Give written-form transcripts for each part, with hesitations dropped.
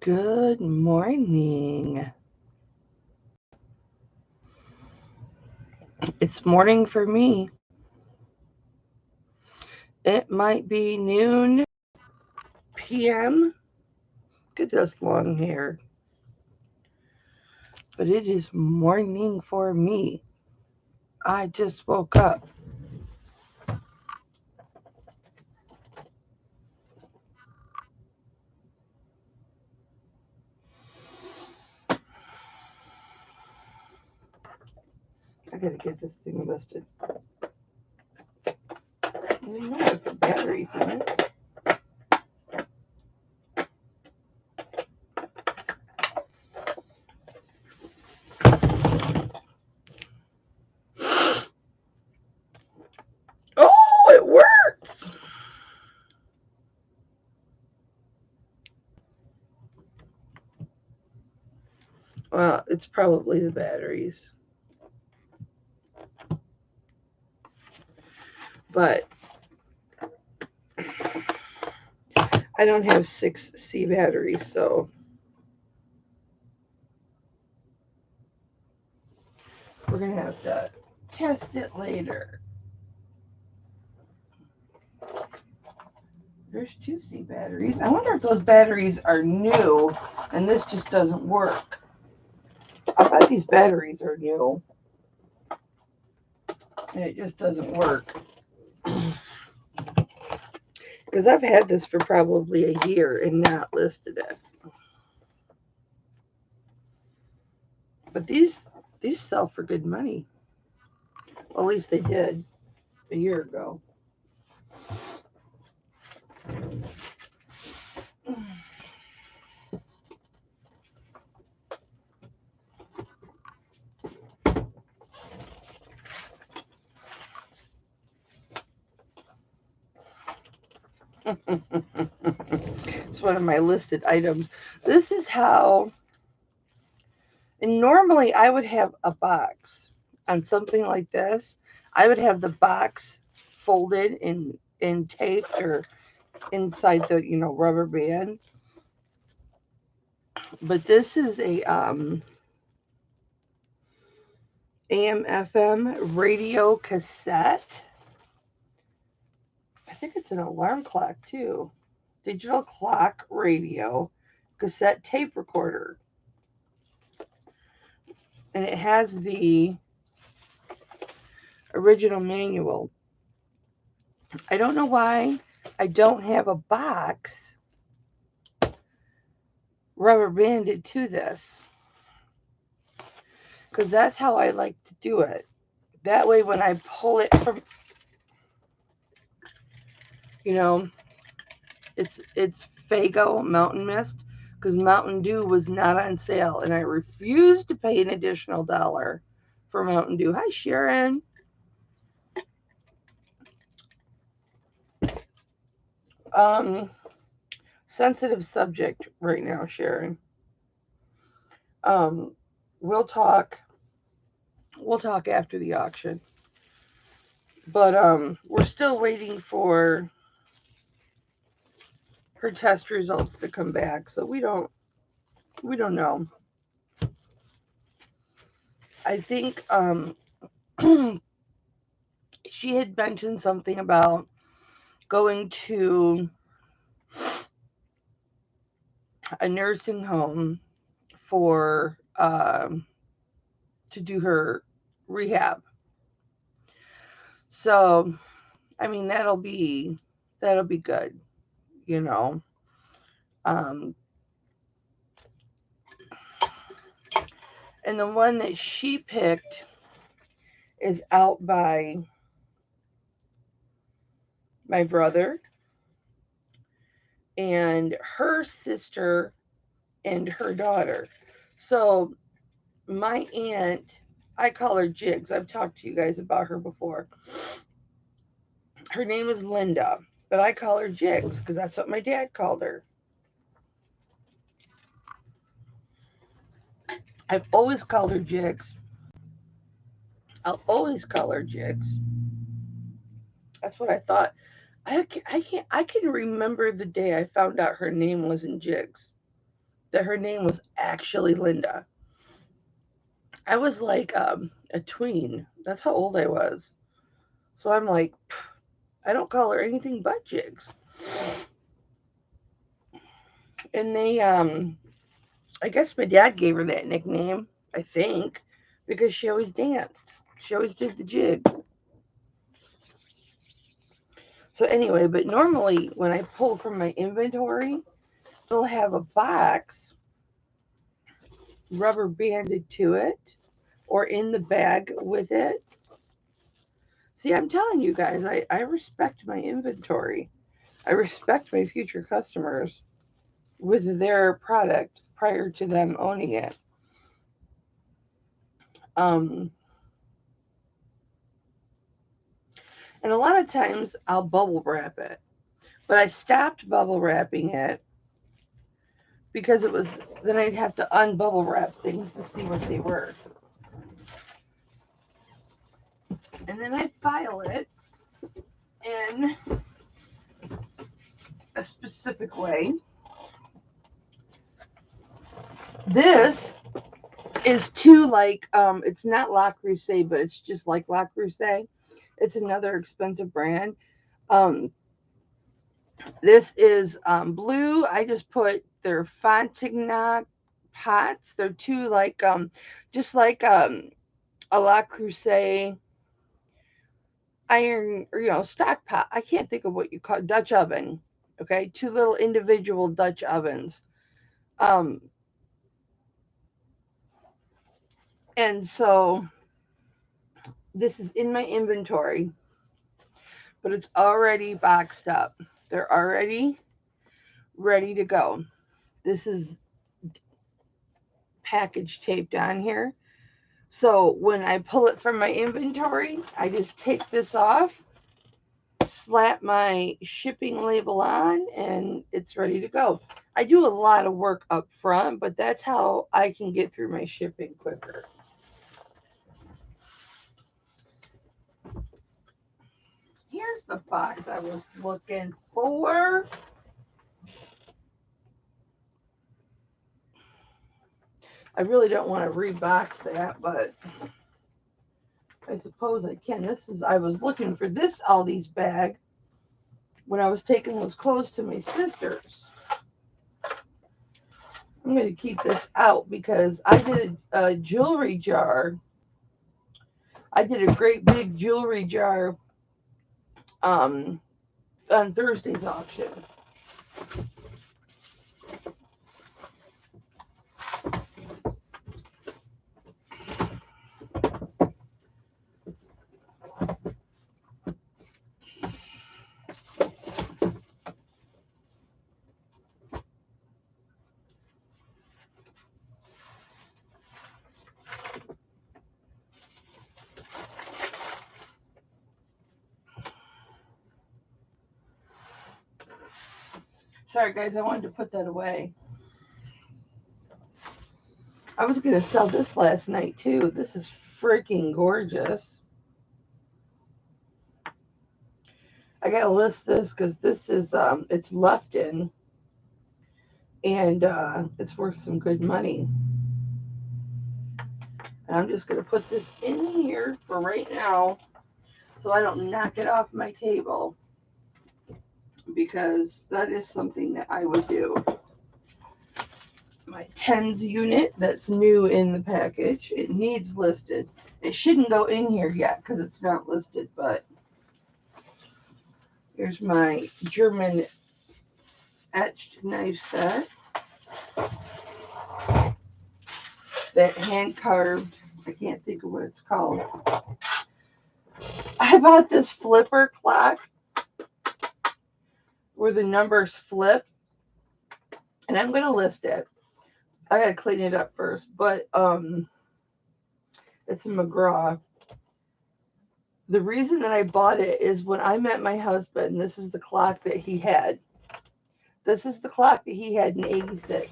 Good morning. It's morning for me. It might be noon p.m. Look at this long hair. But it is morning for me. I just woke up. I gotta get this thing listed. I didn't know I put batteries in it. Oh, it works! Well, it's probably the batteries. But I don't have 6C batteries, so we're gonna have to test it later. There's 2C batteries. I wonder if those batteries are new and this just doesn't work. I bet these batteries are new and it just doesn't work. Because I've had this for probably a year and not listed it. But these sell for good money. Well, at least they did a year ago. It's one of my listed items. This is how, and normally I would have a box on something like this. I would have the box folded and taped or inside the rubber band. But this is a AM/FM radio cassette. I think it's an alarm clock too. Digital clock radio cassette tape recorder. And it has the original manual. I don't know why I don't have a box rubber banded to this. Because that's how I like to do it. That way when I pull it from, it's Fago Mountain Mist. Because Mountain Dew was not on sale. And I refused to pay an additional $1 for Mountain Dew. Hi, Sharon. Sensitive subject right now, Sharon. We'll talk after the auction. But we're still waiting for her test results to come back, so we don't know. I think she had mentioned something about going to a nursing home for to do her rehab. So, I mean, that'll be good, you know. And the one that she picked is out by my brother and her sister and her daughter. So my aunt, I call her Jigs. I've talked to you guys about her before. Her name is Linda, but I call her Jigs because that's what my dad called her. I've always called her Jigs. I'll always call her Jigs. That's what I thought. I can remember the day I found out her name wasn't Jigs. that her name was actually Linda. I was like a tween. That's how old I was. So I'm like, I don't call her anything but Jigs. And I guess my dad gave her that nickname, I think, because she always danced. She always did the jig. So anyway, but normally when I pull from my inventory, it'll have a box rubber banded to it or in the bag with it. See, I'm telling you guys, I respect my inventory. I respect my future customers with their product prior to them owning it. Um, and a lot of times I'll bubble wrap it, but I stopped bubble wrapping it because it was then I'd have to unbubble wrap things to see what they were. And then I file it in a specific way. This is too like it's not La Crusade, but it's just like La Crusade. It's another expensive brand. Um this is blue. I just put their Fontignac pots. They're two like just like a La Crusade iron or stock pot. I can't think of what you call it. Dutch oven. Okay, two little individual Dutch ovens. Um and so this is in my inventory, but it's already boxed up. They're already ready to go. This is package taped on here. So when I pull it from my inventory, I just take this off, slap my shipping label on, and it's ready to go. I do a lot of work up front, but that's how I can get through my shipping quicker. Here's the box I was looking for. I really don't want to rebox that, but I suppose I can. I was looking for this Aldi's bag when I was taking those clothes to my sister's. I'm going to keep this out because I did a jewelry jar. I did a great big jewelry jar on Thursday's auction. Sorry, guys, I wanted to put that away. I was going to sell this last night, too. This is freaking gorgeous. I got to list this because this is, it's left in, and it's worth some good money. And I'm just going to put this in here for right now so I don't knock it off my table, because that is something that I would do. My tens unit that's new in the package. It needs listed. It shouldn't go in here yet because it's not listed, but here's my German etched knife set. That hand carved, I can't think of what it's called. I bought this flipper clock where the numbers flip, and I'm going to list it. I got to clean it up first, but it's a McGraw. The reason that I bought it is when I met my husband, this is the clock that he had. This is the clock that he had in 86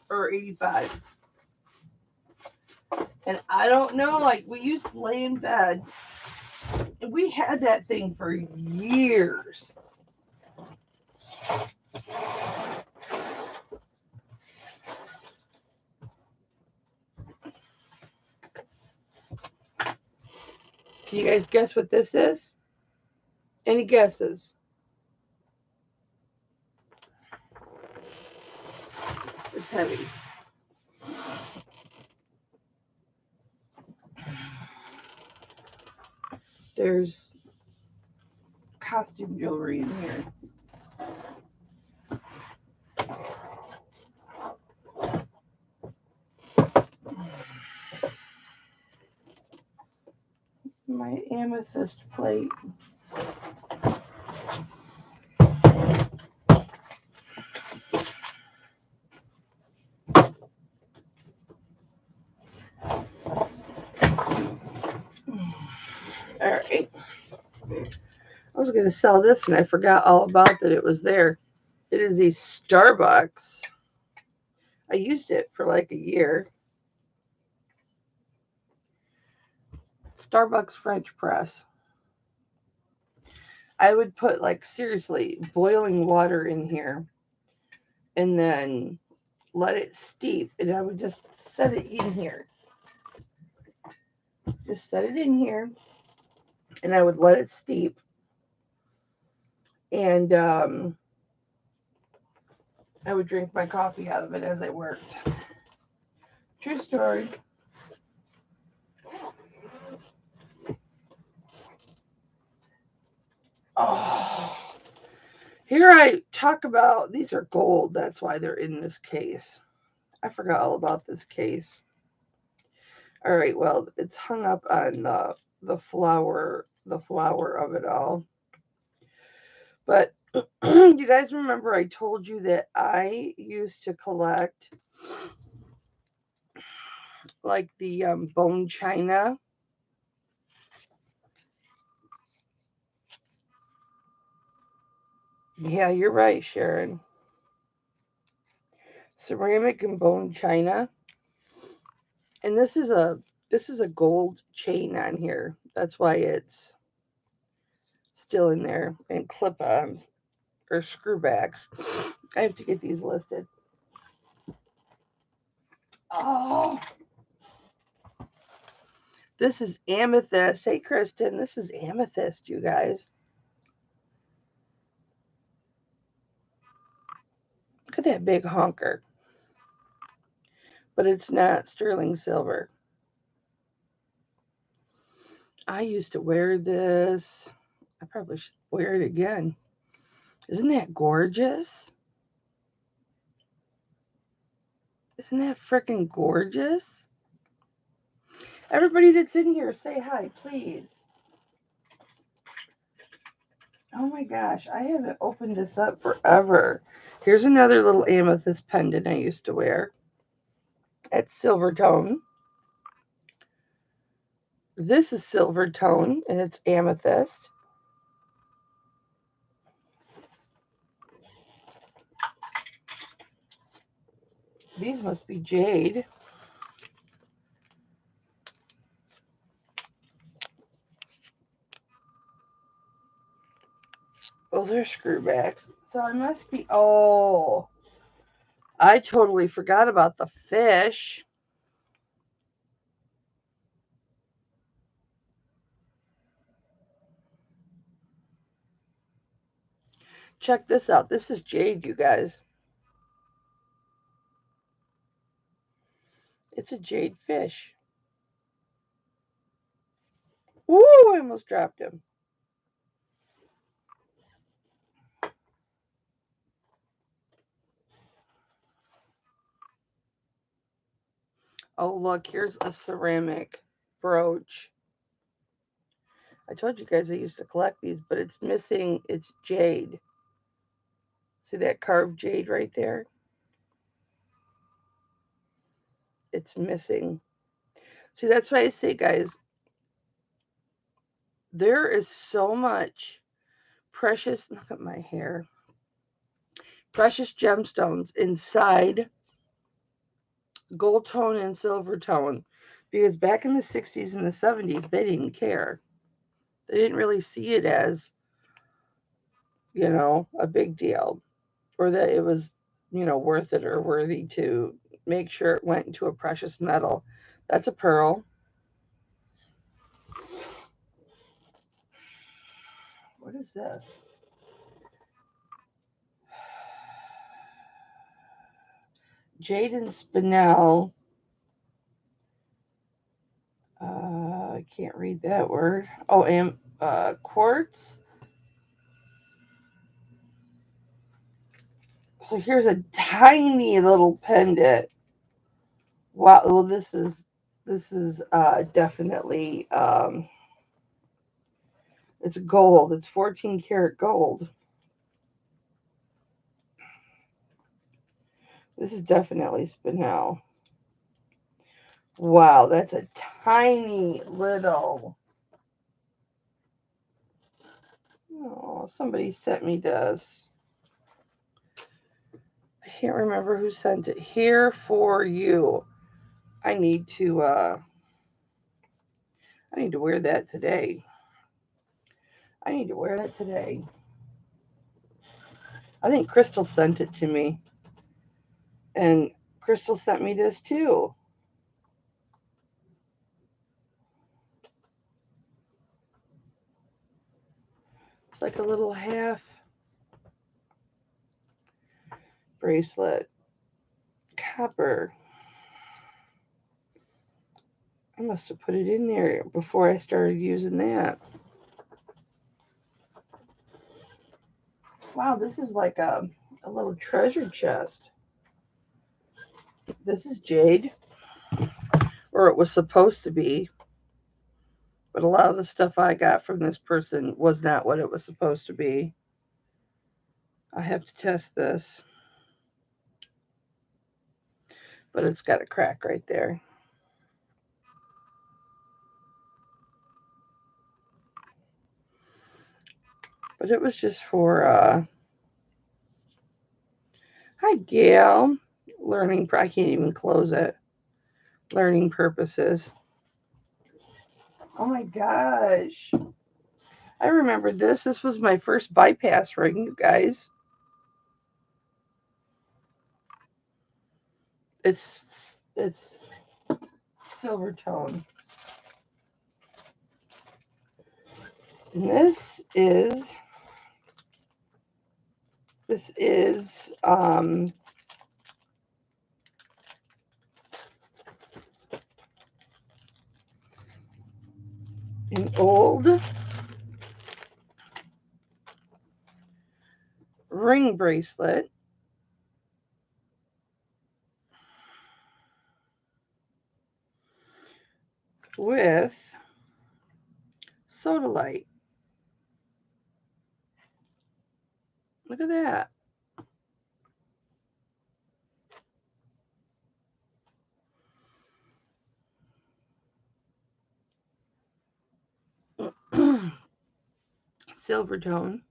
or 85. And I don't know, like, we used to lay in bed, and we had that thing for years. Can you guys guess what this is? Any guesses? It's heavy. There's costume jewelry in here. My amethyst plate. Alright. I was going to sell this and I forgot all about that it was there. It is a Starbucks. I used it for like a year. Starbucks French press. I would put, like, seriously, boiling water in here and then let it steep, and I would just set it in here. Just set it in here, and I would let it steep. And I would drink my coffee out of it as I worked. True story. Oh, here I talk about, these are gold. That's why they're in this case. I forgot all about this case. All right, well, it's hung up on the flower of it all. But you guys remember I told you that I used to collect like the bone china. Yeah, you're right, Sharon. Ceramic and bone china. And this is a gold chain on here. That's why it's still in there. And clip-ons or screwbacks. I have to get these listed. Oh, this is amethyst. Hey, Kristen, this is amethyst, you guys. Look at that big honker. But it's not sterling silver. I used to wear this. I probably should wear it again. Isn't that gorgeous? Isn't that freaking gorgeous? Everybody that's in here, say hi, please. Oh my gosh, I haven't opened this up forever. Here's another little amethyst pendant I used to wear. It's silver tone. This is silver tone, and it's amethyst. These must be jade. Oh, they're screwbacks. So I must be, oh, I totally forgot about the fish. Check this out. This is jade, you guys. It's a jade fish. Woo, I almost dropped him. Oh, look, here's a ceramic brooch. I told you guys I used to collect these, but it's missing its jade. See that carved jade right there? It's missing. See, that's why I say, guys, there is so much precious, look at my hair, precious gemstones inside gold tone and silver tone. Because back in the 60s and the 70s, they didn't care. They didn't really see it as, a big deal, or that it was, worth it or worthy to make sure it went into a precious metal. That's a pearl. What is this? Jade and Spinel. I can't read that word. Oh, quartz. So here's a tiny little pendant. Wow. Well, this is definitely it's gold. It's 14 karat gold. This is definitely Spinel. Wow, that's a tiny little. Oh, somebody sent me this. I can't remember who sent it. Here for you. I need to wear that today. I need to wear that today. I think Crystal sent it to me. And Crystal sent me this too. It's like a little half bracelet. Copper. I must have put it in there before I started using that. Wow, this is like a little treasure chest. This is jade, or it was supposed to be. But a lot of the stuff I got from this person was not what it was supposed to be. I have to test this. But it's got a crack right there. But it was just for, hi Gail, learning, I can't even close it, learning purposes. Oh my gosh. I remember this. This was my first bypass ring, you guys. It's silver tone. And this is an old ring bracelet with sodalite. Look at that. Silver tone,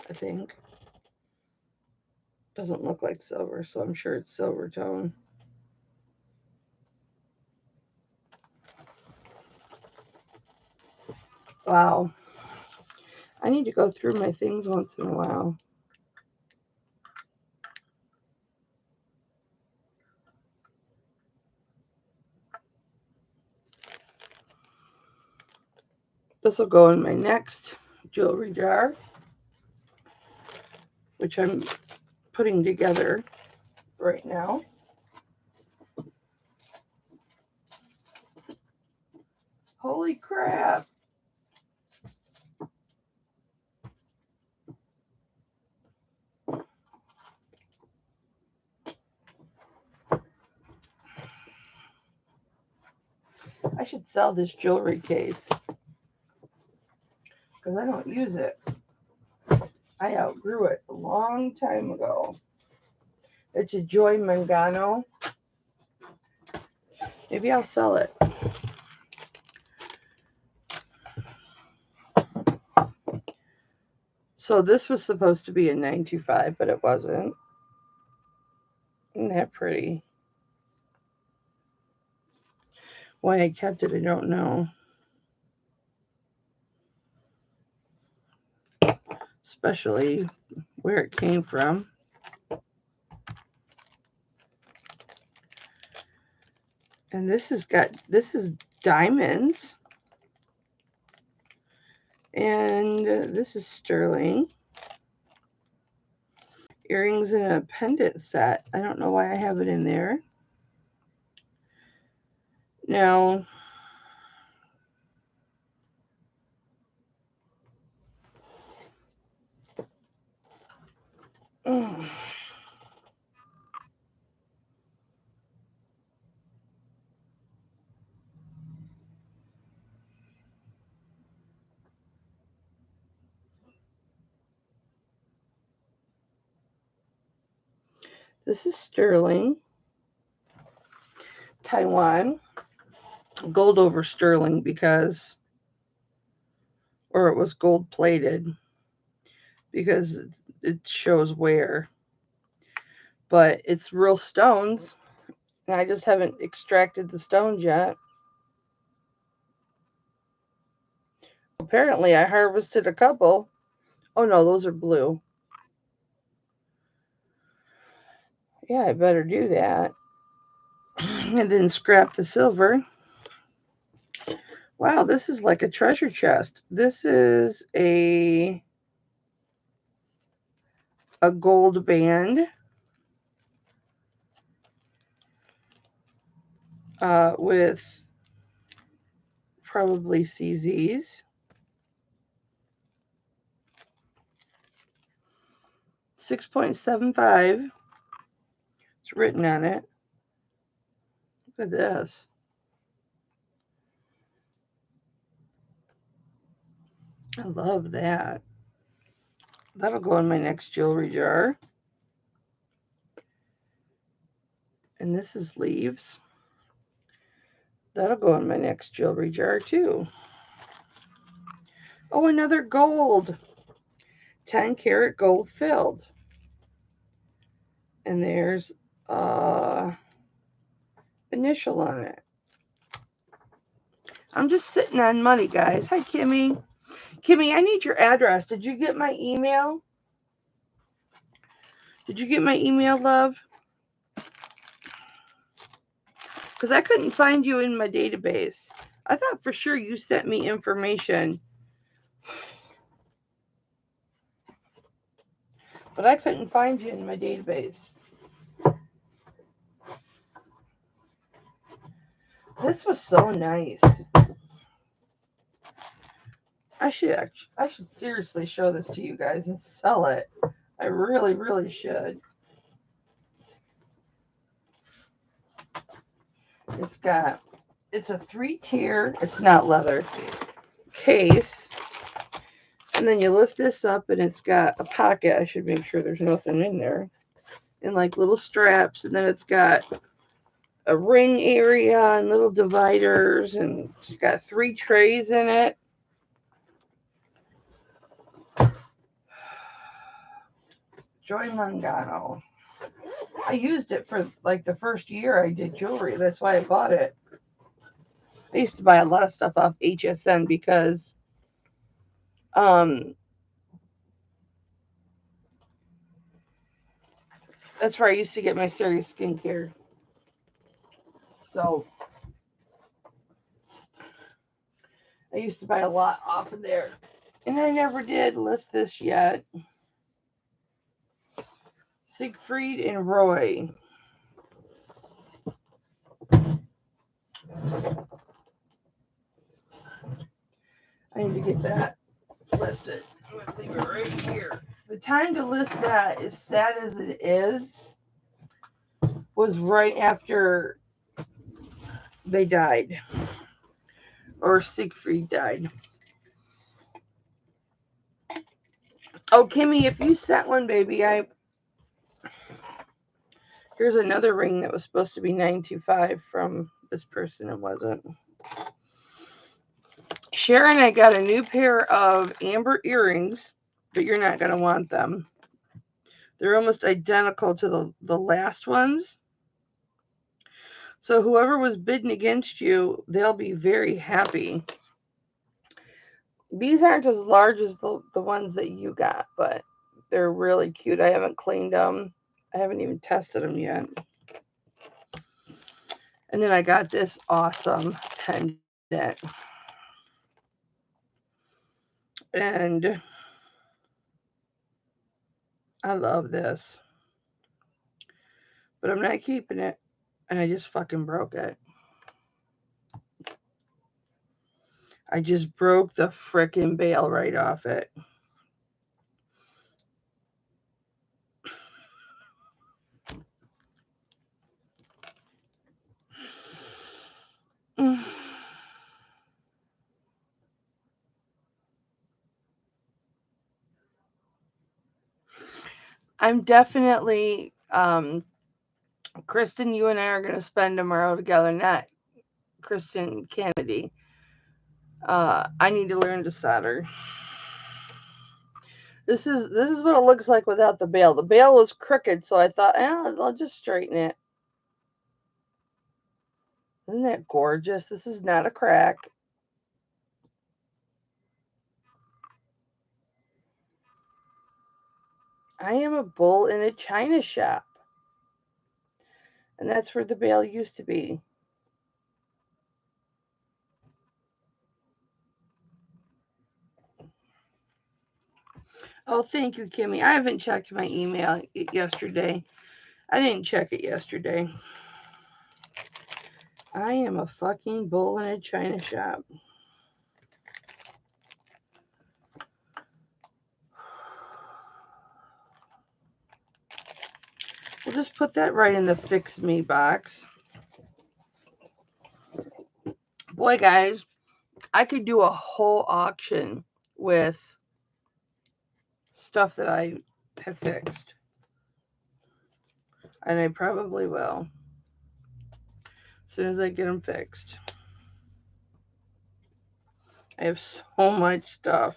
I think. Doesn't look like silver, so I'm sure it's silver tone. Wow. I need to go through my things once in a while. This will go in my next jewelry jar, which I'm putting together right now. Holy crap. I should sell this jewelry case because I don't use it. I outgrew it a long time ago. It's a Joy Mangano. Maybe I'll sell it. So this was supposed to be a 925, but it wasn't. Isn't that pretty? Why I kept it, I don't know. Especially where it came from. And this is diamonds. And this is sterling. Earrings in a pendant set. I don't know why I have it in there. Now, this is sterling. Taiwan. Gold over sterling because, or it was gold plated because it shows wear. But it's real stones. And I just haven't extracted the stones yet. Apparently, I harvested a couple. Oh no, those are blue. Yeah, I better do that. And then scrap the silver. Wow, this is like a treasure chest. This is a gold band with probably CZs. 6.75. It's written on it. Look at this. I love that. That'll go in my next jewelry jar. And this is leaves. That'll go in my next jewelry jar too. Oh, another gold. 10 karat gold filled. And there's initial on it. I'm just sitting on money, guys. Hi, Kimmy. Kimmy, I need your address. Did you get my email? Did you get my email, love? Because I couldn't find you in my database. I thought for sure you sent me information. But I couldn't find you in my database. This was so nice. I should seriously show this to you guys and sell it. I really, really should. It's a 3-tier, it's not leather, case. And then you lift this up and it's got a pocket. I should make sure there's nothing in there. And like little straps. And then it's got a ring area and little dividers. And it's got 3 trays in it. Joy Mangano. I used it for like the first year I did jewelry. That's why I bought it. I used to buy a lot of stuff off HSN because that's where I used to get my serious skincare. So I used to buy a lot off of there. And I never did list this yet. Siegfried and Roy. I need to get that listed. I'm going to leave it right here. The time to list that, as sad as it is, was right after they died. Or Siegfried died. Oh, Kimmy, if you sent one, baby, here's another ring that was supposed to be $925 from this person. It wasn't. Sharon, I got a new pair of amber earrings, but you're not going to want them. They're almost identical to the last ones. So whoever was bidding against you, they'll be very happy. These aren't as large as the ones that you got, but they're really cute. I haven't cleaned them. I haven't even tested them yet. And then I got this awesome pendant. And I love this. But I'm not keeping it. And I just fucking broke it. I just broke the frickin' bail right off it. I'm definitely, Kristen, you and I are going to spend tomorrow together. Not Kristen Kennedy. I need to learn to solder. This is what it looks like without the bail. The bail was crooked, so I thought, I'll just straighten it. Isn't that gorgeous? This is not a crack. I am a bull in a china shop. And that's where the bail used to be. Oh, thank you, Kimmy. I haven't checked my email yesterday. I didn't check it yesterday. I am a fucking bull in a china shop. We'll just put that right in the Fix Me box. Boy, guys, I could do a whole auction with stuff that I have fixed. And I probably will. As soon as I get them fixed. I have so much stuff.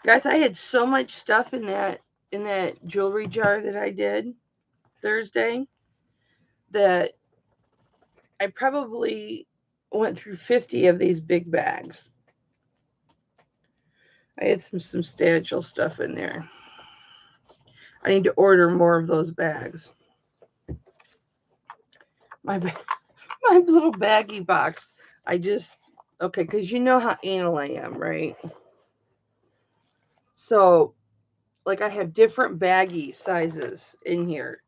Guys, I had so much stuff in that jewelry jar that I did Thursday that I probably went through 50 of these big bags. I had some substantial stuff in there. I need to order more of those bags. My little baggie box. Okay, because you know how anal I am, right? So, like, I have different baggie sizes in here.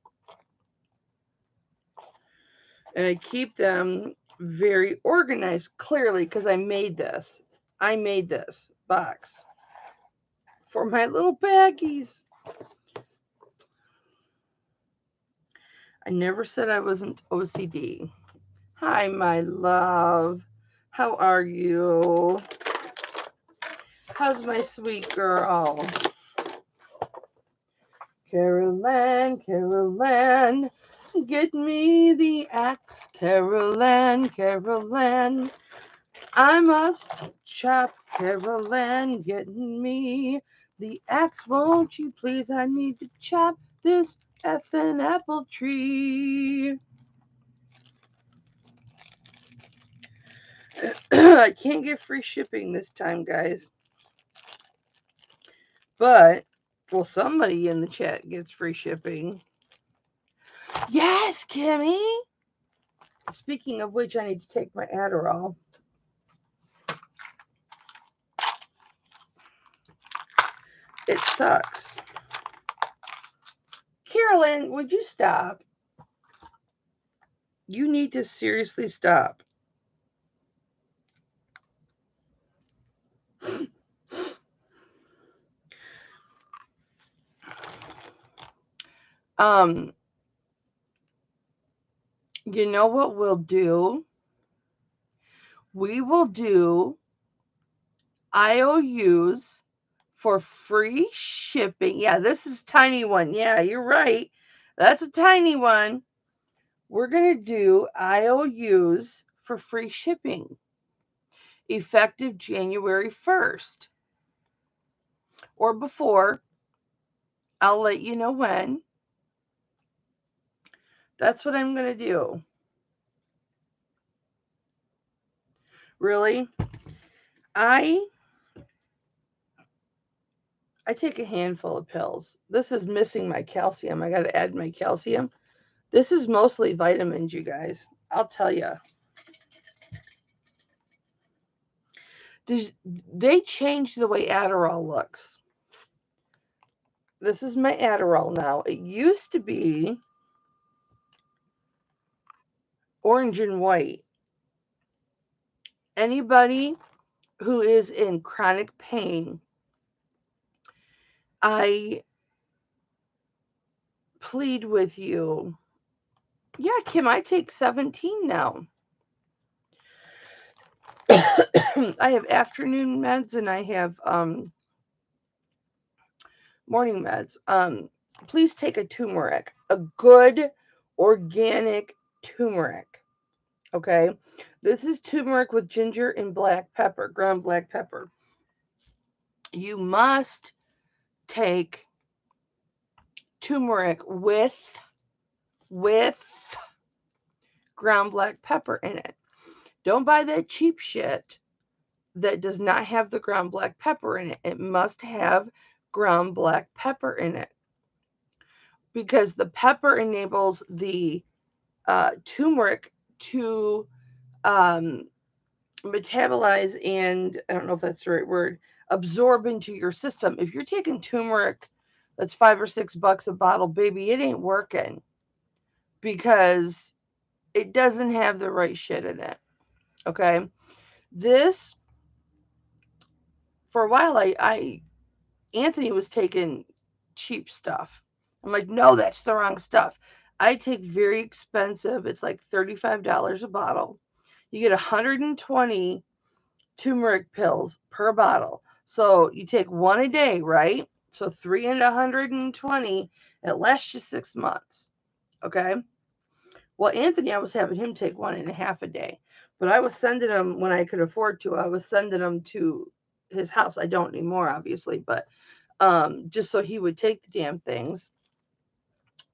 And I keep them very organized, clearly, because I made this. I made this box for my little baggies. I never said I wasn't OCD. Hi, my love. How are you? How's my sweet girl? Carol Ann, get me the axe. Carol Ann, I must chop. Carol Ann, get me the axe, won't you please? I need to chop this effing apple tree. I can't get free shipping this time, guys. But, well, somebody in the chat gets free shipping. Yes, Kimmy. Speaking of which, I need to take my Adderall. It sucks. Carolyn, would you stop? You need to seriously stop. You know what we'll do? We will do IOUs for free shipping. Yeah, this is a tiny one. Yeah, you're right. That's a tiny one. We're going to do IOUs for free shipping effective January 1st or before. I'll let you know when. That's what I'm going to do. Really? I take a handful of pills. This is missing my calcium. I got to add my calcium. This is mostly vitamins, you guys. I'll tell you. They changed the way Adderall looks. This is my Adderall now. It used to be orange and white. Anybody who is in chronic pain, I plead with you. Yeah, Kim, I take 17 now. I have afternoon meds and I have morning meds. Please take a turmeric, a good organic turmeric. Okay, this is turmeric with ginger and black pepper, ground black pepper. You must take turmeric with ground black pepper in it. Don't buy that cheap shit that does not have the ground black pepper in it. It must have ground black pepper in it because the pepper enables the turmeric to metabolize and, I don't know if that's the right word, absorb into your system. If you're taking turmeric that's $5 or $6 a bottle, baby, it ain't working because it doesn't have the right shit in it. Okay, this, for a while, Anthony was taking cheap stuff. I'm like, no, that's the wrong stuff. I take very expensive. It's like $35 a bottle. You get 120 turmeric pills per bottle. So you take one a day, right? So 3 into 120, it lasts you 6 months. Okay. Well, Anthony, I was having him take 1.5 a day, but I was sending him when I could afford to. I was sending him to his house. I don't anymore, obviously, but just so he would take the damn things,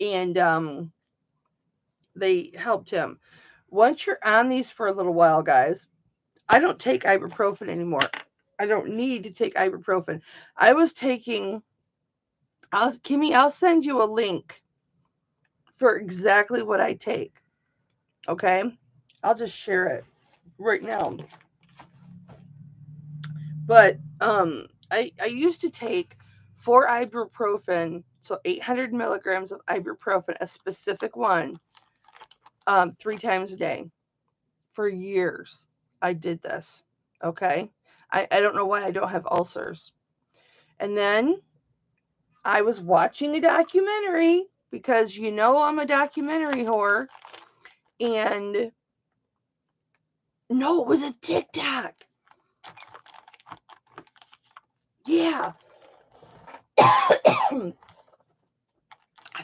and they helped him. Once you're on these for a little while, guys, I don't take ibuprofen anymore. I don't need to take ibuprofen. I was taking, Kimmy, I'll send you a link for exactly what I take. Okay? I'll just share it right now. But I used to take 4 ibuprofen, so 800 milligrams of ibuprofen, a specific one, 3 times a day for years. I did this. Okay? I don't know why I don't have ulcers. And then I was watching a documentary because you know I'm a documentary whore. And no, it was a TikTok. Yeah. I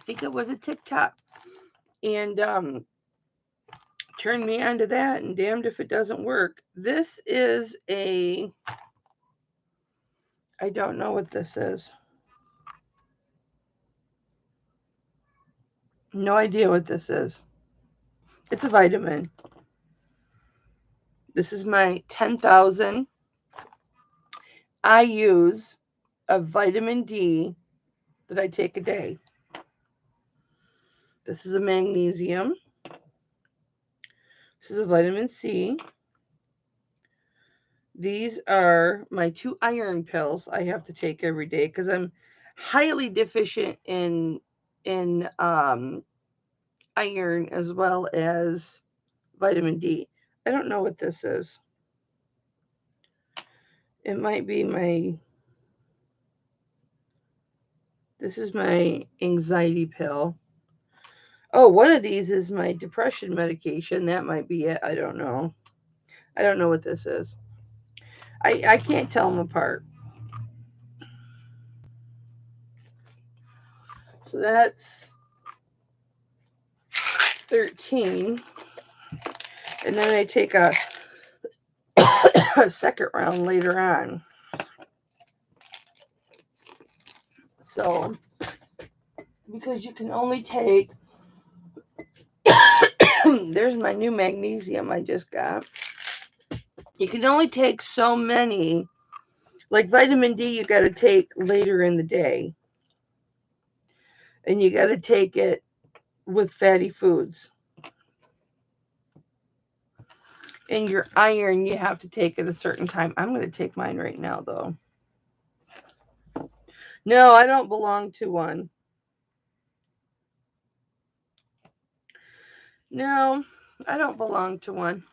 think it was a TikTok. And turned me onto that, and damned if it doesn't work. This is a, I don't know what this is. No idea what this is. It's a vitamin. This is my 10,000. I use a vitamin D that I take a day. This is a magnesium. This is a vitamin C. These are my 2 iron pills I have to take every day because I'm highly deficient in iron as well as vitamin D. I don't know what this is. It might be my, this is my anxiety pill. Oh, one of these is my depression medication. That might be it. I don't know. I don't know what this is. I can't tell them apart. So that's 13. And then I take a second round later on. So, because you can only take, there's my new magnesium I just got. You can only take so many. Like vitamin D, you got to take later in the day. And you got to take it with fatty foods. And your iron, you have to take at a certain time. I'm going to take mine right now, though. No, I don't belong to one. No, I don't belong to one.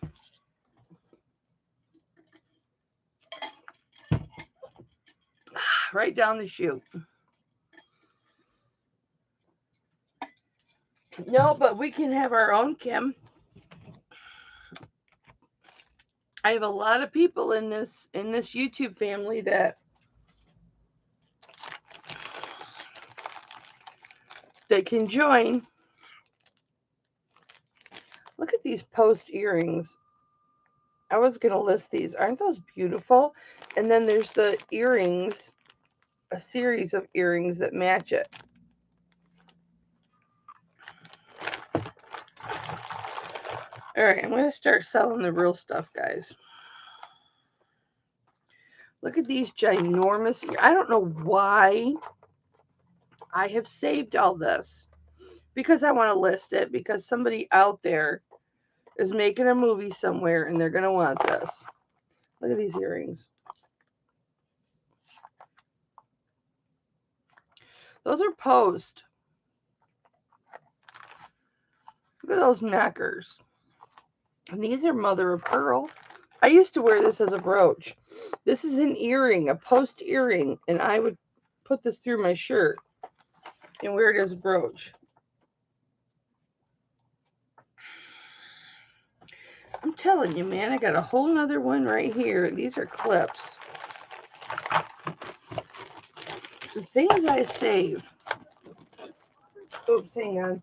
Right down the chute. No, but we can have our own, Kim. I have a lot of people in this YouTube family that can join. Look at these post earrings. I was going to list these. Aren't those beautiful? And then there's the earrings, a series of earrings that match it. All right, I'm going to start selling the real stuff, guys. Look at these ginormous earrings. I don't know why I have saved all this. Because I want to list it. Because somebody out there is making a movie somewhere and they're going to want this. Look at these earrings. Those are post. Look at those knockers. And these are mother of pearl. I used to wear this as a brooch. This is an earring, a post earring, and I would put this through my shirt and wear it as a brooch. I'm telling you, man, I got a whole nother one right here. These are clips. The things I save. Oops, hang on.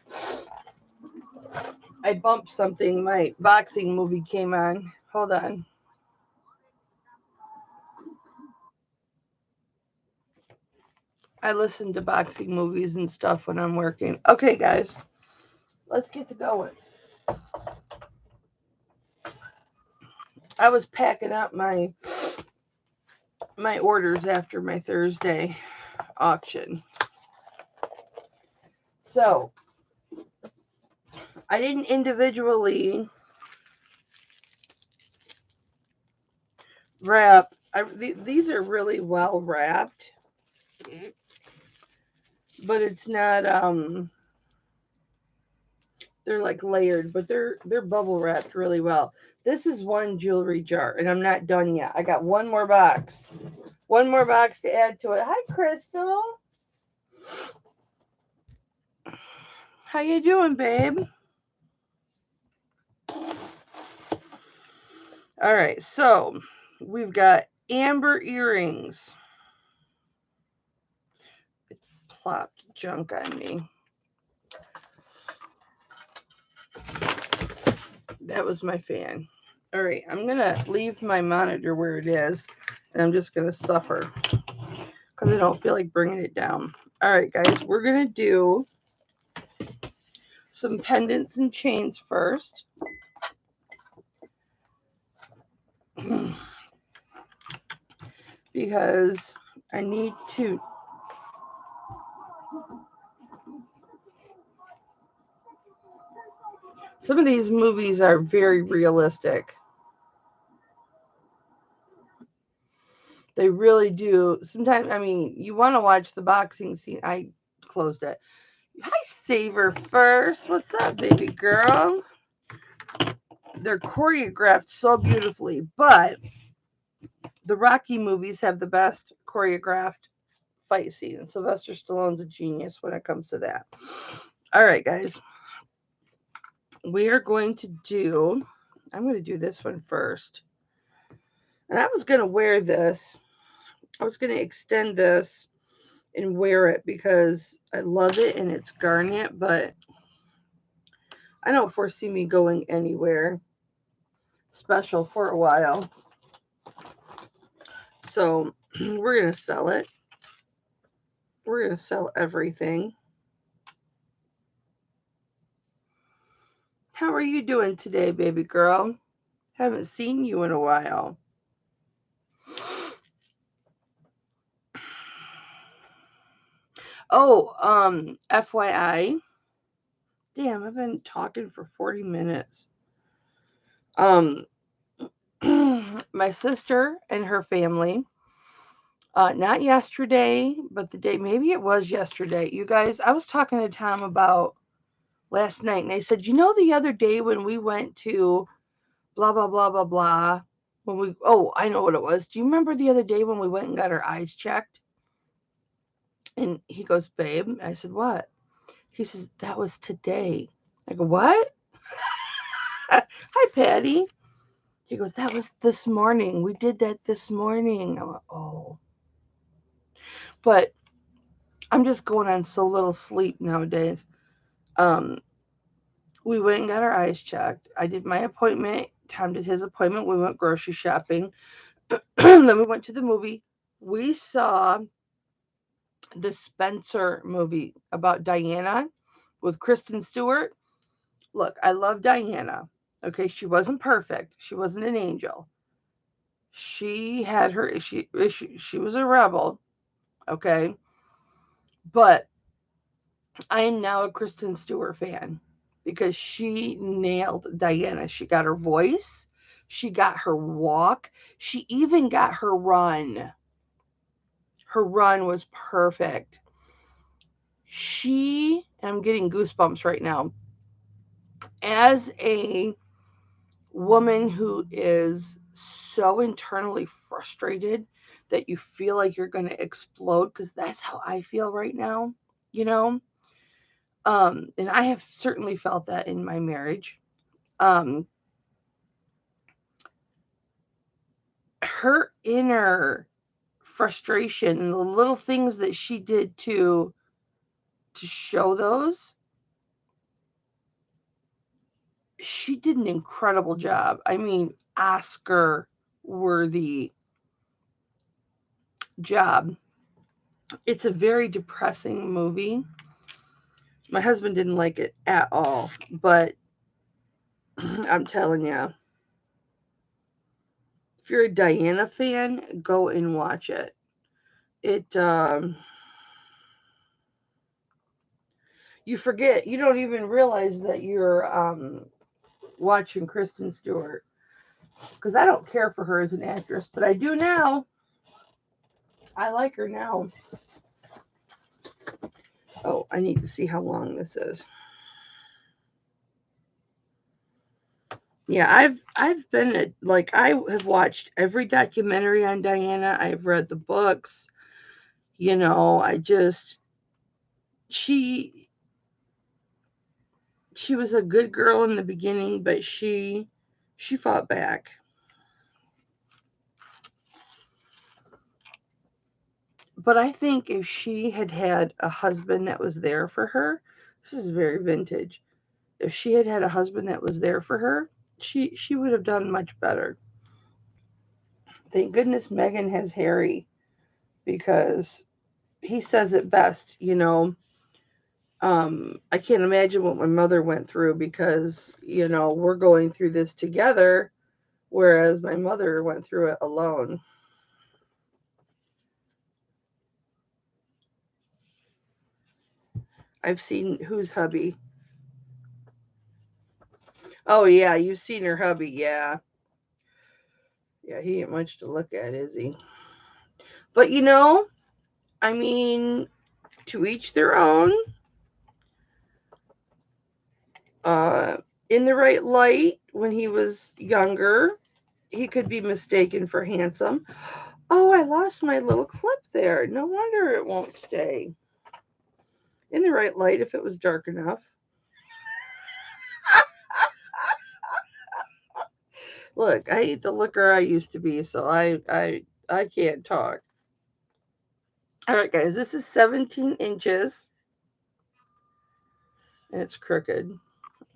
I bumped something. My boxing movie came on. Hold on. I listen to boxing movies and stuff when I'm working. Okay, guys. Let's get to going. I was packing up my orders after my Thursday auction. So, I didn't individually wrap. These are really well wrapped. But it's not they're like layered, but they're bubble wrapped really well. This is one jewelry jar, and I'm not done yet. I got one more box. One more box to add to it. Hi, Crystal. How you doing, babe? All right, so we've got amber earrings. It plopped junk on me. That was my fan. All right, I'm going to leave my monitor where it is, and I'm just going to suffer because I don't feel like bringing it down. All right, guys, we're going to do some pendants and chains first. Because I need to. Some of these movies are very realistic. They really do. Sometimes, I mean, you want to watch the boxing scene. I closed it. Hi, Saver first. What's up, baby girl? They're choreographed so beautifully, but the Rocky movies have the best choreographed fight scenes. Sylvester Stallone's a genius when it comes to that. All right, guys. We are going to do, I'm going to do this one first. And I was going to wear this. I was going to extend this and wear it because I love it and it's garnet, but I don't foresee me going anywhere special for a while. So we're going to sell it. We're going to sell everything. How are you doing today, baby girl? Haven't seen you in a while. Oh, FYI. Damn, I've been talking for 40 minutes. my sister and her family, not yesterday, but the day, maybe it was yesterday. You guys, I was talking to Tom about last night, and I said, the other day when we went to blah, blah, blah, blah, blah, I know what it was. Do you remember the other day when we went and got our eyes checked? And he goes, babe. I said, what? He says, that was today. I go, what? Hi, Patty. He goes, that was this morning. We did that this morning. I went, oh. But I'm just going on so little sleep nowadays. Um, we went and got our eyes checked. I did my appointment. Tom did his appointment. We went grocery shopping. Then we went to the movie. We saw the Spencer movie about Diana with Kristen Stewart. Look, I love Diana. Okay, she wasn't perfect. She wasn't an angel. She had her issue. She was a rebel. Okay, but I am now a Kristen Stewart fan because she nailed Diana. She got her voice, she got her walk, she even got her run. Her run was perfect. I'm getting goosebumps right now, as a woman who is so internally frustrated that you feel like you're going to explode, because that's how I feel right now, you know? And I have certainly felt that in my marriage. Um, her inner frustration and the little things that she did to show those, she did an incredible job. I mean, Oscar worthy job. It's a very depressing movie. My husband didn't like it at all, but I'm telling you, if you're a Diana fan, go and watch it. It you don't even realize that you're watching Kristen Stewart, because I don't care for her as an actress, but I do now. I like her now. Oh, I need to see how long this is. Yeah, I've been like, I have watched every documentary on Diana. I've read the books. I just she she was a good girl in the beginning, but she fought back. But I think if she had had a husband that was there for her, this is very vintage. If she had had a husband that was there for her, she would have done much better. Thank goodness Megan has Harry, because he says it best. I can't imagine what my mother went through, because we're going through this together, whereas my mother went through it alone. I've seen Who's Hubby. Oh yeah, you've seen her hubby. Yeah, yeah, he ain't much to look at, is he? But I mean, to each their own. uh in the right light, when he was younger, he could be mistaken for handsome. Oh, I lost my little clip there. No wonder it won't stay. In the right light, if it was dark enough. Look, I ain't the looker I used to be, so I can't talk. All right, guys, this is 17 inches, and it's crooked.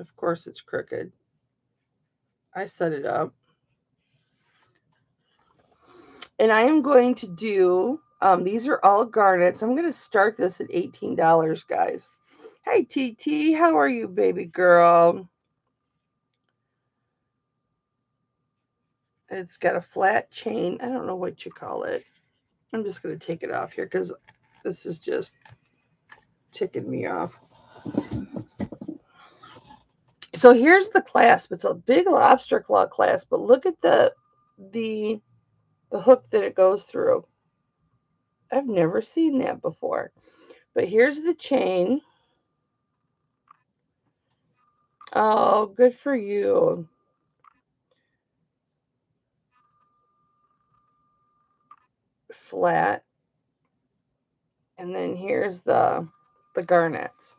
Of course, it's crooked. I set it up. And I am going to do, these are all garnets. I'm going to start this at $18, guys. Hi, TT. How are you, baby girl? It's got a flat chain. I don't know what you call it. I'm just going to take it off here because this is just ticking me off. So here's the clasp. It's a big lobster claw clasp, but look at the the hook that it goes through. I've never seen that before. But here's the chain. Oh, good for you. Flat. And then here's the garnets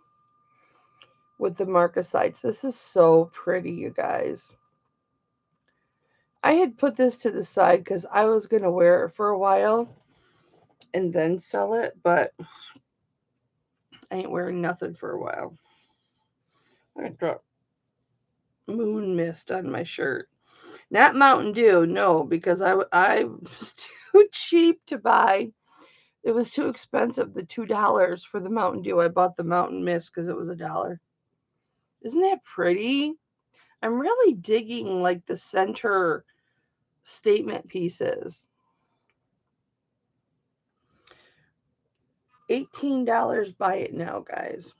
with the marcasites. This is so pretty, you guys. I had put this to the side because I was going to wear it for a while and then sell it, but I ain't wearing nothing for a while. I dropped moon mist on my shirt. Not Mountain Dew, no, because I was too cheap to buy. It was too expensive, the $2 for the Mountain Dew. I bought the Mountain Mist because it was $1. Isn't that pretty? I'm really digging like the center statement pieces. $18, buy it now, guys.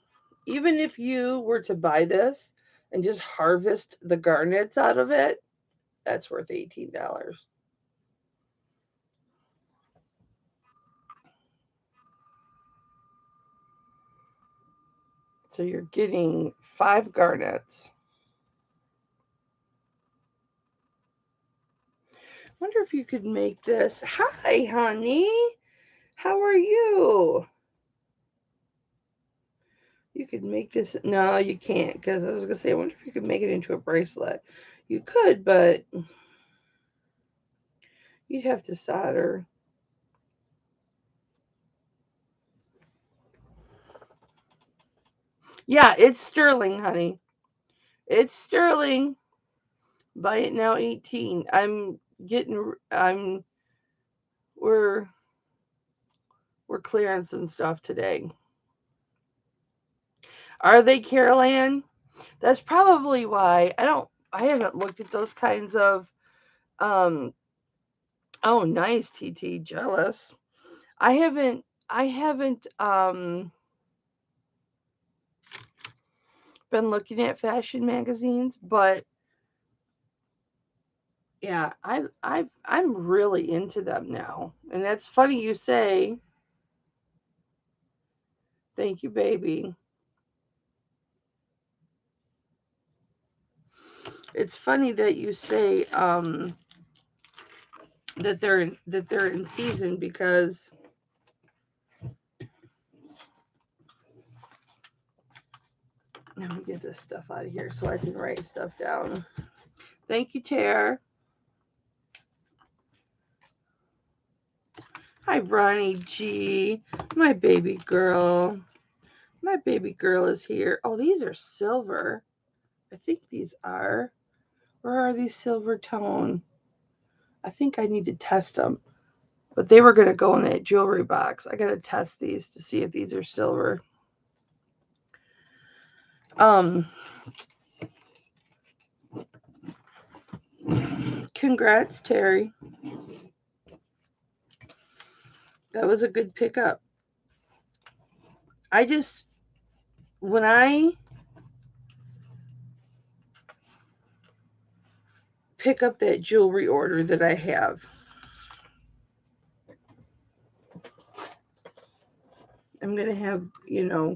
Even if you were to buy this and just harvest the garnets out of it, that's worth $18. So you're getting 5 garnets. Wonder if you could make this. Hi, honey. How are you? You could make this. No, you can't, because I was gonna say, I wonder if you could make it into a bracelet. You could, but you'd have to solder. Yeah, it's sterling, honey. It's sterling. Buy it now, 18. We're we're clearance and stuff today. Are they, Carol Ann? That's probably why I haven't looked at those kinds of um oh, nice, TT, jealous. I haven't been looking at fashion magazines, but yeah, I'm really into them now. And that's funny you say. Thank you, baby. It's funny that you say that they're in season, because let me get this stuff out of here so I can write stuff down. Thank you, Tara. Hi, Ronnie G. My baby girl. My baby girl is here. Oh, these are silver. I think these are. Or are these silver tone? I think I need to test them. But they were going to go in that jewelry box. I got to test these to see if these are silver. Congrats, Terry. That was a good pickup. When I pick up that jewelry order that I have, I'm going to have,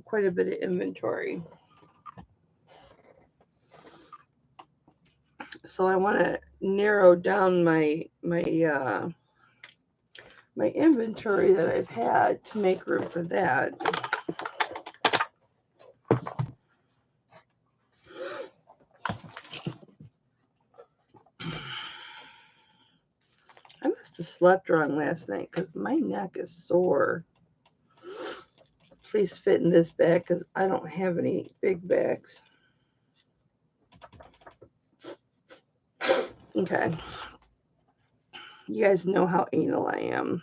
quite a bit of inventory. So I want to narrow down my inventory that I've had to make room for that. I must have slept wrong last night because my neck is sore. Please fit in this bag because I don't have any big bags. Okay. You guys know how anal I am.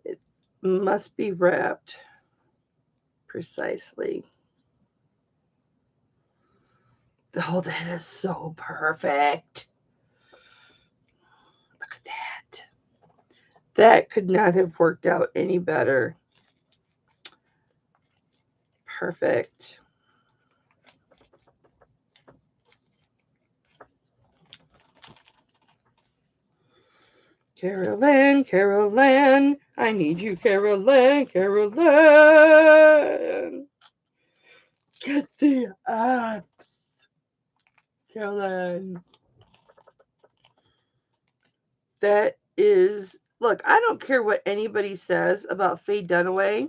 It must be wrapped precisely. Oh, that is so perfect. Look at that. That could not have worked out any better. Perfect. Carolyn, Carolyn, I need you, Carolyn, Carolyn. Get the axe, Carolyn. That is, look, I don't care what anybody says about Faye Dunaway.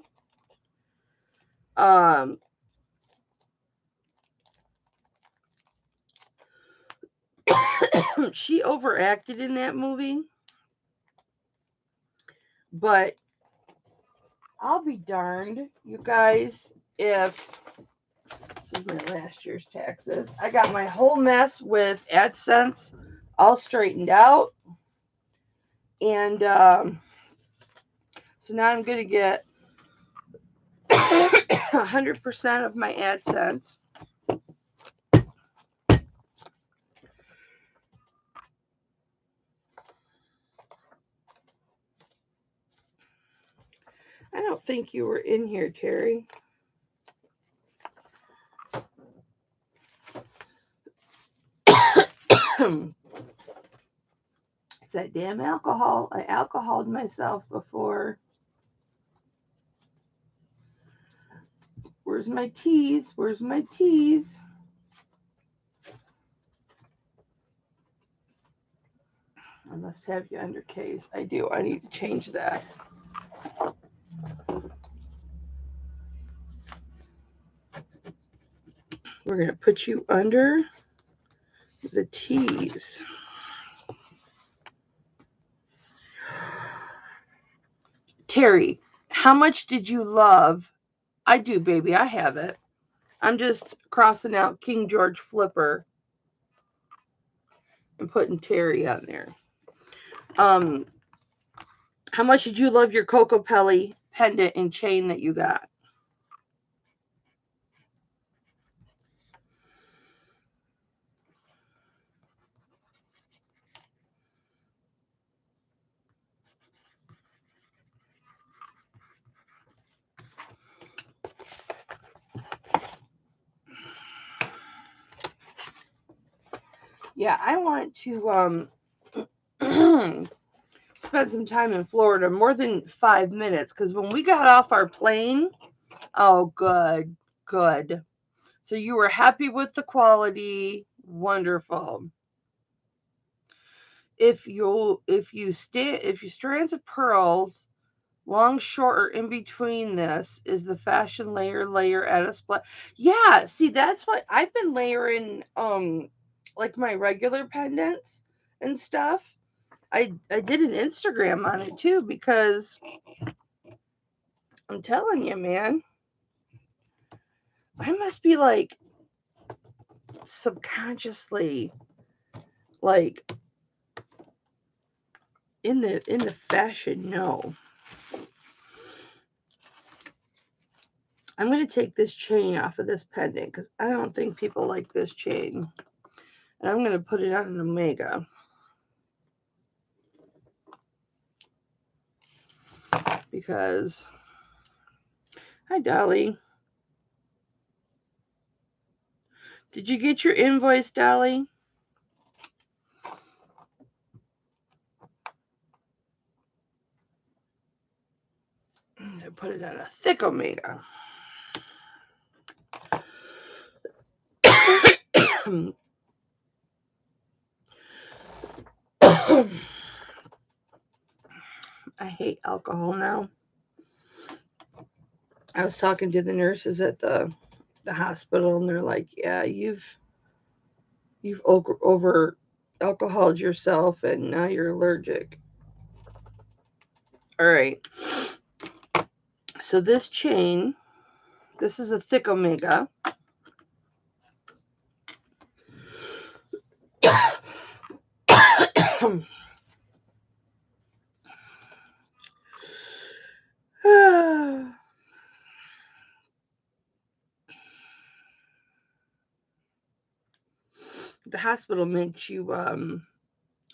She overacted in that movie. But I'll be darned, you guys, if this is my last year's taxes. I got my whole mess with AdSense all straightened out. And so now I'm going to get 100% of my AdSense. I don't think you were in here, Terry. It's that damn alcohol. I alcoholed myself before. Where's my teas? Where's my teas? I must have you under case. I do. I need to change that. We're going to put you under the teas. Terry, how much did you love? I do, baby. I have it. I'm just crossing out King George Flipper and putting Terry on there. How much did you love your Coco Pelli pendant and chain that you got? Yeah, I want to spend some time in Florida, more than 5 minutes, because when we got off our plane, oh, good. So you were happy with the quality. Wonderful. If you strands of pearls, long, short, or in between this is the fashion layer at a split. Yeah, see, that's what I've been layering, like my regular pendants and stuff. I did an Instagram on it too, because I'm telling you, man, I must be like subconsciously like in the fashion. No, I'm going to take this chain off of this pendant because I don't think people like this chain. And I'm going to put it on an Omega. Because, hi, Dolly. Did you get your invoice, Dolly? I'm going to put it on a thick Omega. I hate alcohol now. I was talking to the nurses at the hospital, and they're like, "Yeah, you've over alcoholed yourself, and now you're allergic." All right. So this chain, this is a thick Omega. The hospital makes you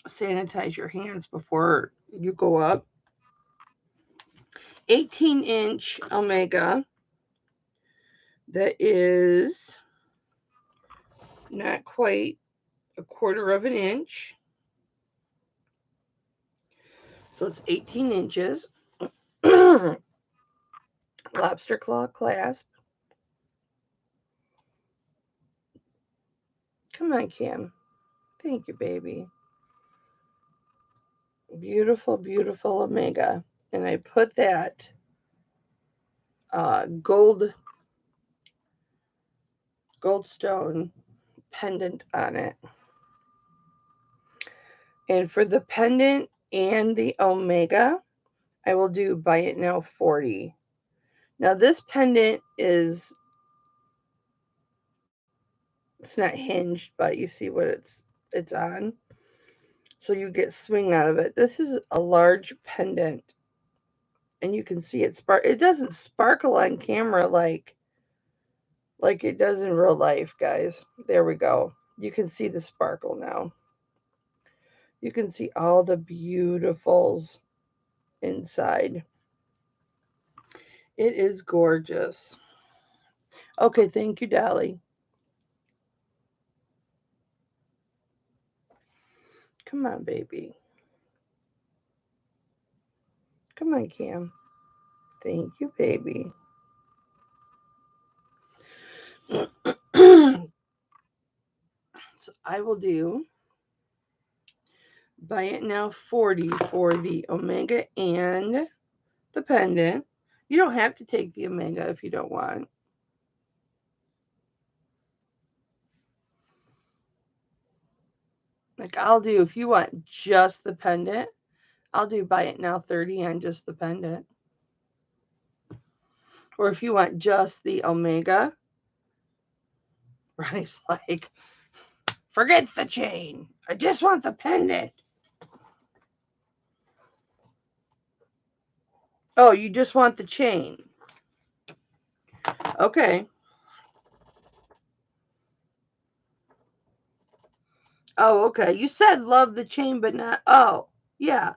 sanitize your hands before you go up. 18-inch Omega. That is not quite 1/4 of an inch. So it's 18 inches. Lobster claw clasp. Come on, Kim. Thank you, baby. Beautiful, beautiful Omega. And I put that goldstone pendant on it. And for the pendant and the Omega, I will do buy it now 40. Now this pendant is, it's not hinged, but you see what it's on. So you get swing out of it. This is a large pendant. And you can see it doesn't sparkle on camera like it does in real life, guys. There we go. You can see the sparkle now. You can see all the beautifuls inside. It is gorgeous. Okay, thank you, Dolly. Come on, baby. Come on, Cam. Thank you, baby. So I will do buy it now 40 for the Omega and the pendant. You don't have to take the Omega if you don't want. Like I'll do, if you want just the pendant, I'll do buy it now 30 on just the pendant. Or if you want just the Omega, Ronnie's like, forget the chain. I just want the pendant. Oh, you just want the chain. Okay. Oh, okay. You said love the chain, but not. Oh, yeah.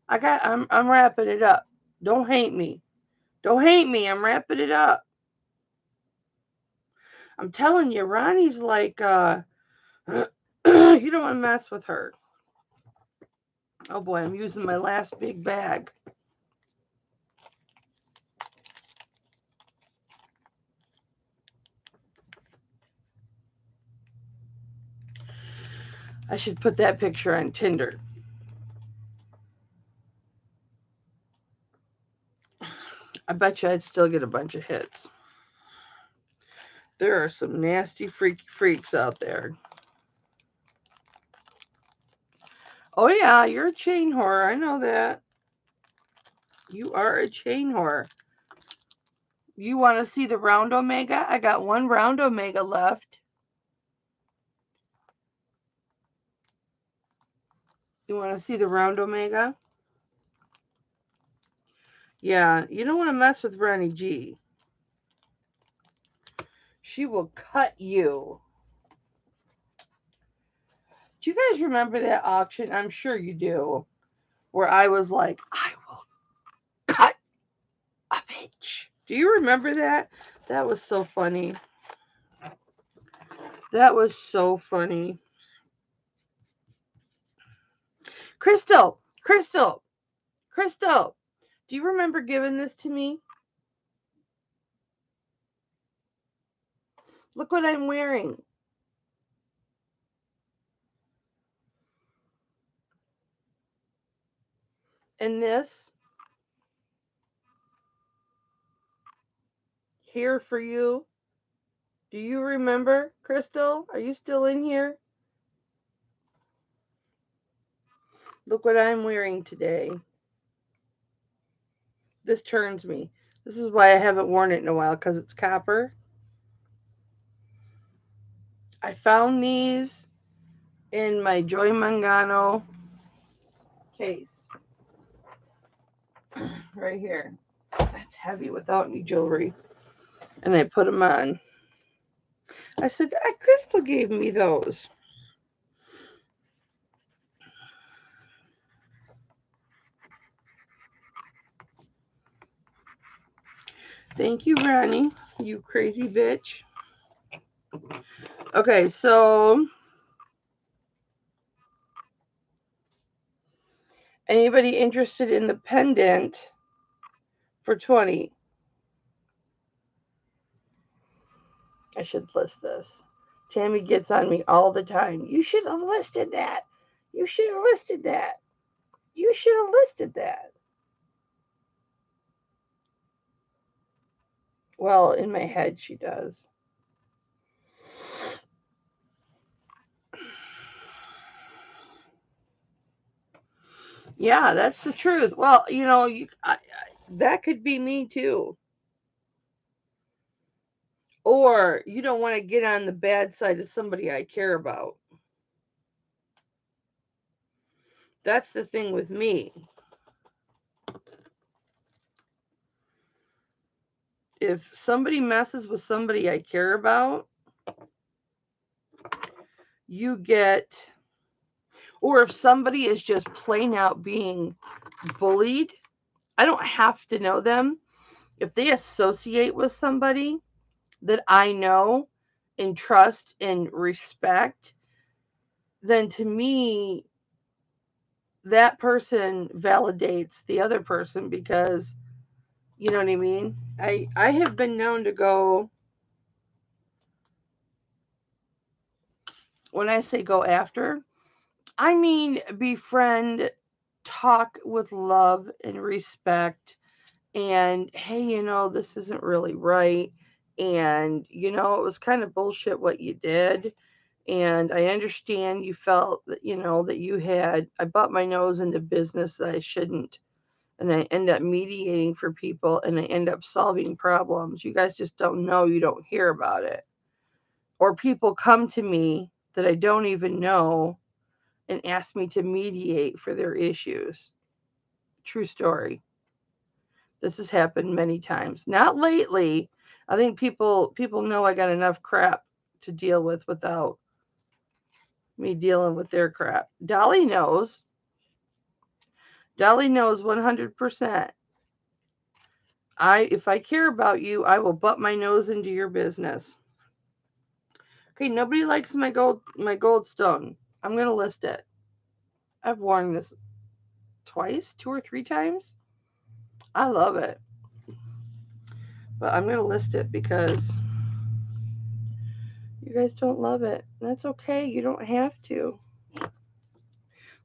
I'm wrapping it up. Don't hate me. Don't hate me. I'm wrapping it up. I'm telling you, Ronnie's like, you don't want to mess with her. Oh boy, I'm using my last big bag. I should put that picture on Tinder. I bet you I'd still get a bunch of hits. There are some nasty freaky freaks out there. Oh yeah, you're a chain whore. I know that. You are a chain whore. You want to see the round Omega? I got one round Omega left. You want to see the round Omega? Yeah, you don't want to mess with Ronnie G. She will cut you. Do you guys remember that auction? I'm sure you do. Where I was like, I will cut a bitch. Do you remember that? That was so funny. That was so funny. Crystal, Crystal, Crystal, do you remember giving this to me? Look what I'm wearing. And this here for you. Do you remember, Crystal? Are you still in here? Look what I'm wearing today. This turns me. This is why I haven't worn it in a while, because it's copper. I found these in my Joy Mangano case. Right here. That's heavy without any jewelry. And I put them on. I said, Crystal gave me those. Thank you, Ronnie. You crazy bitch. Okay, so Anybody interested in the pendant for 20? I should list this. Tammy gets on me all the time. You should have listed that. You should have listed that. You should have listed that. Well, in my head, she does. Yeah, that's the truth. Well, that could be me too. Or you don't want to get on the bad side of somebody I care about. That's the thing with me. If somebody messes with somebody I care about, you get, or if somebody is just plain out being bullied, I don't have to know them. If they associate with somebody that I know and trust and respect, then to me, that person validates the other person because, you know what I mean? I have been known to go, when I say go after, I mean befriend, talk with love and respect, and hey, this isn't really right. And, it was kind of bullshit what you did. And I understand you felt that, that I butt my nose into business that I shouldn't. And I end up mediating for people and I end up solving problems. You guys just don't know, you don't hear about it. Or people come to me that I don't even know and ask me to mediate for their issues. True story. This has happened many times. Not lately. I think people know I got enough crap to deal with without me dealing with their crap. Dolly knows. Dolly knows 100%. If I care about you, I will butt my nose into your business. Okay, nobody likes my gold stone. I'm gonna list it. I've worn this twice, 2 or 3 times. I love it. But I'm gonna list it because you guys don't love it. That's okay. You don't have to.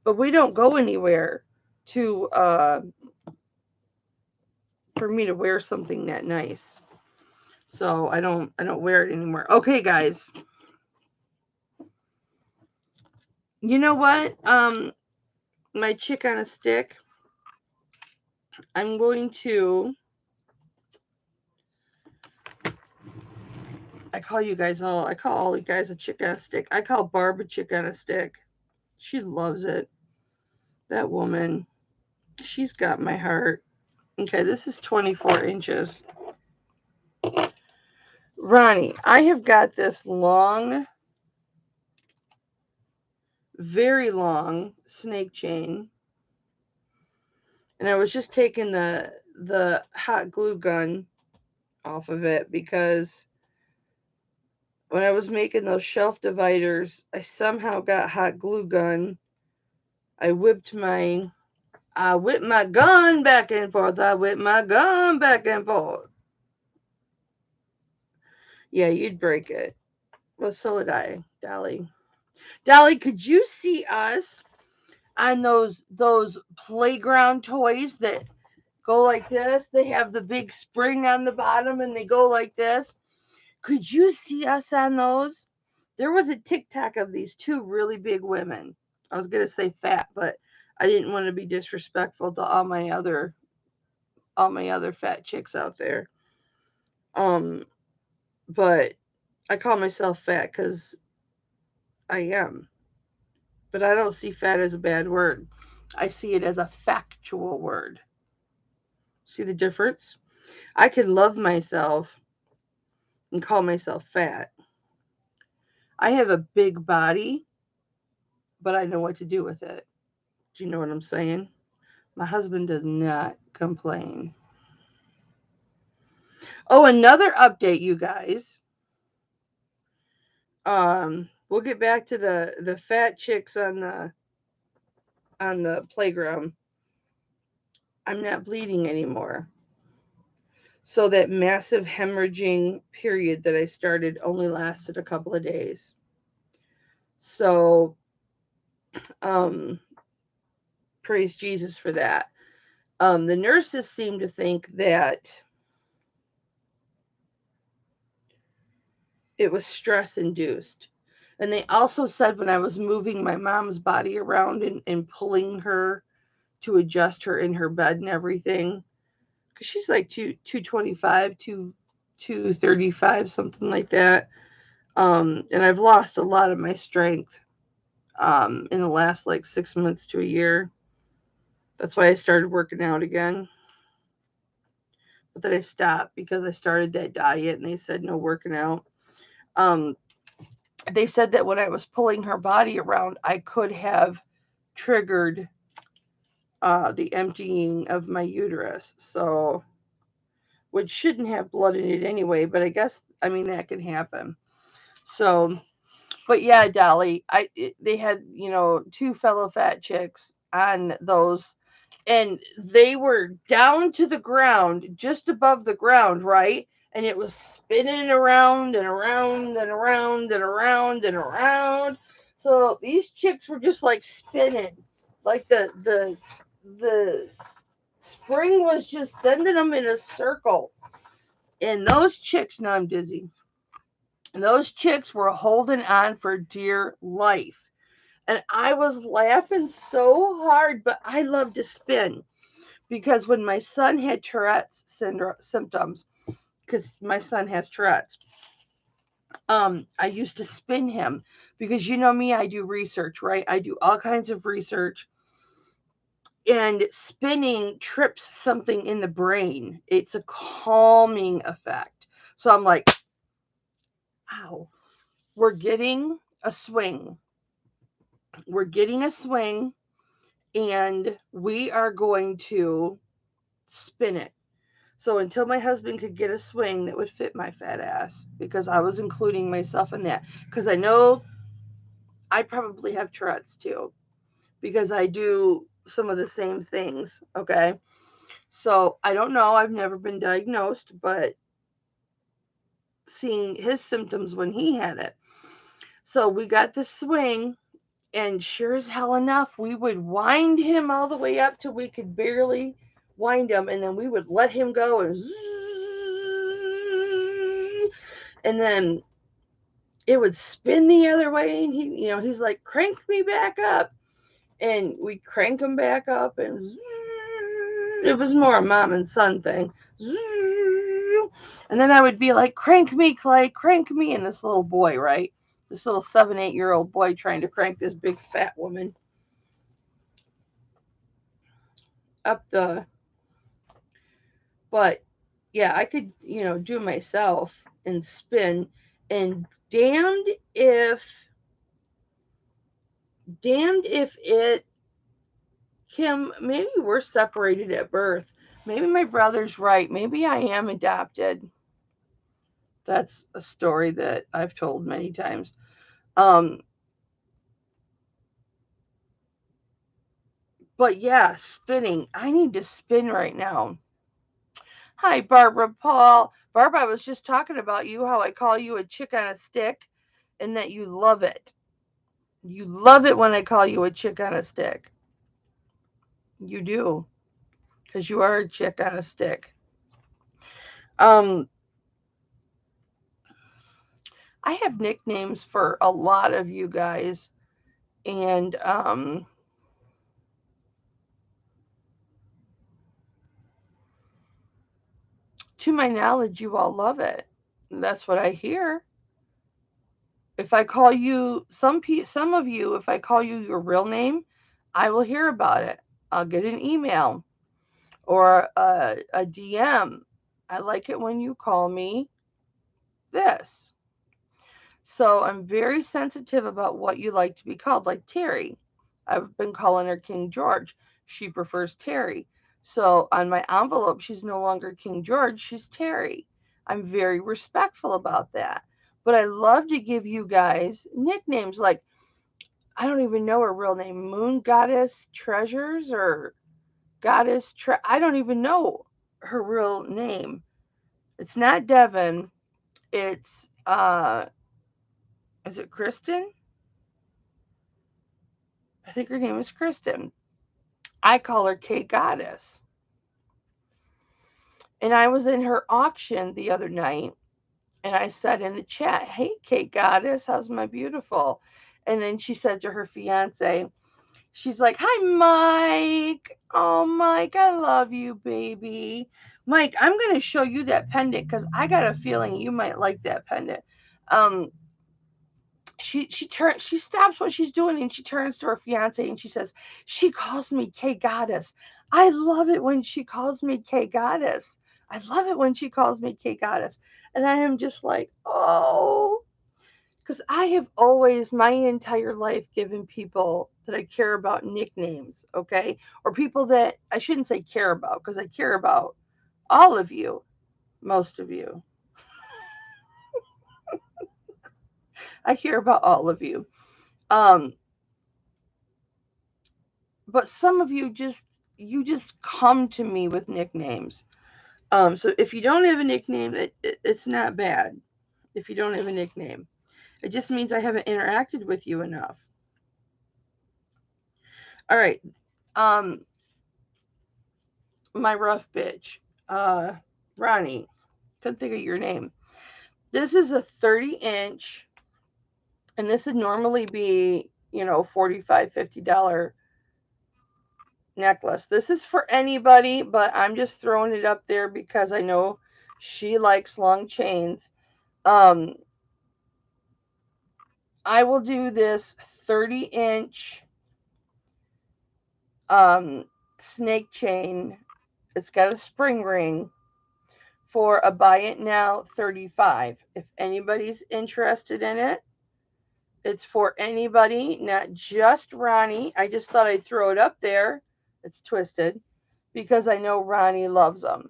But we don't go anywhere to for me to wear something that nice. So I don't wear it anymore. Okay, guys. You know what? My chick on a stick. I'm going to. I call all you guys a chick on a stick. I call Barb a chick on a stick. She loves it. That woman. She's got my heart. Okay, this is 24 inches. Ronnie, I have got this long, very long snake chain. And I was just taking the hot glue gun off of it because when I was making those shelf dividers, I somehow got hot glue gun. I whipped my gun back and forth. I whipped my gun back and forth. Yeah, you'd break it. Well, so would I, Dolly. Dolly, could you see us on those playground toys that go like this? They have the big spring on the bottom and they go like this. Could you see us on those? There was a TikTok of these two really big women. I was gonna say fat, but I didn't want to be disrespectful to all my other fat chicks out there. But I call myself fat because I am. But I don't see fat as a bad word. I see it as a factual word. See the difference? I can love myself and call myself fat. I have a big body, but I know what to do with it. Do you know what I'm saying? My husband does not complain. Oh, another update, you guys. We'll get back to the fat chicks on the playground. I'm not bleeding anymore. So that massive hemorrhaging period that I started only lasted a couple of days. So, um, praise Jesus for that. The nurses seem to think that it was stress induced. And they also said when I was moving my mom's body around and pulling her to adjust her in her bed and everything, because she's like 225, 235, something like that. And I've lost a lot of my strength in the last like 6 months to a year. That's why I started working out again. But then I stopped because I started that diet and they said no working out. Um, they said that when I was pulling her body around, I could have triggered the emptying of my uterus. So, which shouldn't have blood in it anyway, but I guess, I mean, that can happen. So, but yeah, Dolly, they had, two fellow fat chicks on those, and they were down to the ground, just above the ground, right? And it was spinning around and around and around and around and around. So these chicks were just like spinning, like the spring was just sending them in a circle. And those chicks, now I'm dizzy. Those chicks were holding on for dear life. And I was laughing so hard, but I love to spin because when my son had Tourette's syndrome symptoms, because my son has Tourette's, I used to spin him because you know me, I do research, right? I do all kinds of research, and spinning trips something in the brain. It's a calming effect. So I'm like, ow, we're getting a swing. We're getting a swing, and we are going to spin it. So until my husband could get a swing that would fit my fat ass, because I was including myself in that, because I know I probably have Tourette's too, because I do some of the same things. Okay. So I don't know. I've never been diagnosed, but seeing his symptoms when he had it. So we got the swing, and sure as hell enough, we would wind him all the way up till we could barely wind him, and then we would let him go, and then it would spin the other way, and he's like, crank me back up, and we crank him back up, and it was more a mom and son thing. And then I would be like, crank me, Clay, crank me, and this little boy, right, this little 7, 8 year old boy trying to crank this big fat woman up the, but yeah, I could, do it myself and spin, and if damned if it, Kim, maybe we're separated at birth. Maybe my brother's right. Maybe I am adopted. That's a story that I've told many times. Um, but yeah, spinning. I need to spin right now. Hi, Barbara Paul. Barbara, I was just talking about you, how I call you a chick on a stick, and that you love it. You love it when I call you a chick on a stick. You do, because you are a chick on a stick. Um, I have nicknames for a lot of you guys, and to my knowledge, you all love it. That's what I hear. If I call you some of you, if I call you your real name, I will hear about it. I'll get an email or a DM. I like it when you call me this. So I'm very sensitive about what you like to be called, like Terry. I've been calling her King George. She prefers Terry. So on my envelope, she's no longer King George, she's Terry. I'm very respectful about that. But I love to give you guys nicknames like, I don't even know her real name, Moon Goddess Treasures, or Goddess. I don't even know her real name. It's not Devin. It's is it Kristen? I think her name is Kristen. I call her K Goddess. And I was in her auction the other night, and I said in the chat, "Hey, K Goddess, how's my beautiful?" And then she said to her fiance, she's like, "Hi, Mike. Oh, Mike, I love you, baby. Mike, I'm going to show you that pendant because I got a feeling you might like that pendant." Um, she stops what she's doing and she turns to her fiance and she says, "She calls me K Goddess. I love it when she calls me K Goddess. I love it when she calls me K Goddess." And I am just like, oh, because I have always, my entire life, given people that I care about nicknames, okay? Or people that I shouldn't say care about, because I care about all of you, most of you. I care about all of you. Um, but some of you just come to me with nicknames. So if you don't have a nickname, it's not bad. If you don't have a nickname, it just means I haven't interacted with you enough. All right. Um, my rough bitch, Ronnie. Couldn't think of your name. This is a 30-inch, and this would normally be, $45, $50 necklace. This is for anybody, but I'm just throwing it up there because I know she likes long chains. I will do this 30-inch snake chain. It's got a spring ring for a buy it now 35. If anybody's interested in it, it's for anybody, not just Ronnie. I just thought I'd throw it up there. It's twisted because I know Ronnie loves them.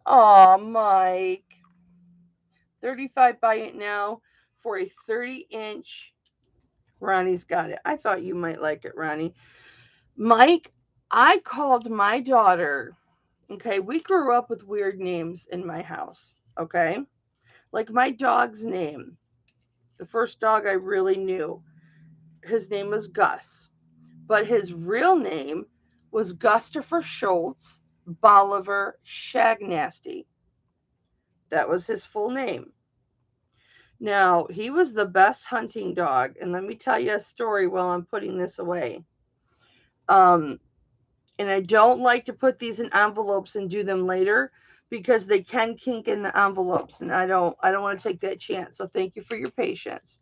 Aw, Mike. 35 buy it now for a 30-inch. Ronnie's got it. I thought you might like it, Ronnie. Mike, I called my daughter. Okay, we grew up with weird names in my house. Okay, like my dog's name. The first dog I really knew, his name was Gus, but his real name was Gustafer Schultz Bolivar Shagnasty. That was his full name. Now, he was the best hunting dog, and let me tell you a story while I'm putting this away. And I don't like to put these in envelopes and do them later because they can kink in the envelopes, and I don't want to take that chance. So thank you for your patience.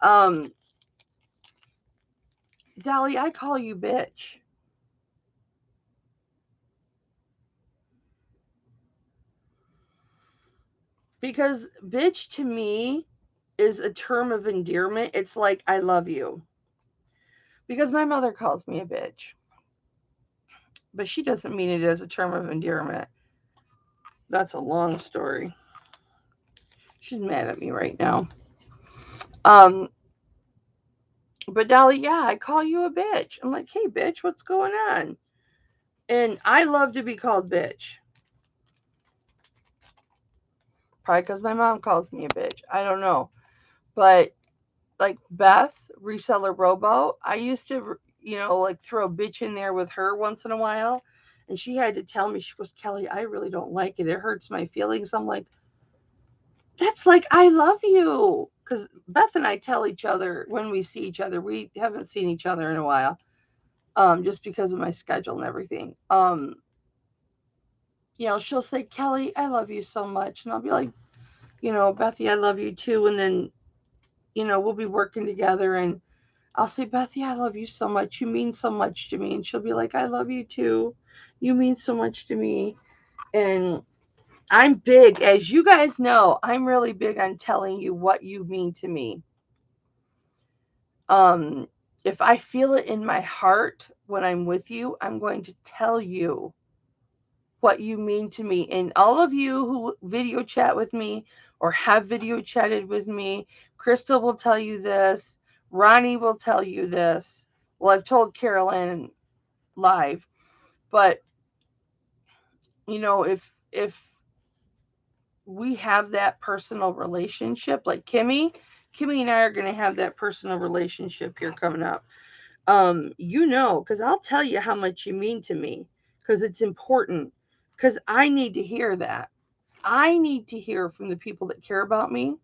Dolly, I call you bitch. Because bitch to me is a term of endearment. It's like I love you. Because my mother calls me a bitch. But she doesn't mean it as a term of endearment. That's a long story. She's mad at me right now. But Dolly, yeah, I call you a bitch. I'm like, hey bitch, what's going on? And I love to be called bitch. Probably because my mom calls me a bitch. I don't know. But like Beth, reseller Robo, I used to, like throw a bitch in there with her once in a while. And she had to tell me, she goes, Kelly, I really don't like it. It hurts my feelings. I'm like, that's like, I love you. Because Beth and I tell each other when we see each other, we haven't seen each other in a while, just because of my schedule and everything. She'll say, Kelly, I love you so much. And I'll be like, Bethy, I love you too. And then, we'll be working together and I'll say, Bethy, I love you so much. You mean so much to me. And she'll be like, I love you too. You mean so much to me. And I'm big, as you guys know, I'm really big on telling you what you mean to me. If I feel it in my heart when I'm with you, I'm going to tell you what you mean to me. And all of you who video chat with me or have video chatted with me, Crystal will tell you this. Ronnie will tell you this. Well, I've told Carolyn live, but you know, if we have that personal relationship, like Kimmy and I are going to have that personal relationship here coming up. You know, because I'll tell you how much you mean to me, because it's important, because I need to hear that. I need to hear from the people that care about me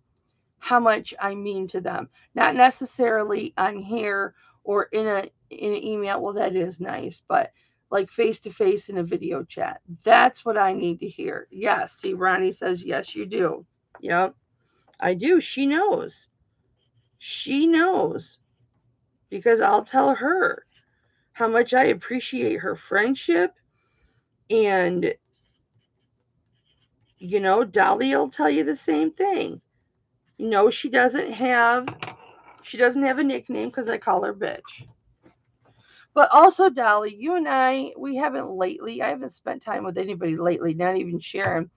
how much I mean to them. Not necessarily on here or in an email. Well, that is nice, but like face to face in a video chat. That's what I need to hear. Yes. See, Ronnie says, yes, you do. Yep, I do. She knows. She knows because I'll tell her how much I appreciate her friendship. And, you know, Dolly will tell you the same thing. You know, she doesn't have a nickname because I call her bitch. But also, Dolly, you and we haven't lately, I haven't spent time with anybody lately, not even Sharon.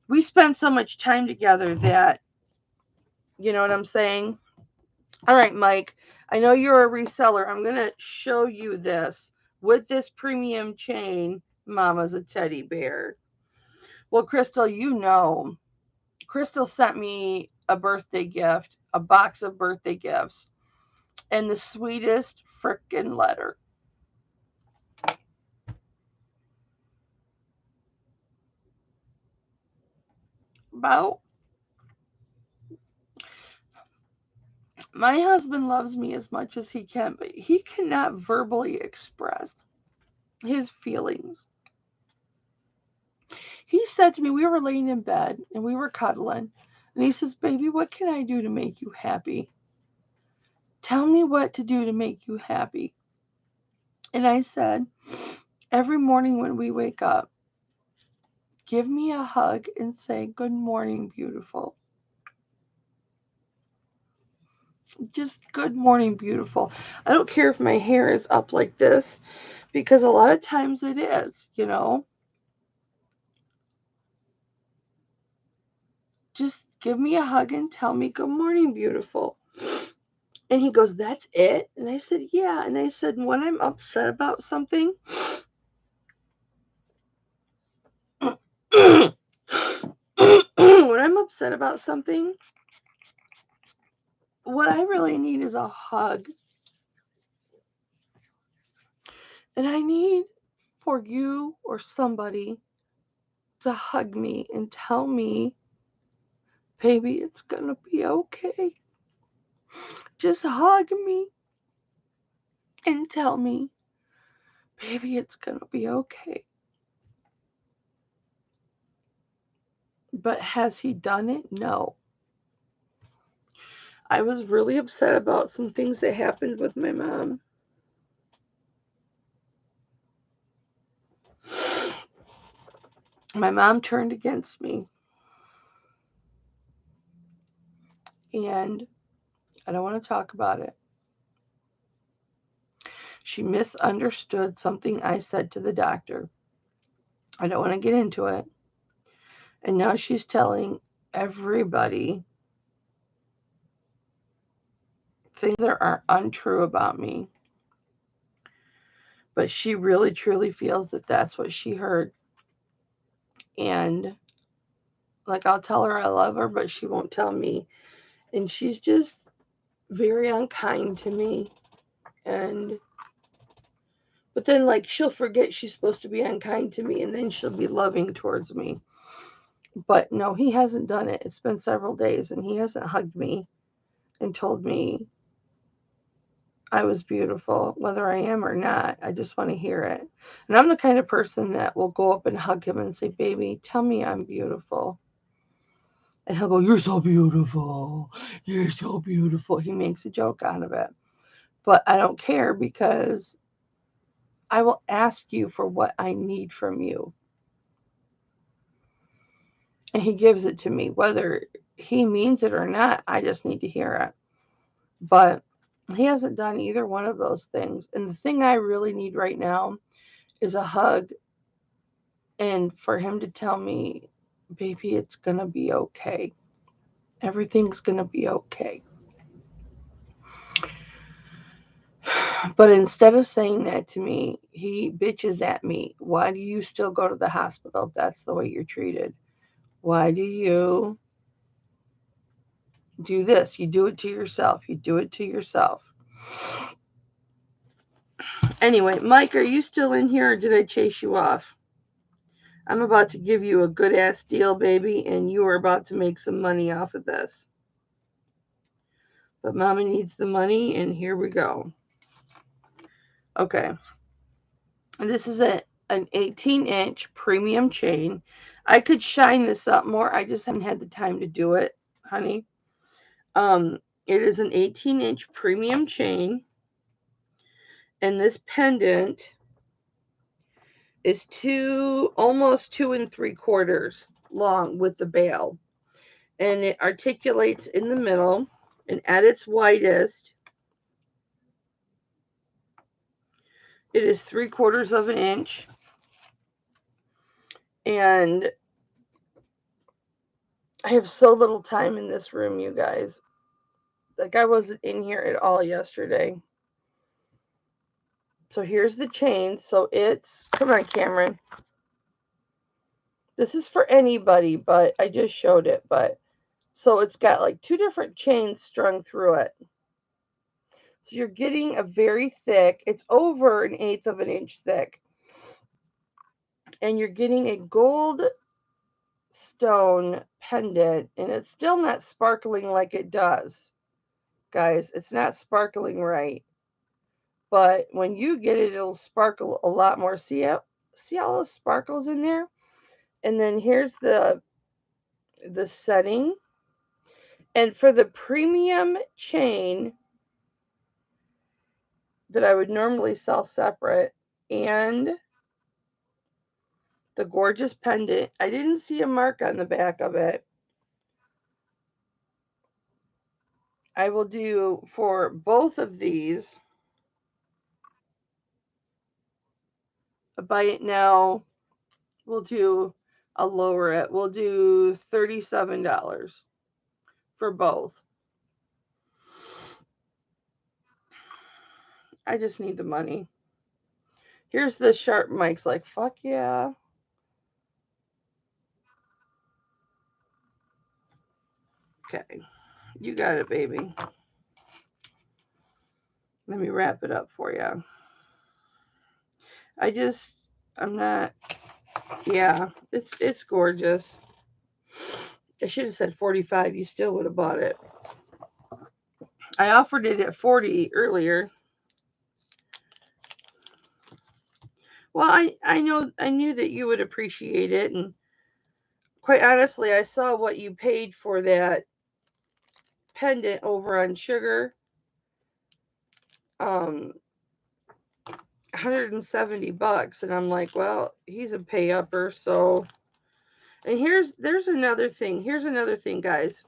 We spend so much time together that, you know what I'm saying? All right, Mike, I know you're a reseller. I'm going to show you this with this premium chain. Mama's a teddy bear. Well, Crystal, you know, Crystal sent me a birthday gift, a box of birthday gifts, and the sweetest frickin' letter. About my husband loves me as much as he can, but he cannot verbally express his feelings. He said to me, we were laying in bed and we were cuddling, and he says, baby, what can I do to make you happy? Tell me what to do to make you happy. And I said, every morning when we wake up, give me a hug and say, good morning, beautiful. Just good morning, beautiful. I don't care if my hair is up like this because a lot of times it is, you know. Just give me a hug and tell me good morning, beautiful. And he goes, that's it? And I said, yeah. And I said, when I'm upset about something, when I'm upset about something, what I really need is a hug. And I need for you or somebody to hug me and tell me, baby, it's going to be okay. Just hug me and tell me, baby, it's going to be okay. But has he done it? No. I was really upset about some things that happened with my mom. My mom turned against me. And I don't want to talk about it. She misunderstood something I said to the doctor. I don't want to get into it. And now she's telling everybody things that are untrue about me. But she really, truly feels that that's what she heard. And like, I'll tell her I love her, but she won't tell me. And she's just very unkind to me. And but then, like, she'll forget she's supposed to be unkind to me, and then she'll be loving towards me. But no, he hasn't done it. It's been several days, and he hasn't hugged me and told me I was beautiful, whether I am or not. I just want to hear it. And I'm the kind of person that will go up and hug him and say, baby, tell me I'm beautiful. And he'll go, you're so beautiful. You're so beautiful. He makes a joke out of it. But I don't care because I will ask you for what I need from you. And he gives it to me. Whether he means it or not, I just need to hear it. But he hasn't done either one of those things. And the thing I really need right now is a hug and for him to tell me, baby, it's going to be okay. Everything's going to be okay. But instead of saying that to me, he bitches at me. Why do you still go to the hospital if that's the way you're treated? Why do you do this? You do it to yourself. You do it to yourself. Anyway, Mike, are you still in here or did I chase you off? I'm about to give you a good ass deal, baby, and you are about to make some money off of this. But Mama needs the money, and here we go. Okay. This is an 18-inch premium chain. I could shine this up more. I just haven't had the time to do it, honey. It is an 18-inch premium chain, and this pendant is almost 2 3/4 long with the bail, and it articulates in the middle, and at its widest, it is 3/4 of an inch, and I have so little time in this room, you guys. Like, I wasn't in here at all yesterday. So here's the chain. So it's, come on, Cameron. This is for anybody, but I just showed it. But so it's got like 2 different chains strung through it. So you're getting a very thick, it's over 1/8 of an inch thick. And you're getting a gold stone pendant, and it's still not sparkling like it does. Guys, it's not sparkling right. But when you get it, it'll sparkle a lot more. See all the sparkles in there? And then here's the setting. And for the premium chain that I would normally sell separate, and the gorgeous pendant, I didn't see a mark on the back of it. I will do for both of these, buy it now, I'll lower it. We'll do $37 for both. I just need the money. Here's the sharp Mike's like, fuck yeah. Okay, you got it, baby. Let me wrap it up for you. I'm not, yeah, it's gorgeous. I should have said 45. You still would have bought it. I offered it at 40 earlier. Well, I knew that you would appreciate it, and quite honestly, I saw what you paid for that pendant over on Sugar. 170 bucks, and I'm like, well, he's a pay upper, so. And there's another thing. Here's another thing, guys.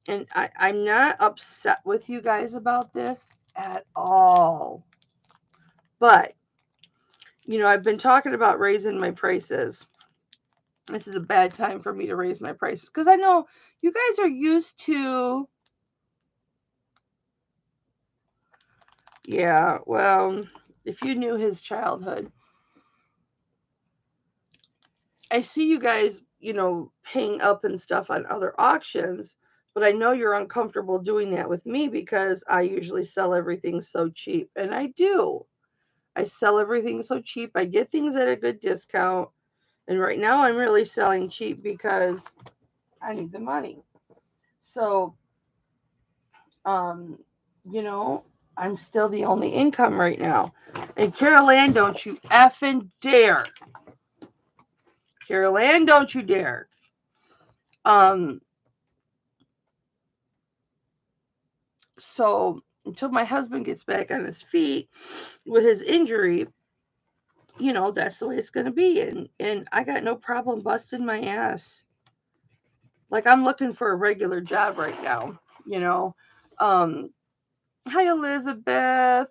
And I'm not upset with you guys about this at all. But, I've been talking about raising my prices. This is a bad time for me to raise my prices, because I know you guys are used to. Yeah, well, if you knew his childhood, I see you guys, paying up and stuff on other auctions, but I know you're uncomfortable doing that with me because I usually sell everything so cheap. And I do. I sell everything so cheap. I get things at a good discount. And right now I'm really selling cheap because I need the money. So, um, I'm still the only income right now. And Carol Ann, don't you effing dare. Carol Ann, don't you dare. So until my husband gets back on his feet with his injury, that's the way it's going to be. And I got no problem busting my ass. Like, I'm looking for a regular job right now, Hi, Elizabeth.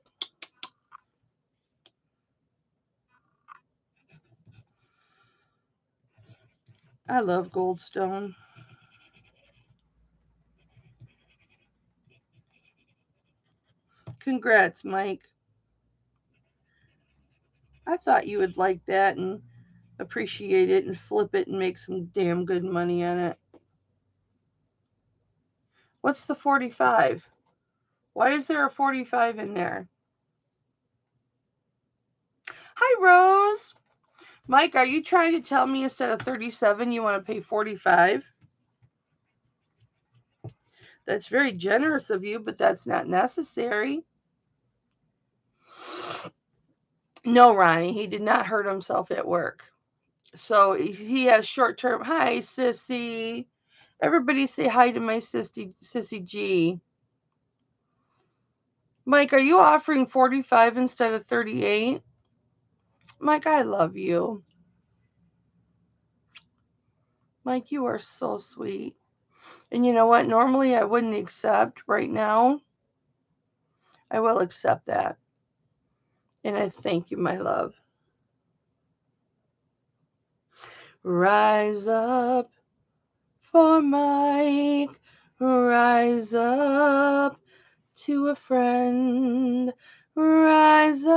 I love Goldstone. Congrats, Mike. I thought you would like that and appreciate it and flip it and make some damn good money on it. What's the 45? Why is there a 45 in there? Hi, Rose. Mike, are you trying to tell me instead of 37 you want to pay 45? That's very generous of you, but that's not necessary. No, Ronnie, he did not hurt himself at work. So he has short-term. Hi, Sissy. Everybody say hi to my Sissy G. Mike, are you offering 45 instead of 38? Mike, I love you. Mike, you are so sweet. And you know what? Normally I wouldn't accept. Right now, I will accept that. And I thank you, my love. Rise up for Mike. Rise up to a friend. Rise up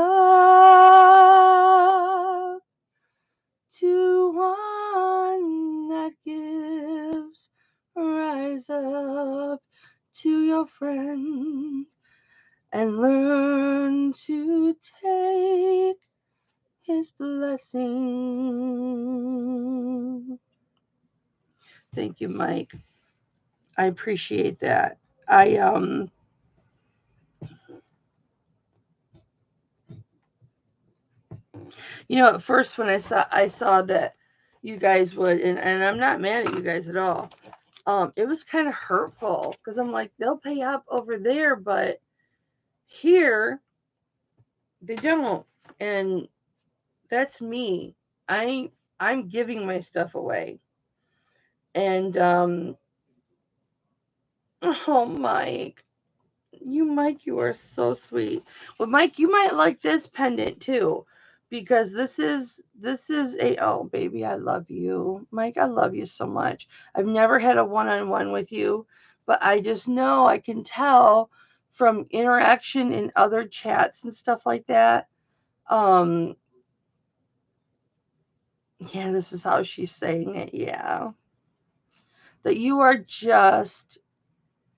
to one that gives. Rise up to your friend and learn to take his blessing. Thank you, Mike. I appreciate that. At first when I saw that you guys would, and I'm not mad at you guys at all. It was kind of hurtful because I'm like, they'll pay up over there, but here they don't, and that's me. I'm giving my stuff away, and oh, Mike, you are so sweet. Well, Mike, you might like this pendant too, because this is a, oh baby, I love you, Mike. I love you so much. I've never had a one-on-one with you, but I just know, I can tell from interaction in other chats and stuff like that. Um, yeah, this is how she's saying it. Yeah, that you are just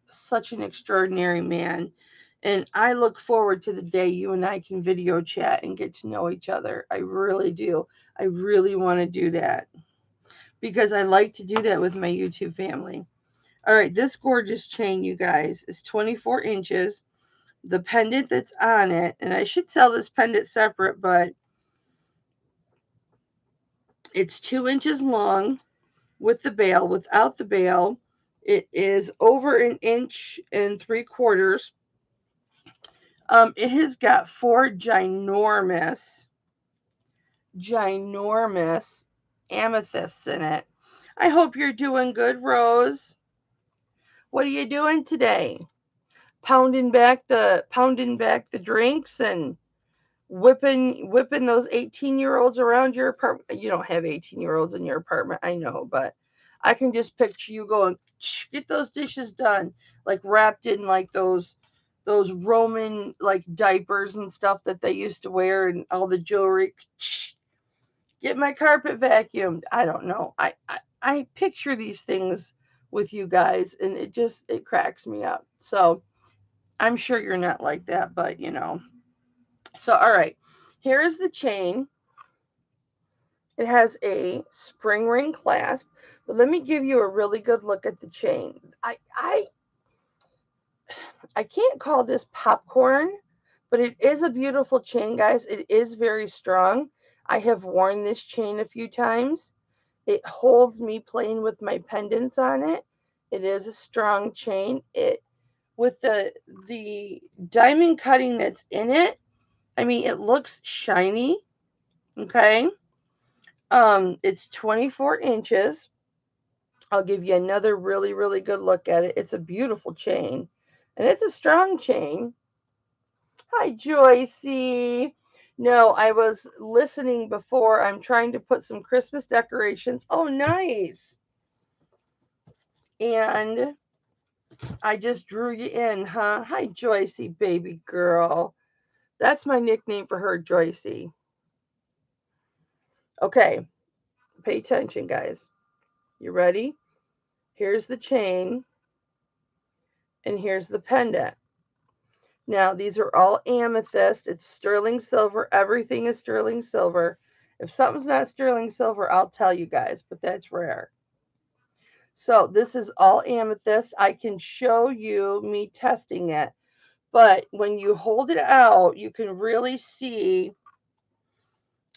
such an extraordinary man. And I look forward to the day you and I can video chat and get to know each other. I really do. I really want to do that because I like to do that with my YouTube family. All right, this gorgeous chain, you guys, is 24 inches. The pendant that's on it, and I should sell this pendant separate, but it's 2 inches long with the bail. Without the bail, it is over 1.75 inches. It has got 4 ginormous amethysts in it. I hope you're doing good, Rose. What are you doing today? Pounding back the drinks and whipping those 18-year-olds around your apartment. You don't have 18-year-olds in your apartment, I know, but I can just picture you going, get those dishes done, like wrapped in like those Roman like diapers and stuff that they used to wear, and all the jewelry. Get my carpet vacuumed. I don't know. I picture these things with you guys, and it cracks me up. So I'm sure you're not like that, but So all right, here is the chain. It has a spring ring clasp, but let me give you a really good look at the chain. I can't call this popcorn, but it is a beautiful chain, guys. It is very strong. I have worn this chain a few times. It holds me playing with my pendants on it. It is a strong chain. It, with the diamond cutting that's in it, I mean, it looks shiny. Okay. It's 24 inches. I'll give you another really, really good look at it. It's a beautiful chain, and it's a strong chain. Hi, Joycey. No, I was listening before. I'm trying to put some Christmas decorations. Oh, nice. And I just drew you in, huh? Hi, Joycey, baby girl. That's my nickname for her, Joycey. Okay, pay attention, guys. You ready? Here's the chain, and here's the pendant. Now, these are all amethyst. It's sterling silver. Everything is sterling silver. If something's not sterling silver, I'll tell you guys, but that's rare. So this is all amethyst. I can show you me testing it, but when you hold it out, you can really see.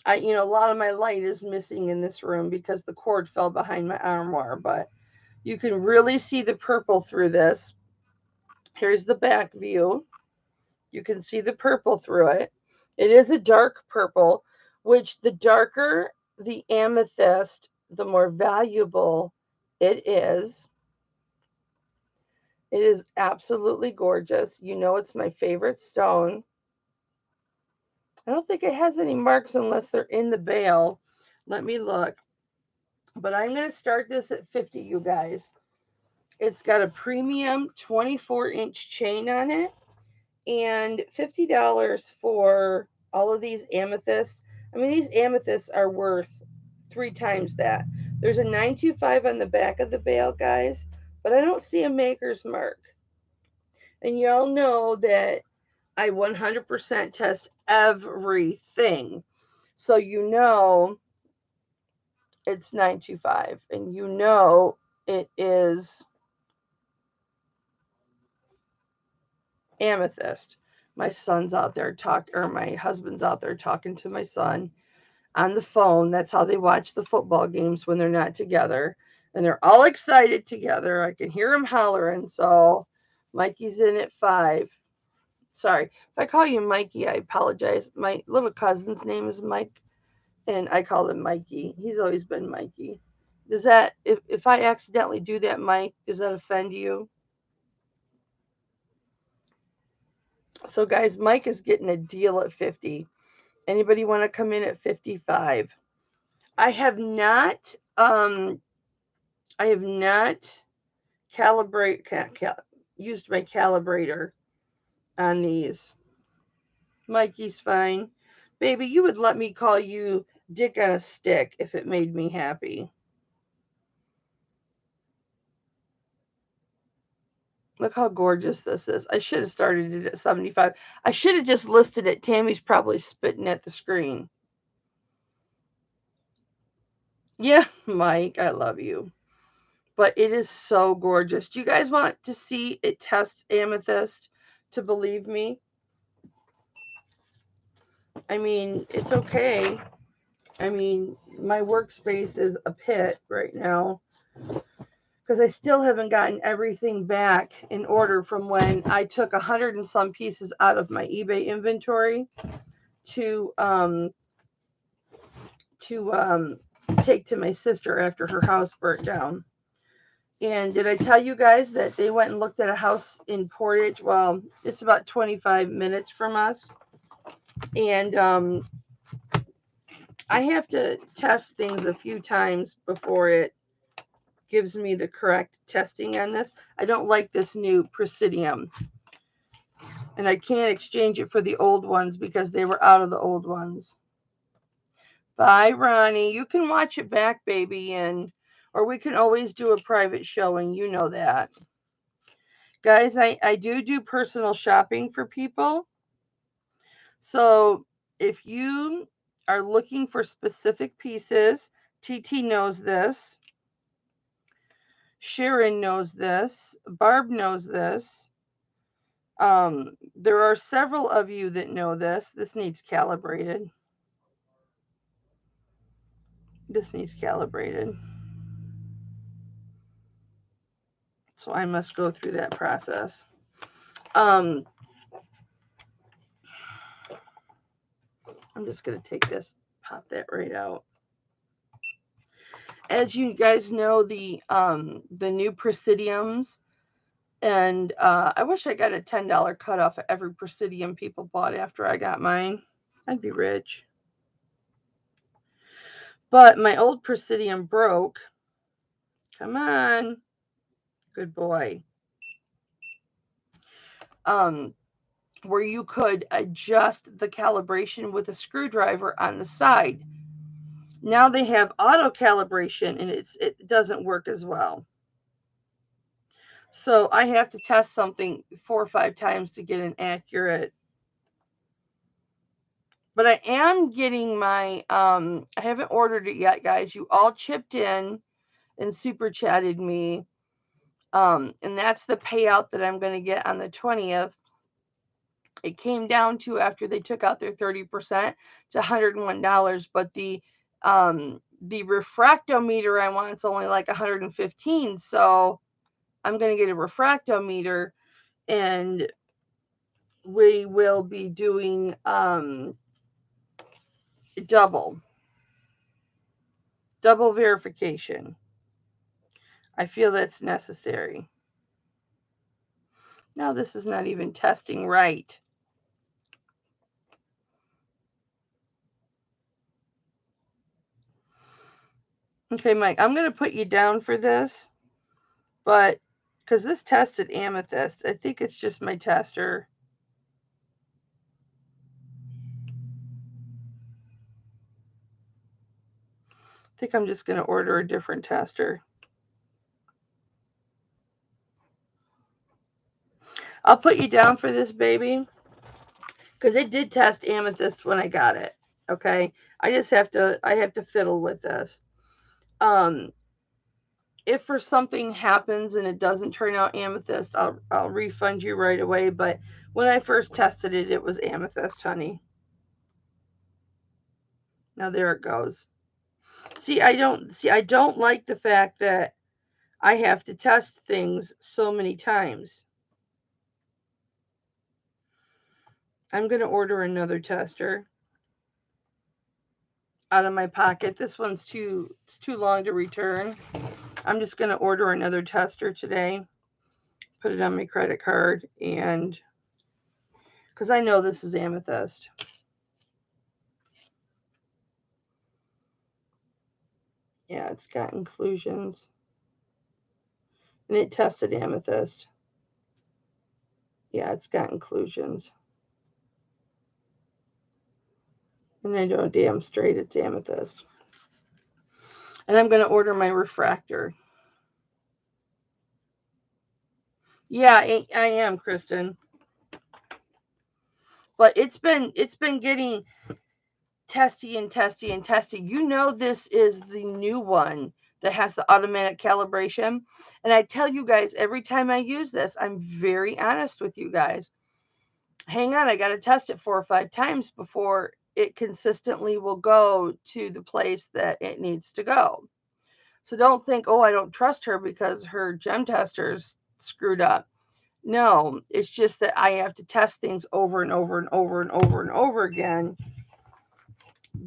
A lot of my light is missing in this room because the cord fell behind my armoire, but you can really see the purple through this. Here's the back view. You can see the purple through it. It is a dark purple, which the darker the amethyst, the more valuable it is. It is absolutely gorgeous. You know it's my favorite stone. I don't think it has any marks unless they're in the bale. Let me look. But I'm going to start this at 50, you guys. It's got a premium 24-inch chain on it. And $50 for all of these amethysts. I mean, these amethysts are worth 3 times that. There's a 925 on the back of the bale, guys, but I don't see a maker's mark. And y'all know that I 100% test everything. So you know it's 925, and you know it is amethyst. My son's out there my husband's out there talking to my son on the phone. That's how they watch the football games when they're not together. And they're all excited together. I can hear him hollering. So Mikey's in at 5. Sorry. If I call you Mikey, I apologize. My little cousin's name is Mike, and I call him Mikey. He's always been Mikey. Does that, if I accidentally do that, Mike, does that offend you? So, guys, Mike is getting a deal at 50. Anybody want to come in at 55? I have not used my calibrator on these. Mikey's fine. Baby, you would let me call you Dick on a Stick if it made me happy. Look how gorgeous this is. I should have started it at 75. I should have just listed it. Tammy's probably spitting at the screen. Yeah, Mike, I love you. But it is so gorgeous. Do you guys want to see it test amethyst to believe me? I mean, it's okay. I mean, my workspace is a pit right now because I still haven't gotten everything back in order from when I took 100 and some pieces out of my eBay inventory to take to my sister after her house burnt down. And did I tell you guys that they went and looked at a house in Portage? Well, it's about 25 minutes from us. And I have to test things a few times before it gives me the correct testing on this. I don't like this new Presidium. And I can't exchange it for the old ones because they were out of the old ones. Bye, Ronnie. You can watch it back, baby, or we can always do a private showing. You know that. Guys, I do personal shopping for people. So if you are looking for specific pieces, TT knows this. Sharon knows this. Barb knows this. There are several of you that know this. This needs calibrated. This needs calibrated. So I must go through that process. I'm just going to take this, pop that right out. As you guys know, the new Presidiums, and I wish I got a $10 cut off of every Presidium people bought after I got mine. I'd be rich. But my old Presidium broke. Come on. Good boy. where you could adjust the calibration with a screwdriver on the side. Now they have auto calibration, and it doesn't work as well. So I have to test something 4 or 5 times to get an accurate. But I am getting my, I haven't ordered it yet, guys. You all chipped in and super chatted me. And that's the payout that I'm going to get on the 20th. It came down to, after they took out their 30%, to $101. But the refractometer I want, it's only like $115. So I'm going to get a refractometer, and we will be doing double verification. I feel that's necessary. Now this is not even testing right. Okay, Mike, I'm going to put you down for this, but because this tested Amethyst, I think it's just my tester. I think I'm just going to order a different tester. I'll put you down for this, baby, because it did test Amethyst when I got it. Okay, I have to fiddle with this. If for something happens and it doesn't turn out Amethyst, I'll refund you right away. But when I first tested it, it was Amethyst, honey. Now there it goes. I don't like the fact that I have to test things so many times. I'm going to order another tester out of my pocket. This one's too long to return. I'm just going to order another tester today. Put it on my credit card, and because I know this is Amethyst. Yeah, it's got inclusions. And it tested Amethyst. Yeah, it's got inclusions. And I know damn straight it's Amethyst. And I'm going to order my refractor. Yeah, I am, Kristen. But it's been getting testy and testy and testy. You know, this is the new one that has the automatic calibration. And I tell you guys, every time I use this, I'm very honest with you guys. Hang on, I got to test it 4 or 5 times before it consistently will go to the place that it needs to go. So don't think, oh, I don't trust her because her gem tester's screwed up. No, it's just that I have to test things over and over and over and over and over again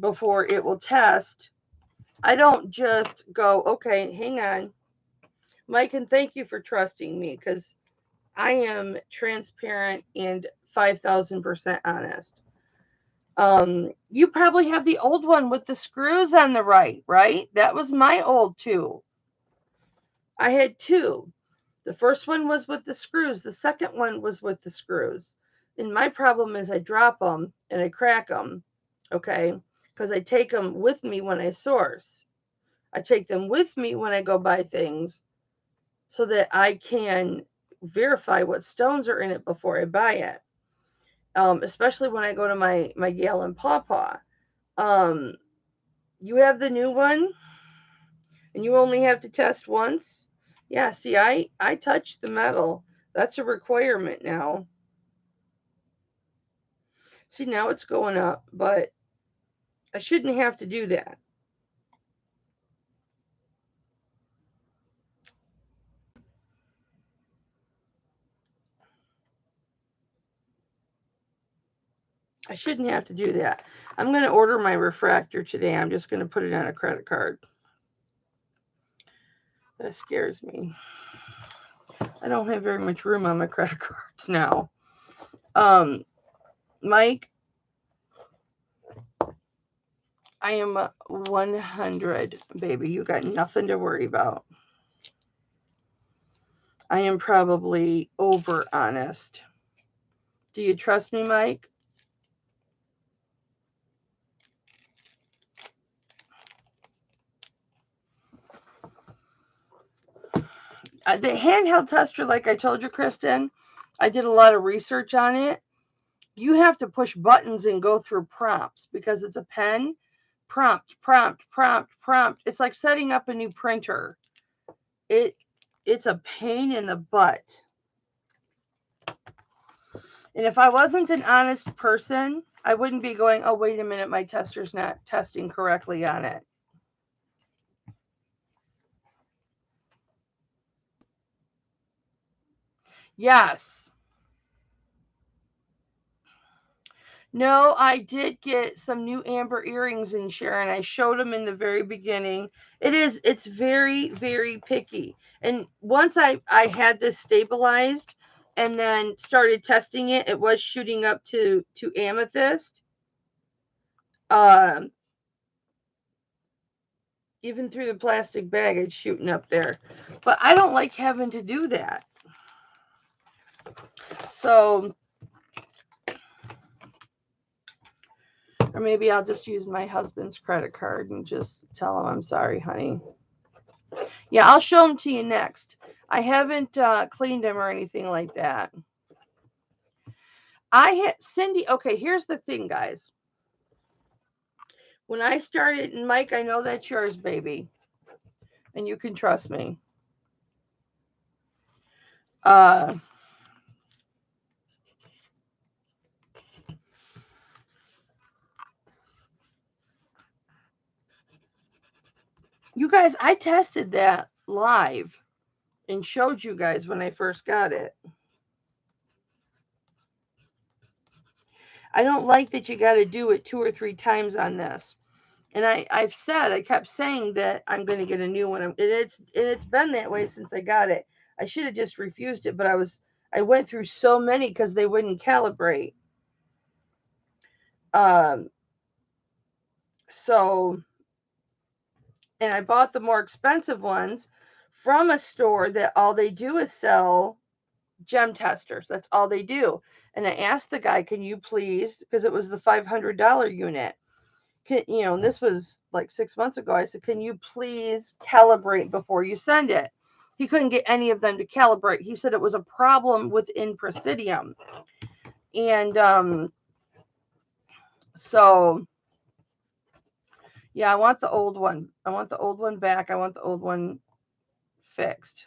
before it will test. I don't just go, okay, hang on, Mike, and thank you for trusting me, because I am transparent and 5,000% honest. You probably have the old one with the screws on the right? That was my old too. I had 2. The first one was with the screws. The second one was with the screws. And my problem is I drop them and I crack them, okay? Because I take them with me when I source. I take them with me when I go buy things so that I can verify what stones are in it before I buy it. Especially when I go to my Gail and Pawpaw. You have the new one and you only have to test once. Yeah, see, I touch the metal. That's a requirement now. See, now it's going up, but I shouldn't have to do that. I shouldn't have to do that. I'm going to order my refractor today. I'm just going to put it on a credit card. That scares me. I don't have very much room on my credit cards now. Mike, I am 100, baby. You got nothing to worry about. I am probably over honest. Do you trust me, Mike? The handheld tester, like I told you, Kristen, I did a lot of research on it. You have to push buttons and go through prompts because it's a pen. Prompt, prompt, prompt, prompt. It's like setting up a new printer. It's a pain in the butt. And if I wasn't an honest person, I wouldn't be going, oh, wait a minute, my tester's not testing correctly on it. Yes. No, I did get some new amber earrings in Sharon. I showed them in the very beginning. It's very, very picky. And once I had this stabilized and then started testing it, it was shooting up to amethyst. Even through the plastic bag, it's shooting up there. But I don't like having to do that. So, or maybe I'll just use my husband's credit card and just tell him I'm sorry, honey. Yeah, I'll show them to you next. I haven't cleaned them or anything like that. I had Cindy. Okay, here's the thing, guys. When I started, and Mike, I know that's yours, baby, and you can trust me. You guys, I tested that live and showed you guys when I first got it. I don't like that you got to do it 2 or 3 times on this. And I kept saying that I'm going to get a new one. And it's been that way since I got it. I should have just refused it, but I went through so many because they wouldn't calibrate. So, and I bought the more expensive ones from a store that all they do is sell gem testers. That's all they do. And I asked the guy, can you please, because it was the $500 unit. And this was like 6 months ago. I said, can you please calibrate before you send it? He couldn't get any of them to calibrate. He said it was a problem within Presidium. And so, yeah, I want the old one. I want the old one back. I want the old one fixed.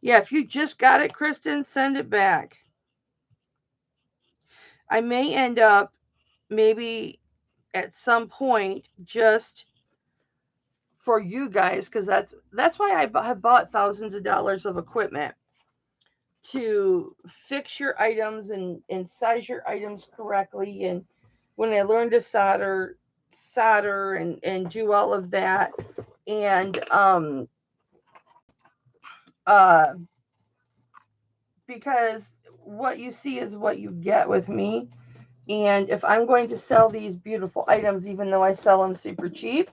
Yeah, if you just got it, Kristen, send it back. I may end up maybe at some point just for you guys, because that's why I have bought thousands of dollars of equipment to fix your items and size your items correctly. And when I learned to solder and do all of that, and because what you see is what you get with me. And if I'm going to sell these beautiful items, even though I sell them super cheap,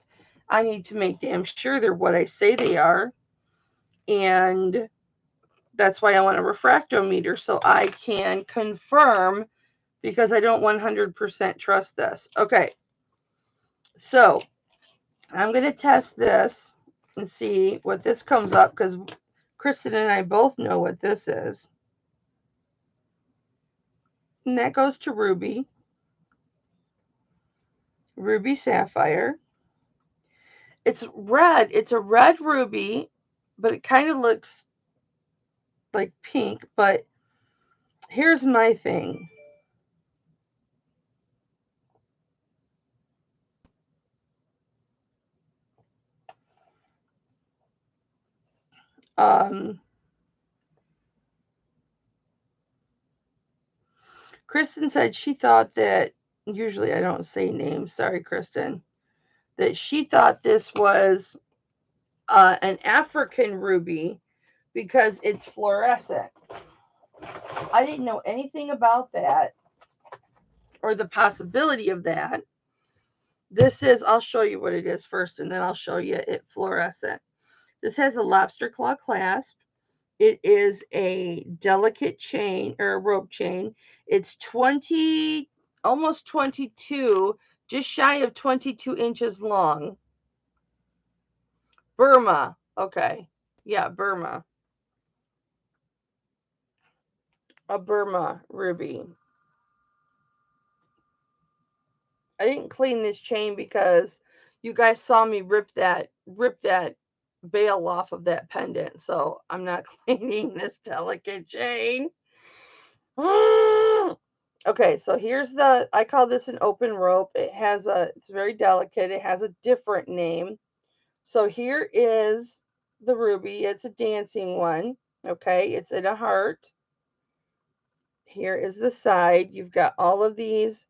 I need to make damn sure they're what I say they are. And that's why I want a refractometer, so I can confirm, because I don't 100% trust this. Okay, so I'm going to test this and see what this comes up, because Kristen and I both know what this is. And that goes to Ruby. Ruby Sapphire. It's red. It's a red ruby, but it kind of looks like pink. But here's my thing. Kristen said she thought that, usually I don't say names, sorry, Kristen, that she thought this was an African ruby because it's fluorescent. I didn't know anything about that or the possibility of that. This is, I'll show you what it is first, and then I'll show you it fluorescent. This has a lobster claw clasp. It is a delicate chain or a rope chain. It's 20, almost 22, just shy of 22 inches long. Burma. Okay. Yeah, Burma. A Burma ruby. I didn't clean this chain because you guys saw me rip that bail off of that pendant. So I'm not cleaning this delicate chain. Okay, so here's I call this an open rope. It's very delicate. It has a different name. So here is the ruby. It's a dancing one. Okay, it's in a heart. Here is the side. You've got all of these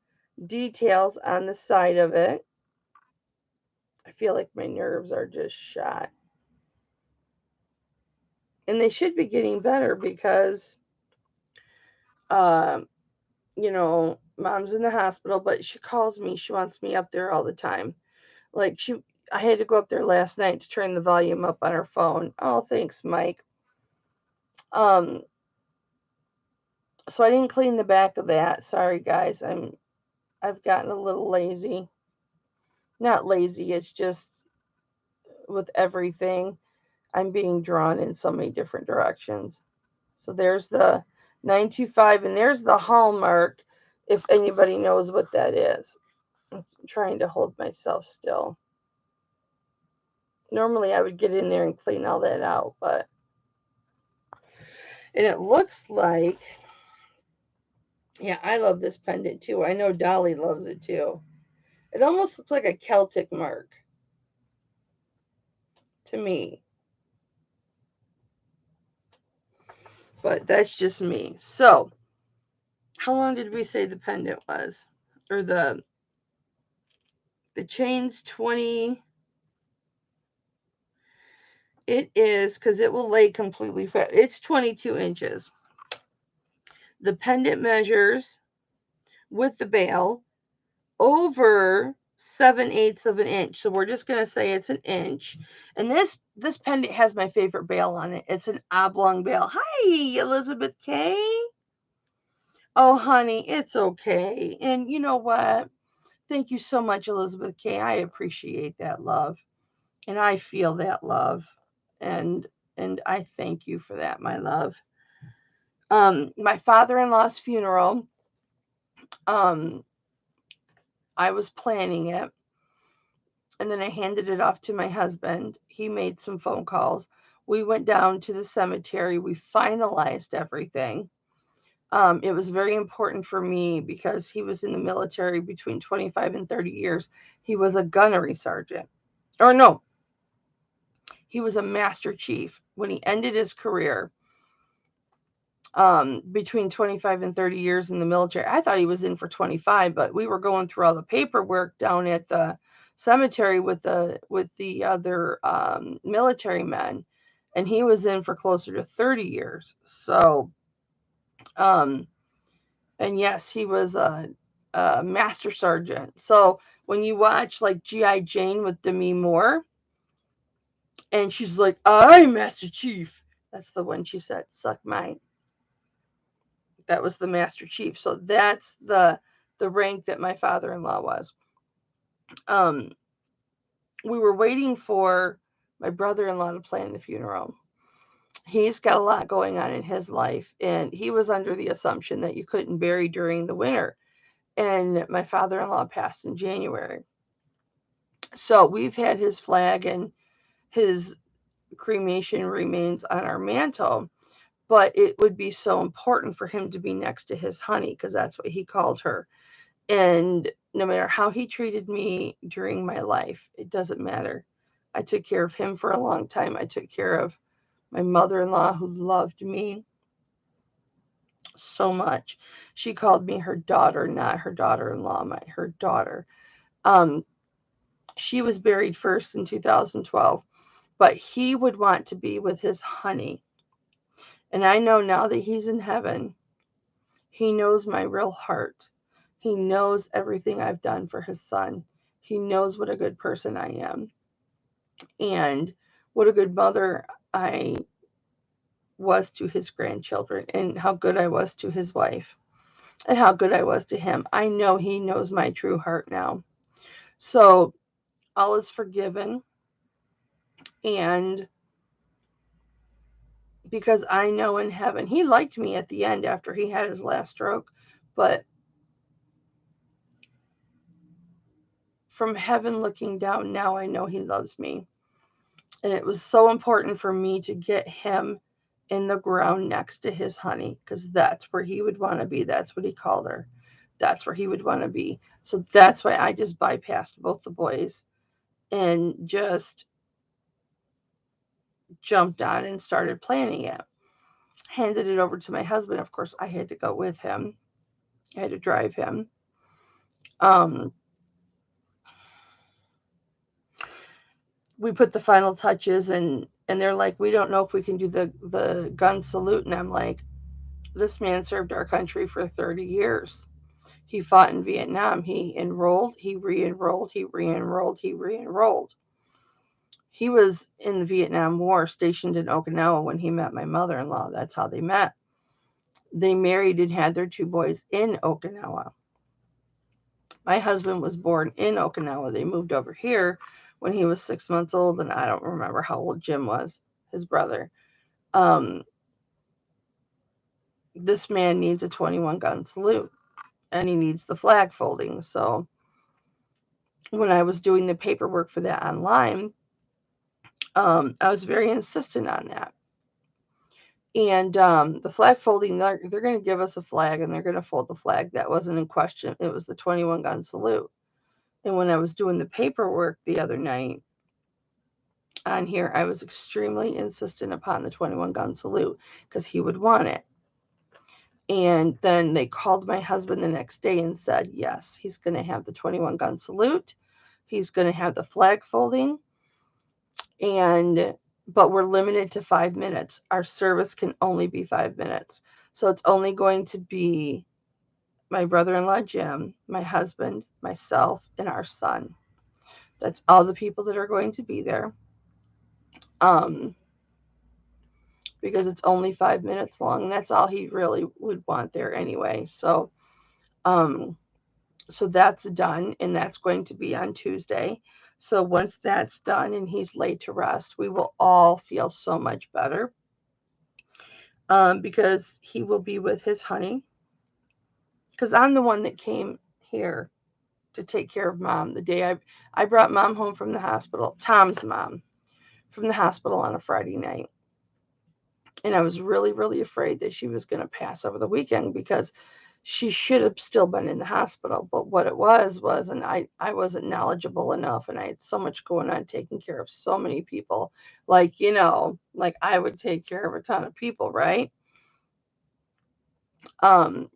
details on the side of it. I feel like my nerves are just shot. And they should be getting better because, um, mom's in the hospital, but she calls me. She wants me up there all the time. Like I had to go up there last night to turn the volume up on her phone. Oh, thanks, Mike. Um, so I didn't clean the back of that. Sorry, guys. I've gotten a little lazy. Not lazy. It's just with everything, I'm being drawn in so many different directions. So there's the 925, and there's the hallmark, if anybody knows what that is. I'm trying to hold myself still. Normally I would get in there and clean all that out, but and it looks like, yeah, I love this pendant too. I know Dolly loves it too. It almost looks like a Celtic mark to me, but that's just me. So how long did we say the pendant was, or the chain's 20? It is, because it will lay completely flat. It's 22 inches. The pendant measures with the bail over 7/8 of an inch. So we're just going to say it's an inch. And this pendant has my favorite bail on it. It's an oblong bail. Hi, Elizabeth K. Oh, honey, it's okay. And you know what? Thank you so much, Elizabeth K. I appreciate that love. And I feel that love. And I thank you for that, my love. My father-in-law's funeral, I was planning it, and then I handed it off to my husband. He made some phone calls. We went down to the cemetery. We finalized everything. It was very important for me because he was in the military between 25 and 30 years. He was a gunnery sergeant. Or no, he was a master chief. When he ended his career, between 25 and 30 years in the military. I thought he was in for 25, but we were going through all the paperwork down at the cemetery with the other military men, and he was in for closer to 30 years. So, and yes, he was a master sergeant. So when you watch like G.I. Jane with Demi Moore, and she's like, "I'm Master Chief," that's the one she said, "Suck mine." That was the Master Chief. So that's the rank that my father-in-law was. Um, we were waiting for my brother-in-law to plan the funeral. He's got a lot going on in his life, and he was under the assumption that you couldn't bury during the winter. And my father-in-law passed in January. So we've had his flag and his cremation remains on our mantle, but it would be so important for him to be next to his honey, because that's what he called her. And no matter how he treated me during my life, it doesn't matter. I took care of him for a long time. I took care of my mother-in-law, who loved me so much. She called me her daughter, not her daughter-in-law, her daughter. Um, she was buried first in 2012, but he would want to be with his honey. And I know now that he's in heaven, he knows my real heart. He knows everything I've done for his son. He knows what a good person I am and what a good mother I was to his grandchildren and how good I was to his wife and how good I was to him. I know he knows my true heart now. So all is forgiven. And because I know in heaven, he liked me at the end after he had his last stroke, but from heaven looking down, now I know he loves me. And it was so important for me to get him in the ground next to his honey, because that's where he would want to be. That's what he called her. That's where he would want to be. So that's why I just bypassed both the boys and just jumped on and started planning it. Handed it over to my husband. Of course, I had to go with him. I had to drive him. Um, we put the final touches, and they're like, we don't know if we can do the gun salute. And I'm like, this man served our country for 30 years. He fought in Vietnam. He enrolled, he re-enrolled, he re-enrolled, he re-enrolled. He was in the Vietnam War, stationed in Okinawa when he met my mother-in-law. That's how they met. They married and had their 2 boys in Okinawa. My husband was born in Okinawa. They moved over here when he was 6 months old, and I don't remember how old Jim was, his brother. Um, this man needs a 21 gun salute, and he needs the flag folding. So when I was doing the paperwork for that online, I was very insistent on that. And the flag folding, they're going to give us a flag and they're going to fold the flag. That wasn't in question. It was the 21 gun salute. And when I was doing the paperwork the other night on here, I was extremely insistent upon the 21 gun salute because he would want it. And then they called my husband the next day and said, yes, he's going to have the 21 gun salute. He's going to have the flag folding. But we're limited to 5 minutes. Our service can only be 5 minutes. So it's only going to be my brother-in-law, Jim, my husband, myself, and our son. That's all the people that are going to be there. Um, because it's only 5 minutes long, and that's all he really would want there anyway. Um, so that's done, and that's going to be on Tuesday. So once that's done and he's laid to rest, we will all feel so much better. Because he will be with his honey. Because I'm the one that came here to take care of Mom the day I brought Mom home from the hospital, Tom's mom, from the hospital on a Friday night. And I was really, really afraid that she was going to pass over the weekend because she should have still been in the hospital. But what it was, and I wasn't knowledgeable enough, and I had so much going on taking care of so many people. Like, like I would take care of a ton of people, right? Um,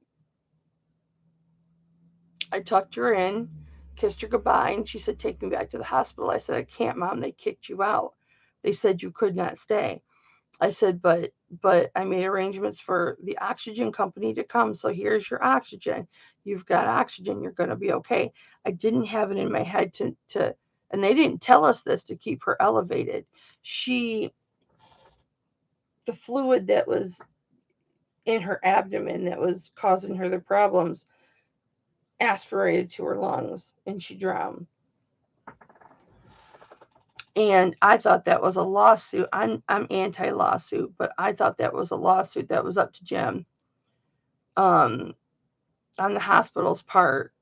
I tucked her in, kissed her goodbye, and she said, take me back to the hospital. I said, I can't, Mom. They kicked you out. They said you could not stay. I said, but I made arrangements for the oxygen company to come. So here's your oxygen. You've got oxygen. You're going to be okay. I didn't have it in my head to, and they didn't tell us this to keep her elevated. The fluid that was in her abdomen that was causing her the problems aspirated to her lungs and she drowned. And I thought that was a lawsuit. I'm anti-lawsuit, but I thought that was a lawsuit that was up to Jim on the hospital's part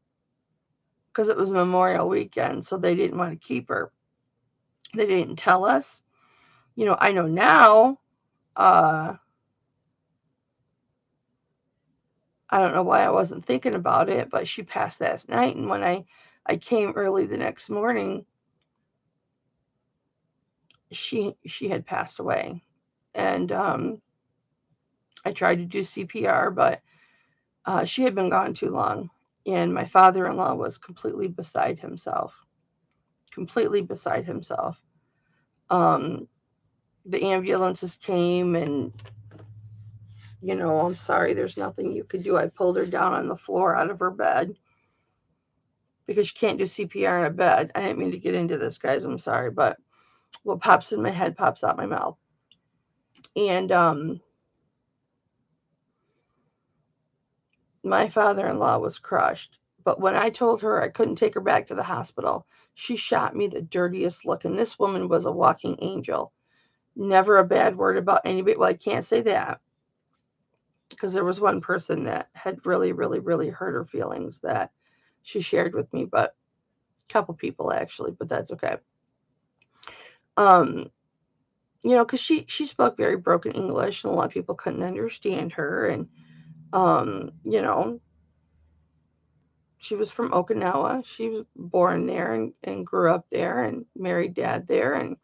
because it was Memorial Weekend, so they didn't want to keep her. They didn't tell us. I know now. I don't know why I wasn't thinking about it, but she passed last night, and when I came early the next morning, she had passed away, and I tried to do CPR, but she had been gone too long, and my father-in-law was completely beside himself. Completely beside himself. The ambulances came, and I'm sorry, there's nothing you could do. I pulled her down on the floor out of her bed because you can't do CPR in a bed. I didn't mean to get into this, guys. I'm sorry, but what pops in my head pops out my mouth. And My father-in-law was crushed. But when I told her I couldn't take her back to the hospital, she shot me the dirtiest look. And this woman was a walking angel. Never a bad word about anybody. Well, I can't say that because there was one person that had really, really, really hurt her feelings that she shared with me, but a couple people actually, but that's okay. Um, because she spoke very broken English, and a lot of people couldn't understand her, and you know, she was from Okinawa. She was born there and grew up there and married dad there,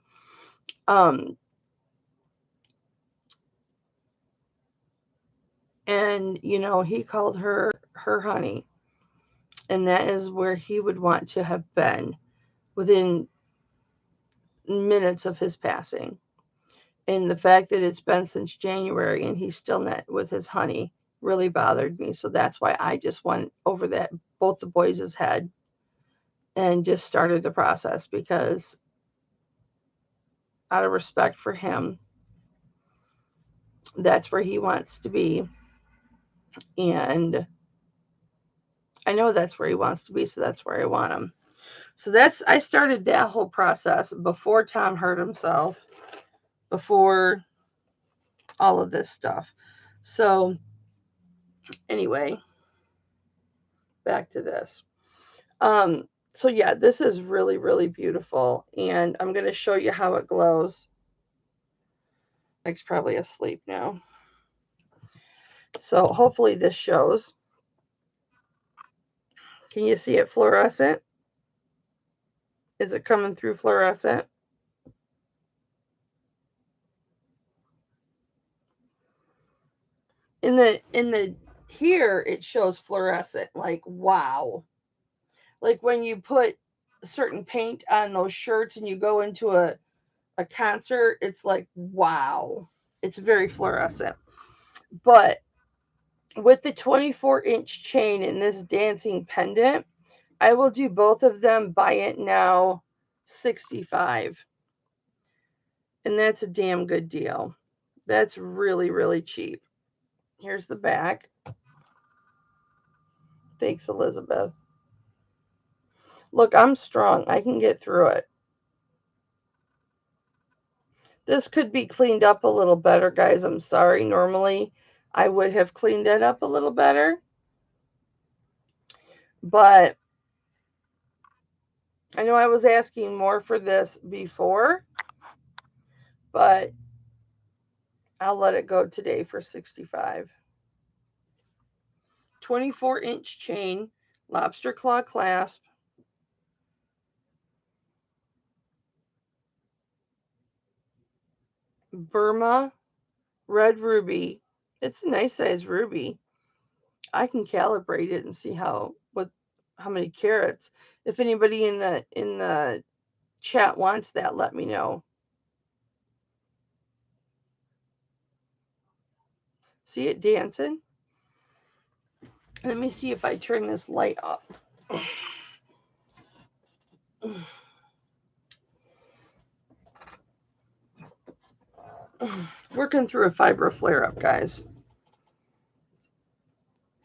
um, and he called her honey, and that is where he would want to have been within minutes of his passing. And the fact that it's been since January and he's still not with his honey really bothered me. So that's why I just went over that both the boys' head and just started the process because out of respect for him, that's where he wants to be. And I know that's where he wants to be, so that's where I want him. So I started that whole process before Tom hurt himself, before all of this stuff. So anyway, back to this. Um, so yeah, this is really, really beautiful. And I'm going to show you how it glows. Mike's probably asleep now. So hopefully this shows. Can you see it fluorescent? Is it coming through fluorescent? In the here it shows fluorescent, like wow. Like when you put certain paint on those shirts and you go into a concert, it's like wow. It's very fluorescent. But with the 24-inch chain and this dancing pendant, I will do both of them. Buy it now, $65. And that's a damn good deal. That's really, really cheap. Here's the back. Thanks, Elizabeth. Look, I'm strong. I can get through it. This could be cleaned up a little better, guys. I'm sorry. Normally, I would have cleaned that up a little better. But I know I was asking more for this before. But I'll let it go today for $65. 24-inch chain, lobster claw clasp. Burma red ruby. It's a nice size ruby. I can calibrate it and see how many carats. If anybody in the chat wants that, let me know. See it dancing? Let me see if I turn this light up. Working through a fibro flare up, guys.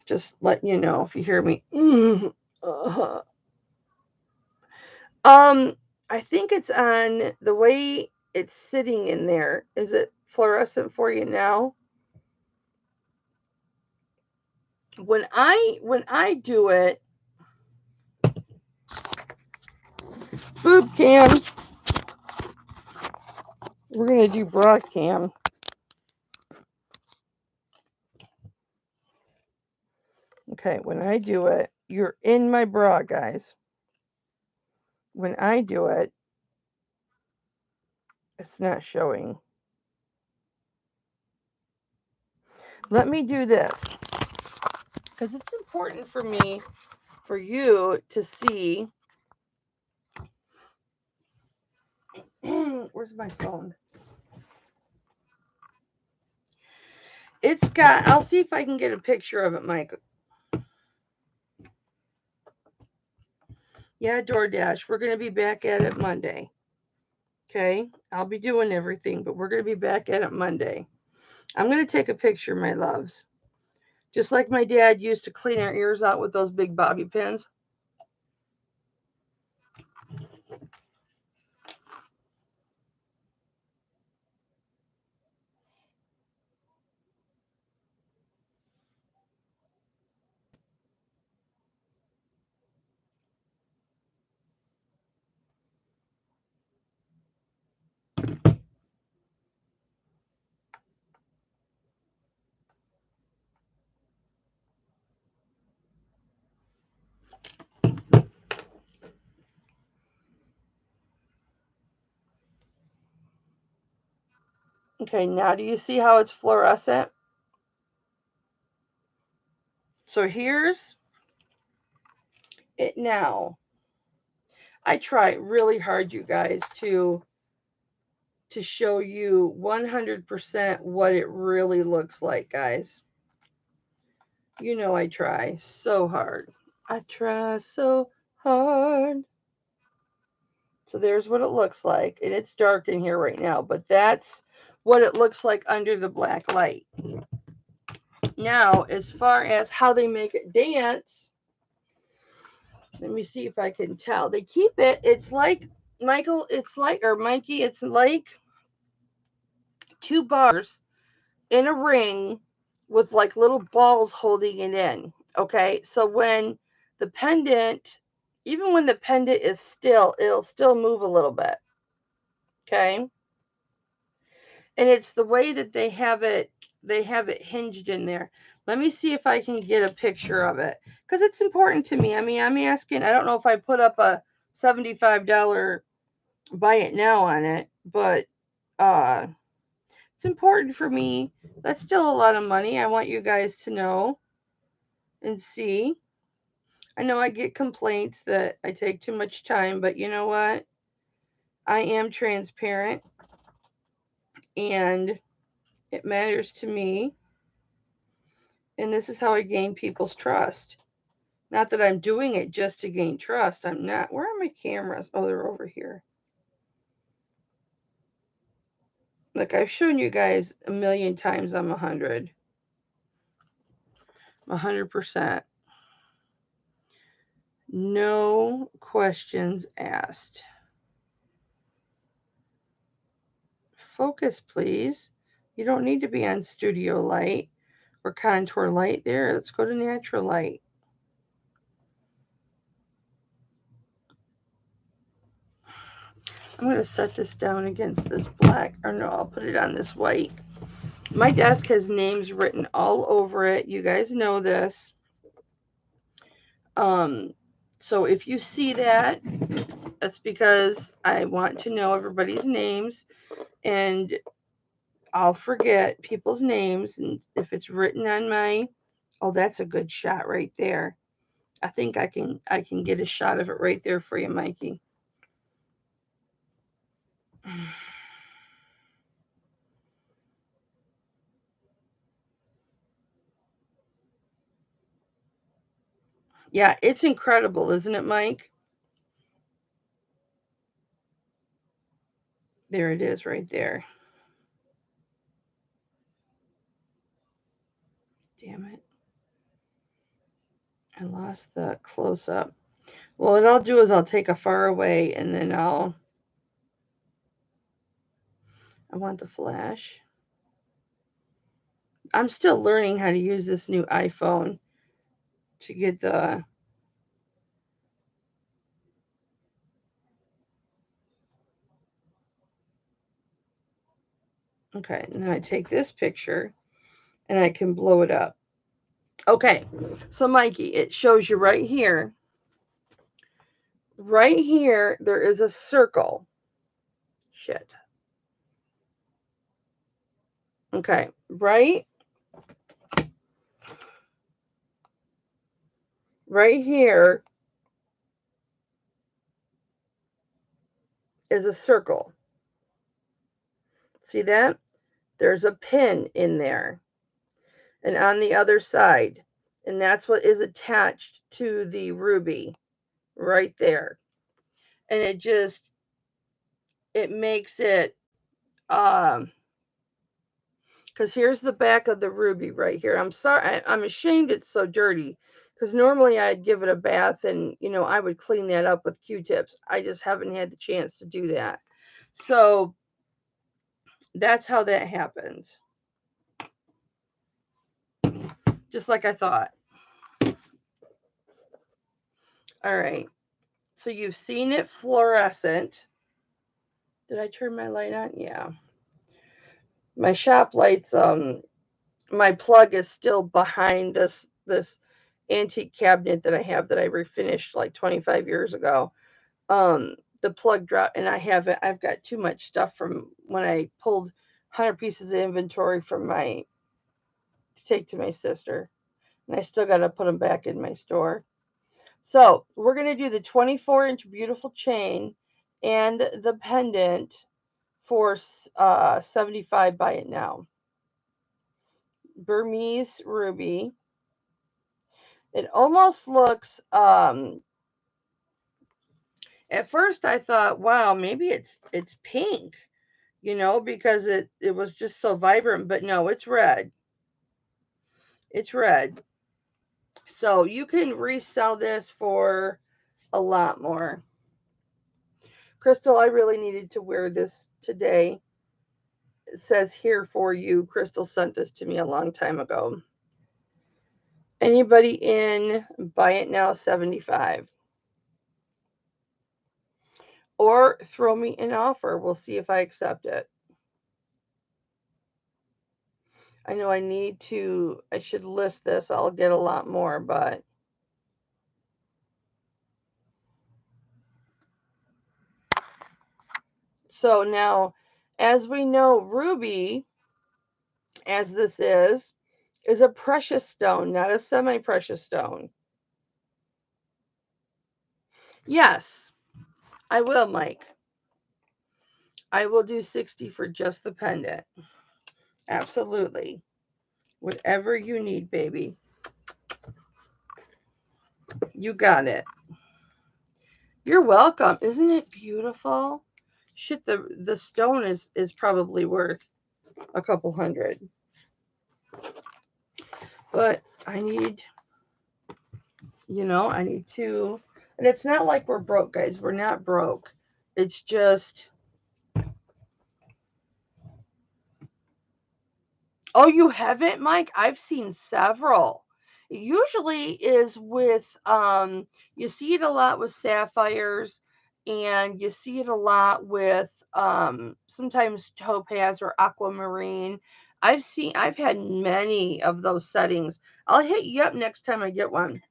Just letting you know if you hear me. I think it's on the way it's sitting in there. Is it fluorescent for you now? When I do it, boob cam. We're gonna do bra cam. Okay, when I do it, you're in my bra, guys. When I do it, it's not showing. Let me do this because it's important for me, for you to see. Where's my phone? It's got, I'll see if I can get a picture of it, Mike. Yeah, DoorDash. We're going to be back at it Monday. Okay? I'll be doing everything, but we're going to be back at it Monday. I'm going to take a picture, my loves, Just like my dad used to clean our ears out with those big bobby pins. Okay, now do you see how it's fluorescent? So here's it now. I try really hard, you guys, to show you 100% what it really looks like, guys. You know I try so hard. I try so hard. So there's what it looks like. And it's dark in here right now, but that's what it looks like under the black light. Now, as far as how they make it dance, let me see if I can tell. They keep it, it's like, Michael, it's like, or Mikey, it's like 2 bars in a ring with like little balls holding it in. Okay, so when the pendant, even when the pendant is still, it'll still move a little bit. Okay, and it's the way that they have it hinged in there. Let me see if I can get a picture of it, because it's important to me. I mean, I'm asking, I don't know if I put up a $75 buy it now on it, but it's important for me. That's still a lot of money. I want you guys to know and see. I know I get complaints that I take too much time, but you know what? I am transparent and it matters to me. And this is how I gain people's trust. Not that I'm doing it just to gain trust. I'm not. Where are my cameras? Oh, they're over here. Look, I've shown you guys a million times I'm 100. 100%. No questions asked. Focus, please. You don't need to be on studio light or contour light. There, let's go to natural light. I'm going to set this down against this black, or no, I'll put it on this white. My desk has names written all over it. You guys know this. So if you see that, that's because I want to know everybody's names, and I'll forget people's names. And if it's written on my, oh, that's a good shot right there. I think I can get a shot of it right there for you, Mikey. Yeah, it's incredible, isn't it, Mike? There it is right there. Damn it. I lost the close up. Well, what I'll do is I'll take a far away and then I want the flash. I'm still learning how to use this new iPhone to get the, okay, and then I take this picture and I can blow it up. Okay, so Mikey, it shows you right here. Right here, there is a circle. Shit. Okay, right here is a circle. See that? There's a pin in there. And on the other side. And that's what is attached to the ruby right there. And it makes it Because here's the back of the ruby right here. I'm sorry, I'm ashamed it's so dirty. Because normally I'd give it a bath and, you know, I would clean that up with Q-tips. I just haven't had the chance to do that. So that's how that happens. Just like I thought. All right. So you've seen it fluorescent. Did I turn my light on? Yeah. My shop lights, my plug is still behind this antique cabinet that I have that I refinished like 25 years ago. The plug dropped, and I've got too much stuff from when I pulled 100 pieces of inventory from to take to my sister, and I still got to put them back in my store. So we're going to do the 24-inch beautiful chain and the pendant for 75 Buy It Now. Burmese ruby. It almost looks, at first I thought, wow, maybe it's pink, you know, because it was just so vibrant, but no, it's red. It's red. So you can resell this for a lot more. Crystal, I really needed to wear this today. It says here for you. Crystal sent this to me a long time ago. Anybody in Buy It Now 75? Or throw me an offer. We'll see if I accept it. I know I should list this. I'll get a lot more, but so now, as we know, ruby, as this is a precious stone, not a semi-precious stone. Yes, I will, Mike. I will do 60 for just the pendant. Absolutely. Whatever you need, baby. You got it. You're welcome. Isn't it beautiful? Shit, the stone is probably worth a couple hundred. But I need, I need to, and it's not like we're broke, guys. We're not broke. It's just, oh, you haven't, Mike? I've seen several. It usually is with, you see it a lot with sapphires, and you see it a lot with, sometimes topaz or aquamarine. I've had many of those settings. I'll hit you up next time I get one.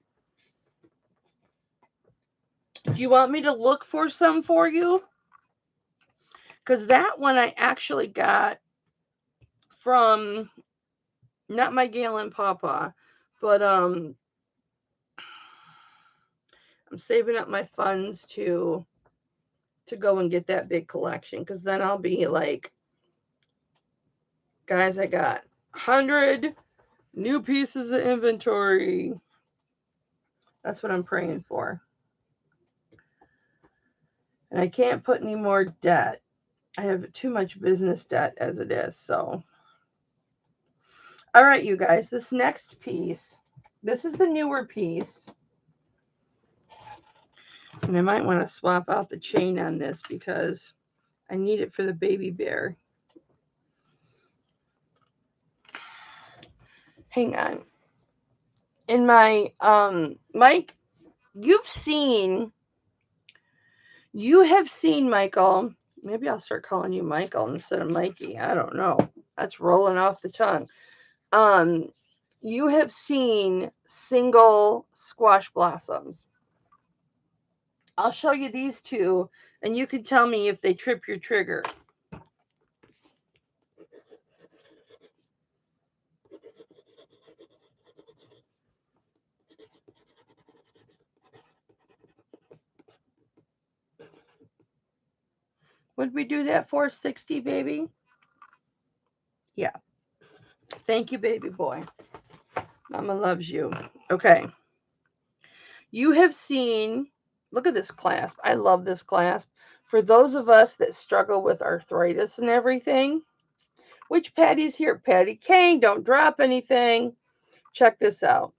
Do you want me to look for some for you? Because that one I actually got from, not my Galen Papa, but I'm saving up my funds to go and get that big collection, because then I'll be like, guys, I got 100 new pieces of inventory. That's what I'm praying for. And I can't put any more debt. I have too much business debt as it is, so. All right, you guys, this next piece, this is a newer piece. And I might want to swap out the chain on this because I need it for the baby bear. Hang on. In my, Mike, you have seen, Michael, maybe I'll start calling you Michael instead of Mikey. I don't know. That's rolling off the tongue. You have seen single squash blossoms. I'll show you these two, and you can tell me if they trip your trigger. Would we do that for 60, baby? Yeah. Thank you, baby boy. Mama loves you. Okay. You have seen, look at this clasp. I love this clasp. For those of us that struggle with arthritis and everything, Which Patty's here? Patty Kane, don't drop anything. Check this out.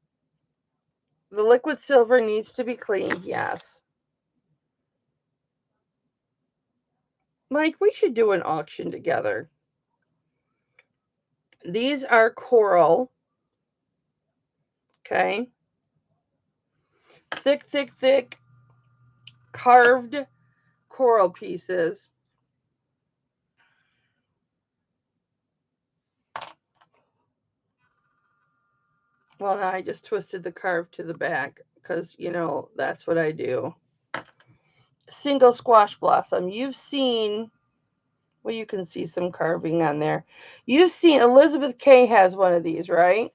The liquid silver needs to be cleaned, yes. Mike, we should do an auction together. These are coral. Okay. Thick, thick, thick carved coral pieces. Well, now I just twisted the carve to the back because, you know, that's what I do. Single squash blossom. You've seen, well, you can see some carving on there. You've seen, Elizabeth K has one of these, right?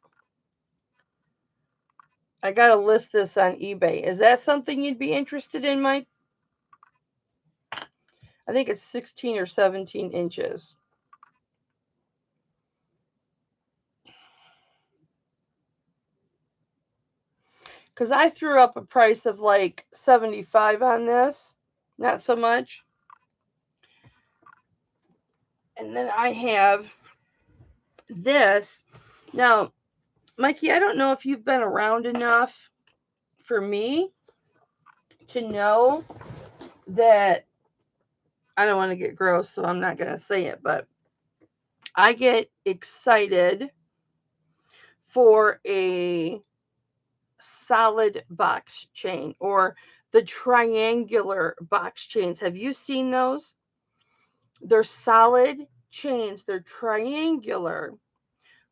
I got to list this on eBay. Is that something you'd be interested in, Mike? I think it's 16 or 17 inches. Because I threw up a price of like 75 on this. Not so much. And then I have this. Now, Mikey, I don't know if you've been around enough for me to know that, I don't want to get gross, so I'm not going to say it, but I get excited for a solid box chain or the triangular box chains. Have you seen those? They're solid chains. They're triangular,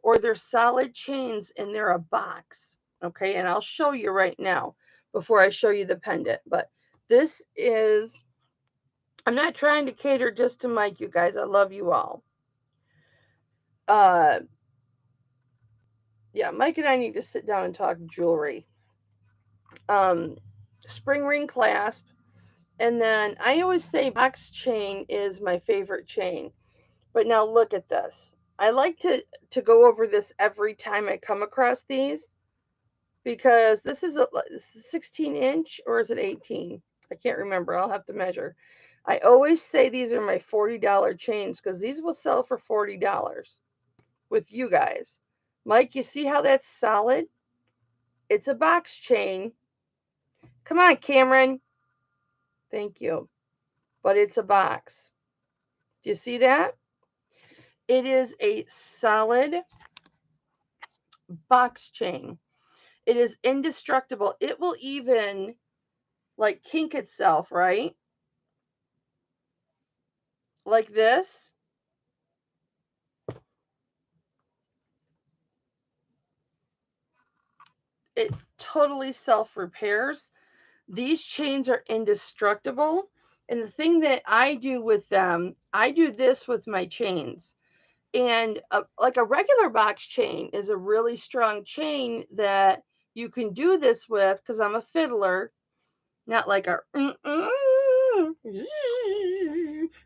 or they're solid chains and they're a box. Okay, and I'll show you right now before I show you the pendant. But this is, I'm not trying to cater just to Mike, you guys. I love you all. Yeah, Mike and I need to sit down and talk jewelry. Spring ring clasp. And then I always say box chain is my favorite chain. But now look at this. I like to go over this every time I come across these, because this is a 16 inch, or is it 18? I can't remember. I'll have to measure. I always say these are my $40 chains because these will sell for $40 with you guys. Mike, you see how that's solid? It's a box chain. Come on, Cameron. Thank you. But it's a box. Do you see that? It is a solid box chain. It is indestructible. It will even like kink itself, right? Like this. It totally self-repairs. These chains are indestructible. And the thing that I do with them, I do this with my chains. And like a regular box chain is a really strong chain that you can do this with, because I'm a fiddler, not like a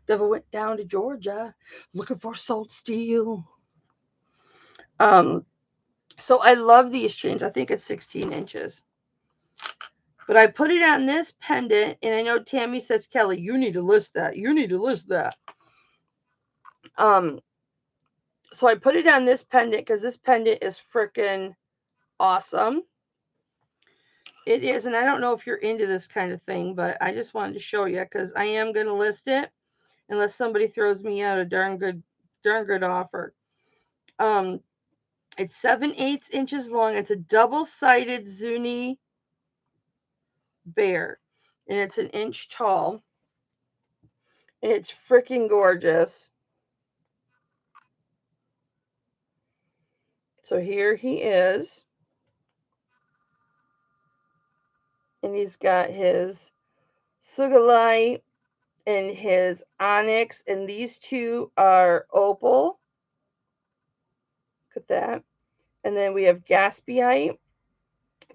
devil went down to Georgia looking for salt steel. So I love these chains. I think it's 16 inches. But I put it on this pendant, and I know Tammy says, Kelly, you need to list that. You need to list that. So I put it on this pendant because this pendant is freaking awesome. It is, and I don't know if you're into this kind of thing, but I just wanted to show you because I am going to list it unless somebody throws me out a darn good offer. It's 7/8 inches long. It's a double-sided Zuni bear, and it's an inch tall. And it's freaking gorgeous. So here he is. And he's got his sugilite and his onyx, and these two are opal. Look at that. And then we have gaspiite.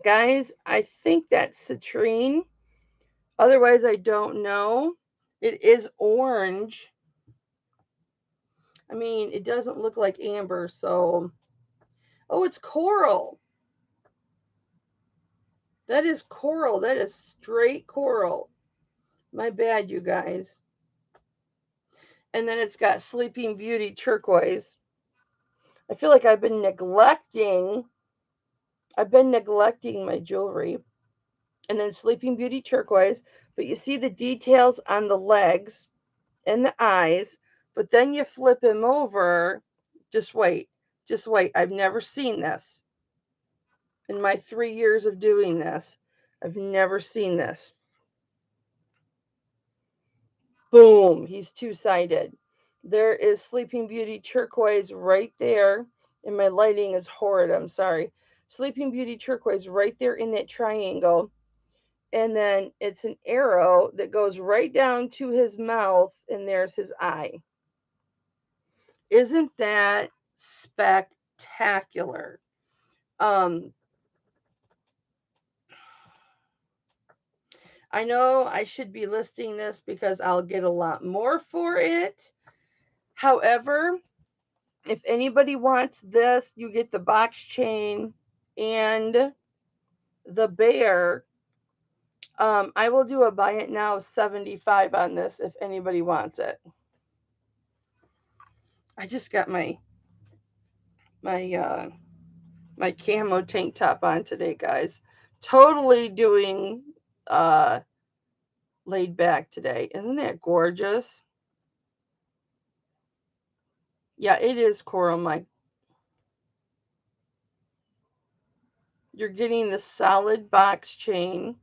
Guys, I think that's citrine. Otherwise, I don't know. It is orange. I mean, it doesn't look like amber, so... Oh, it's coral. That is coral. That is straight coral. My bad, you guys. And then it's got Sleeping Beauty turquoise. I feel like I've been neglecting my jewelry. And then Sleeping Beauty Turquoise, but you see the details on the legs and the eyes, but then you flip him over. Just wait. I've never seen this. In my 3 years of doing this, I've never seen this. Boom, he's two-sided. There is Sleeping Beauty Turquoise right there, and my lighting is horrid, I'm sorry. Sleeping Beauty Turquoise right there in that triangle, and then it's an arrow that goes right down to his mouth, and there's his eye. Isn't that spectacular? I know I should be listing this because I'll get a lot more for it. However, if anybody wants this, you get the box chain and the bear. I will do a buy it now 75 on this if anybody wants it. I just got my camo tank top on today, guys. Totally doing laid back today. Isn't that gorgeous? Yeah, it is coral, Mike. You're getting the solid box chain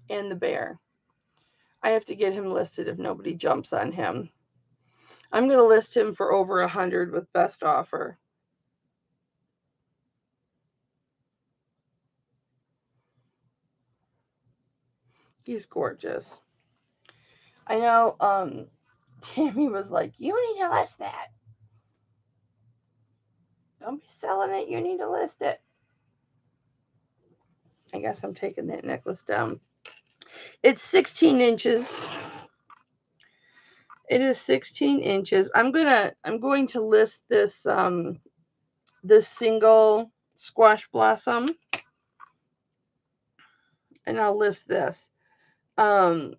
and the bear. I have to get him listed if nobody jumps on him. I'm going to list him for over 100 with best offer. He's gorgeous. I know Tammy was like, you need to list that. Don't be selling it. You need to list it. I guess I'm taking that necklace down. It's 16 inches. It is 16 inches. I'm going to list this this single squash blossom, and I'll list this. And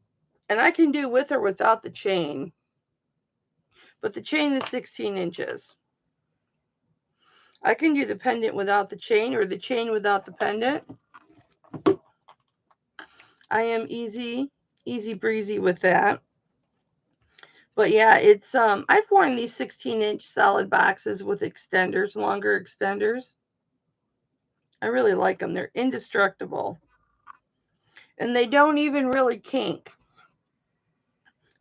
I can do with or without the chain, but the chain is 16 inches. I can do the pendant without the chain or the chain without the pendant. I am easy breezy with that. But yeah, it's I've worn these 16-inch solid boxes with extenders, longer extenders. I really like them. They're indestructible. And they don't even really kink.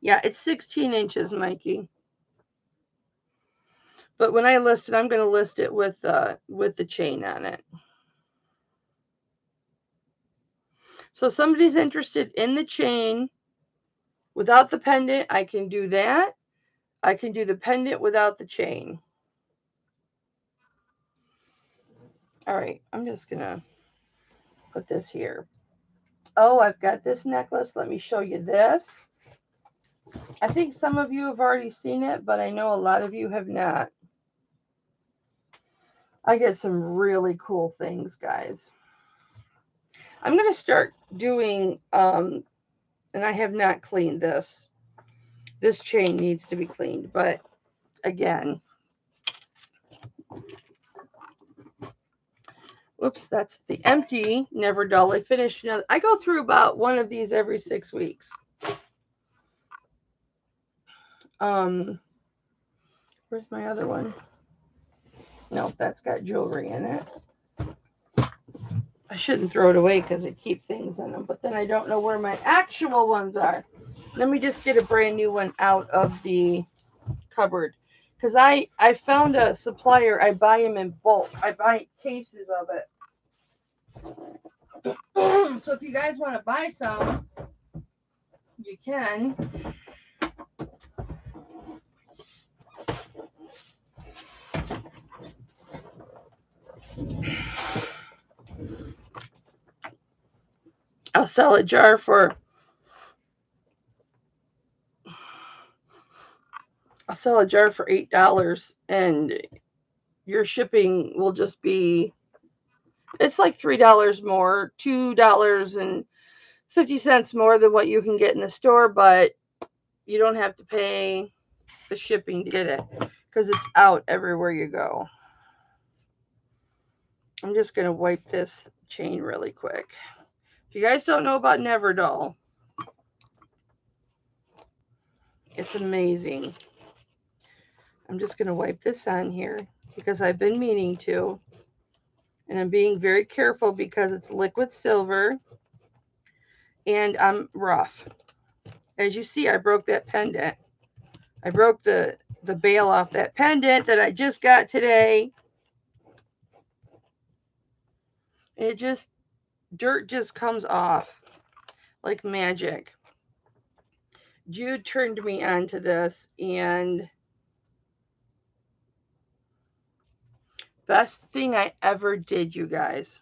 Yeah, it's 16 inches, Mikey. But when I list it, I'm going to list it with the chain on it. So if somebody's interested in the chain without the pendant, I can do that. I can do the pendant without the chain. All right, I'm just going to put this here. Oh, I've got this necklace. Let me show you this. I think some of you have already seen it, but I know a lot of you have not. I get some really cool things, guys. I'm going to start doing, and I have not cleaned this. This chain needs to be cleaned, but again, whoops, that's the empty, never dull. I finished another. I go through about one of these every 6 weeks. Where's my other one? Nope, that's got jewelry in it. I shouldn't throw it away because it keeps things in them, but then I don't know where my actual ones are. Let me just get a brand new one out of the cupboard. Because I found a supplier. I buy them in bulk. I buy cases of it. So if you guys want to buy some, you can. I'll sell a jar for $8, and your shipping will just be, it's like $3 more, $2.50 more than what you can get in the store, but you don't have to pay the shipping to get it because it's out everywhere you go. I'm just going to wipe this chain really quick. If you guys don't know about Neverdoll, it's amazing. I'm just going to wipe this on here because I've been meaning to. And I'm being very careful because it's liquid silver and I'm rough. As you see, I broke that pendant. I broke the bail off that pendant that I just got today. And it just, dirt just comes off like magic. Jude turned me onto this, and best thing I ever did, you guys,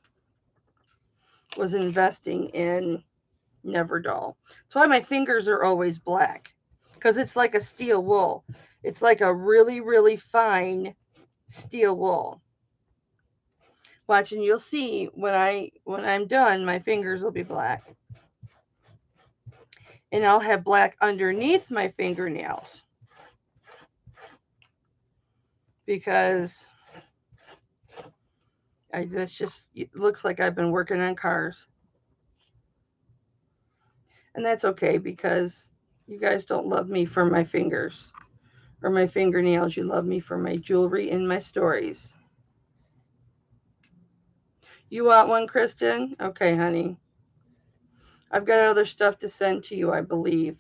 was investing in Neverdoll. That's why my fingers are always black, because it's like a steel wool. It's like a really, really fine steel wool. Watch, and you'll see when I'm done, my fingers will be black. And I'll have black underneath my fingernails. Because that's just, it looks like I've been working on cars. And that's okay because you guys don't love me for my fingers or my fingernails. You love me for my jewelry and my stories. You want one, Kristen? Okay, honey. I've got other stuff to send to you, I believe.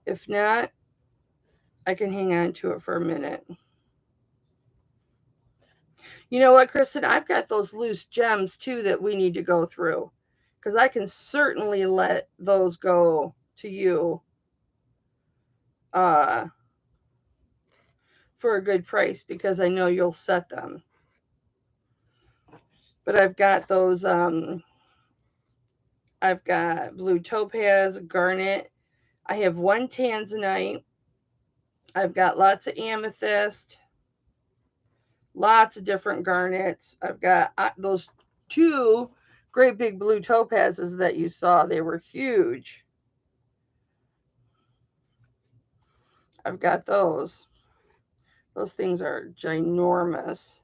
If not, I can hang on to it for a minute. You know what, Kristen? I've got those loose gems, too, that we need to go through. Because I can certainly let those go to you for a good price because I know you'll set them. But I've got those, I've got blue topaz, garnet. I have one tanzanite. I've got lots of amethyst, lots of different garnets. I've got those two great big blue topazes that you saw. They were huge. I've got those. Those things are ginormous.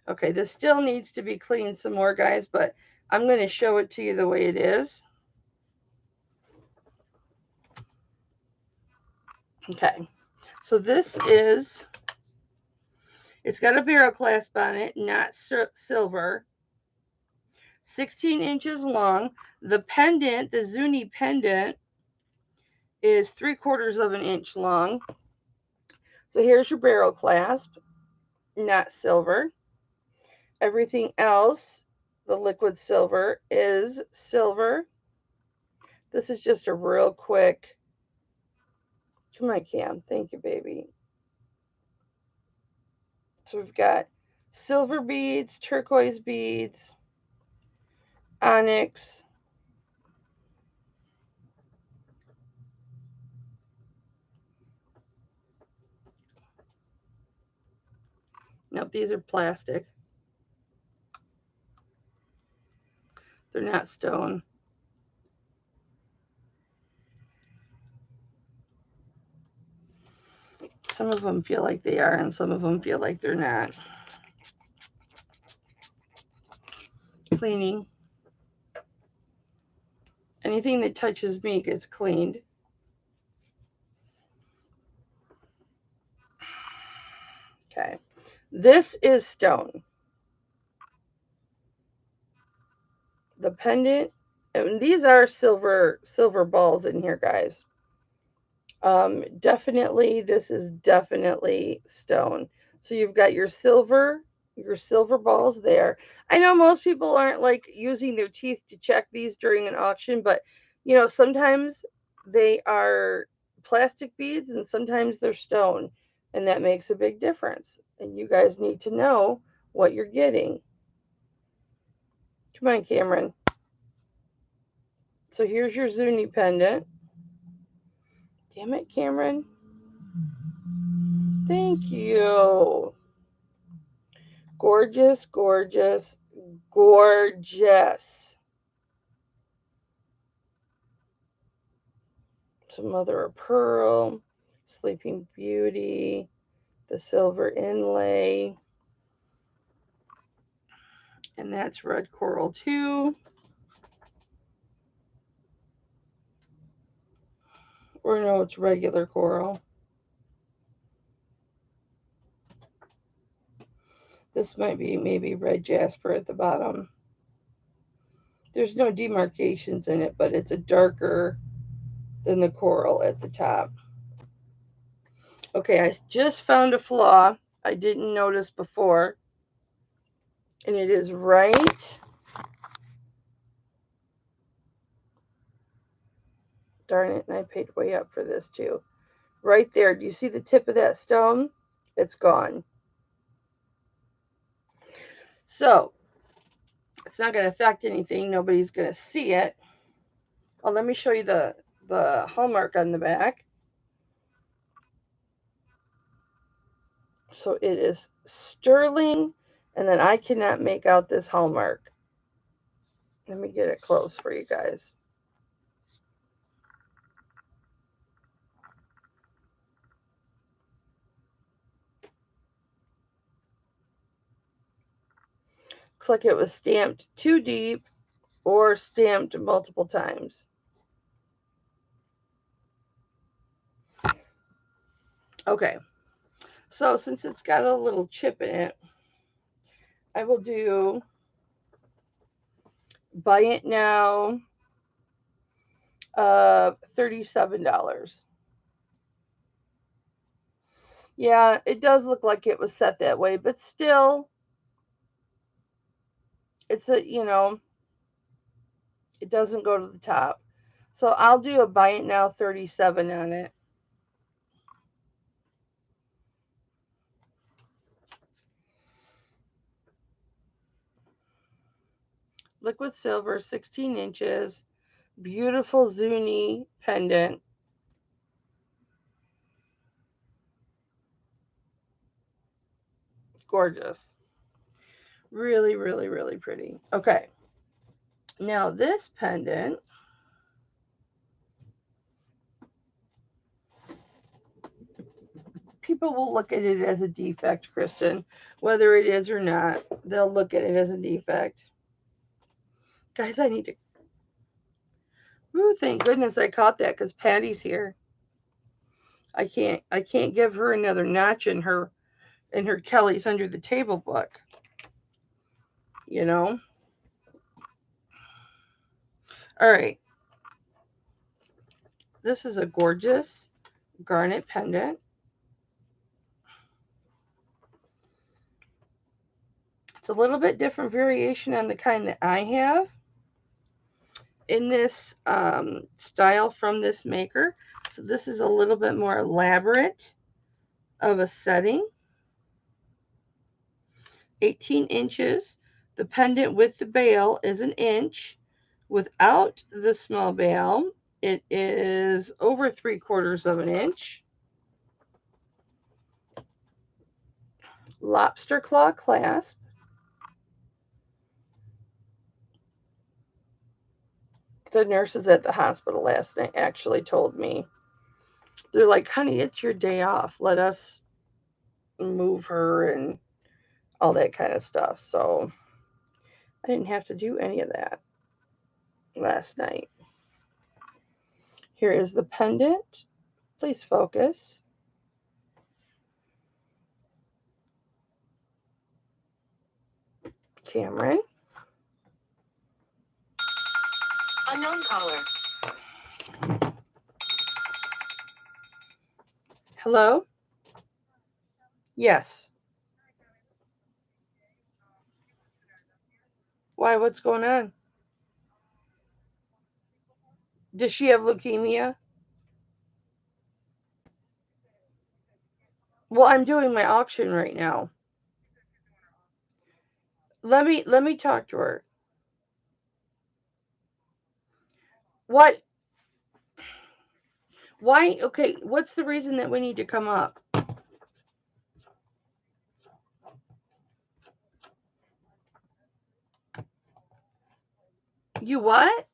Okay, this still needs to be cleaned some more, guys, but I'm going to show it to you the way it is. Okay, so this is, it's got a barrel clasp on it, not silver. 16 inches long. The pendant, the Zuni Pendant, is 3/4 of an inch long. So here's your barrel clasp, not silver. Everything else, the liquid silver, is silver. This is just a real quick, come on, Cam. Thank you, baby. So we've got silver beads, turquoise beads, onyx, nope, these are plastic. They're not stone. Some of them feel like they are, and some of them feel like they're not. Cleaning. Anything that touches me gets cleaned. Okay. This is stone. The pendant, and these are silver balls in here, guys. Definitely, this is definitely stone. So you've got your silver balls there. I know most people aren't like using their teeth to check these during an auction, but you know, sometimes they are plastic beads and sometimes they're stone, and that makes a big difference. And you guys need to know what you're getting. Come on, Cameron. So here's your Zuni pendant. Damn it, Cameron. Thank you. Gorgeous, gorgeous, gorgeous. So Mother of Pearl, Sleeping Beauty, the silver inlay, and that's red coral too. Or no, it's regular coral. This might be maybe red jasper at the bottom. There's no demarcations in it, but it's a darker than the coral at the top. Okay, I just found a flaw I didn't notice before. And it is right. Darn it, and I paid way up for this too. Right there. Do you see the tip of that stone? It's gone. So, it's not going to affect anything. Nobody's going to see it. Oh, let me show you the hallmark on the back. So it is sterling, and then I cannot make out this hallmark. Let me get it close for you guys. Looks like it was stamped too deep or stamped multiple times. Okay, so since it's got a little chip in it, I will do buy it now, $37. Yeah, it does look like it was set that way, but still, it's a, it doesn't go to the top. So I'll do a buy it now 37 on it. Liquid silver, 16 inches, beautiful Zuni pendant. Gorgeous. Really, really, really pretty. Okay. Now this pendant, people will look at it as a defect, Kristen. Whether it is or not, they'll look at it as a defect. Guys, I need to... Ooh, thank goodness I caught that because Patty's here. I can't give her another notch in her Kelly's under the table book. You know? All right. This is a gorgeous garnet pendant. It's a little bit different variation on the kind that I have in this style from this maker. So this is a little bit more elaborate of a setting. 18 inches. The pendant with the bail is an inch. Without the small bail, it is over 3/4 of an inch. Lobster claw clasp. The nurses at the hospital last night actually told me, they're like, honey, it's your day off. Let us move her and all that kind of stuff. So I didn't have to do any of that last night. Here is the pendant. Please focus. Cameron. Unknown caller. Hello? Yes. Why? What's going on? Does she have leukemia? Well, I'm doing my auction right now. Let me talk to her. What? Why? Okay, what's the reason that we need to come up? You what?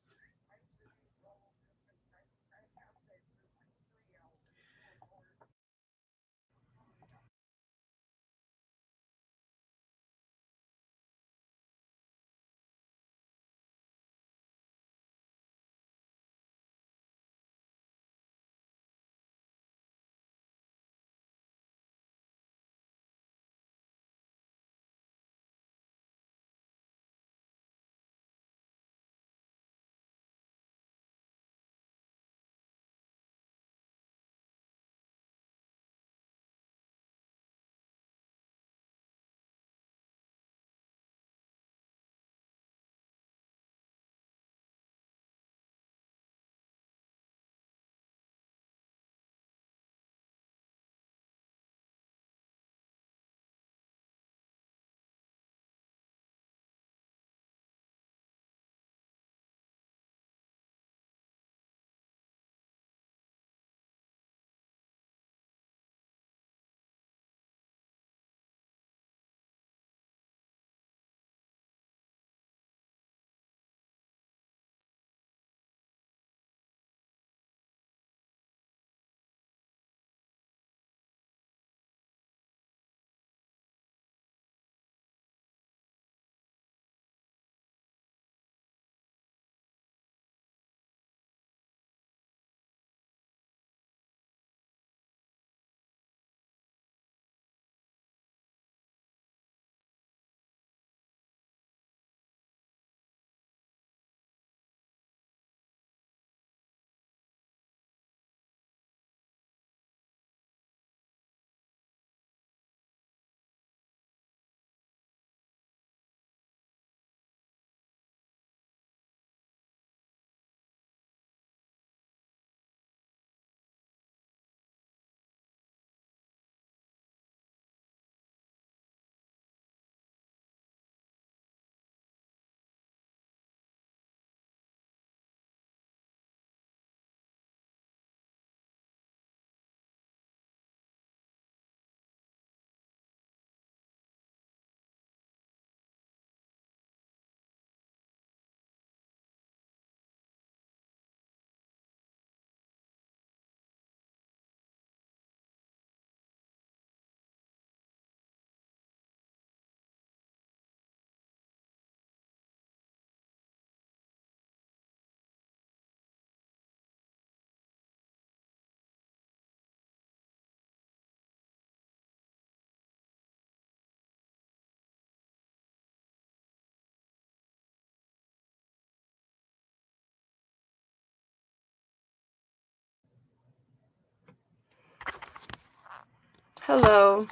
Hello.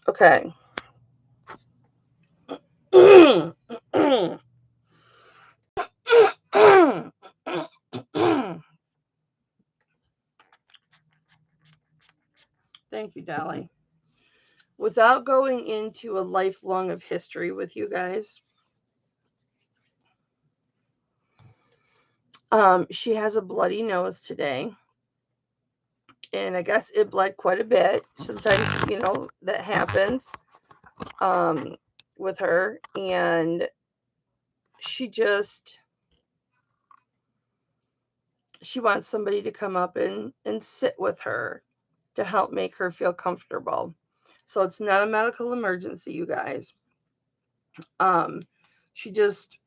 Okay. Thank you, Dolly. Without going into a lifelong of history with you guys, she has a bloody nose today. And I guess it bled quite a bit. Sometimes, that happens with her. And she wants somebody to come up and sit with her to help make her feel comfortable. So it's not a medical emergency, you guys. She just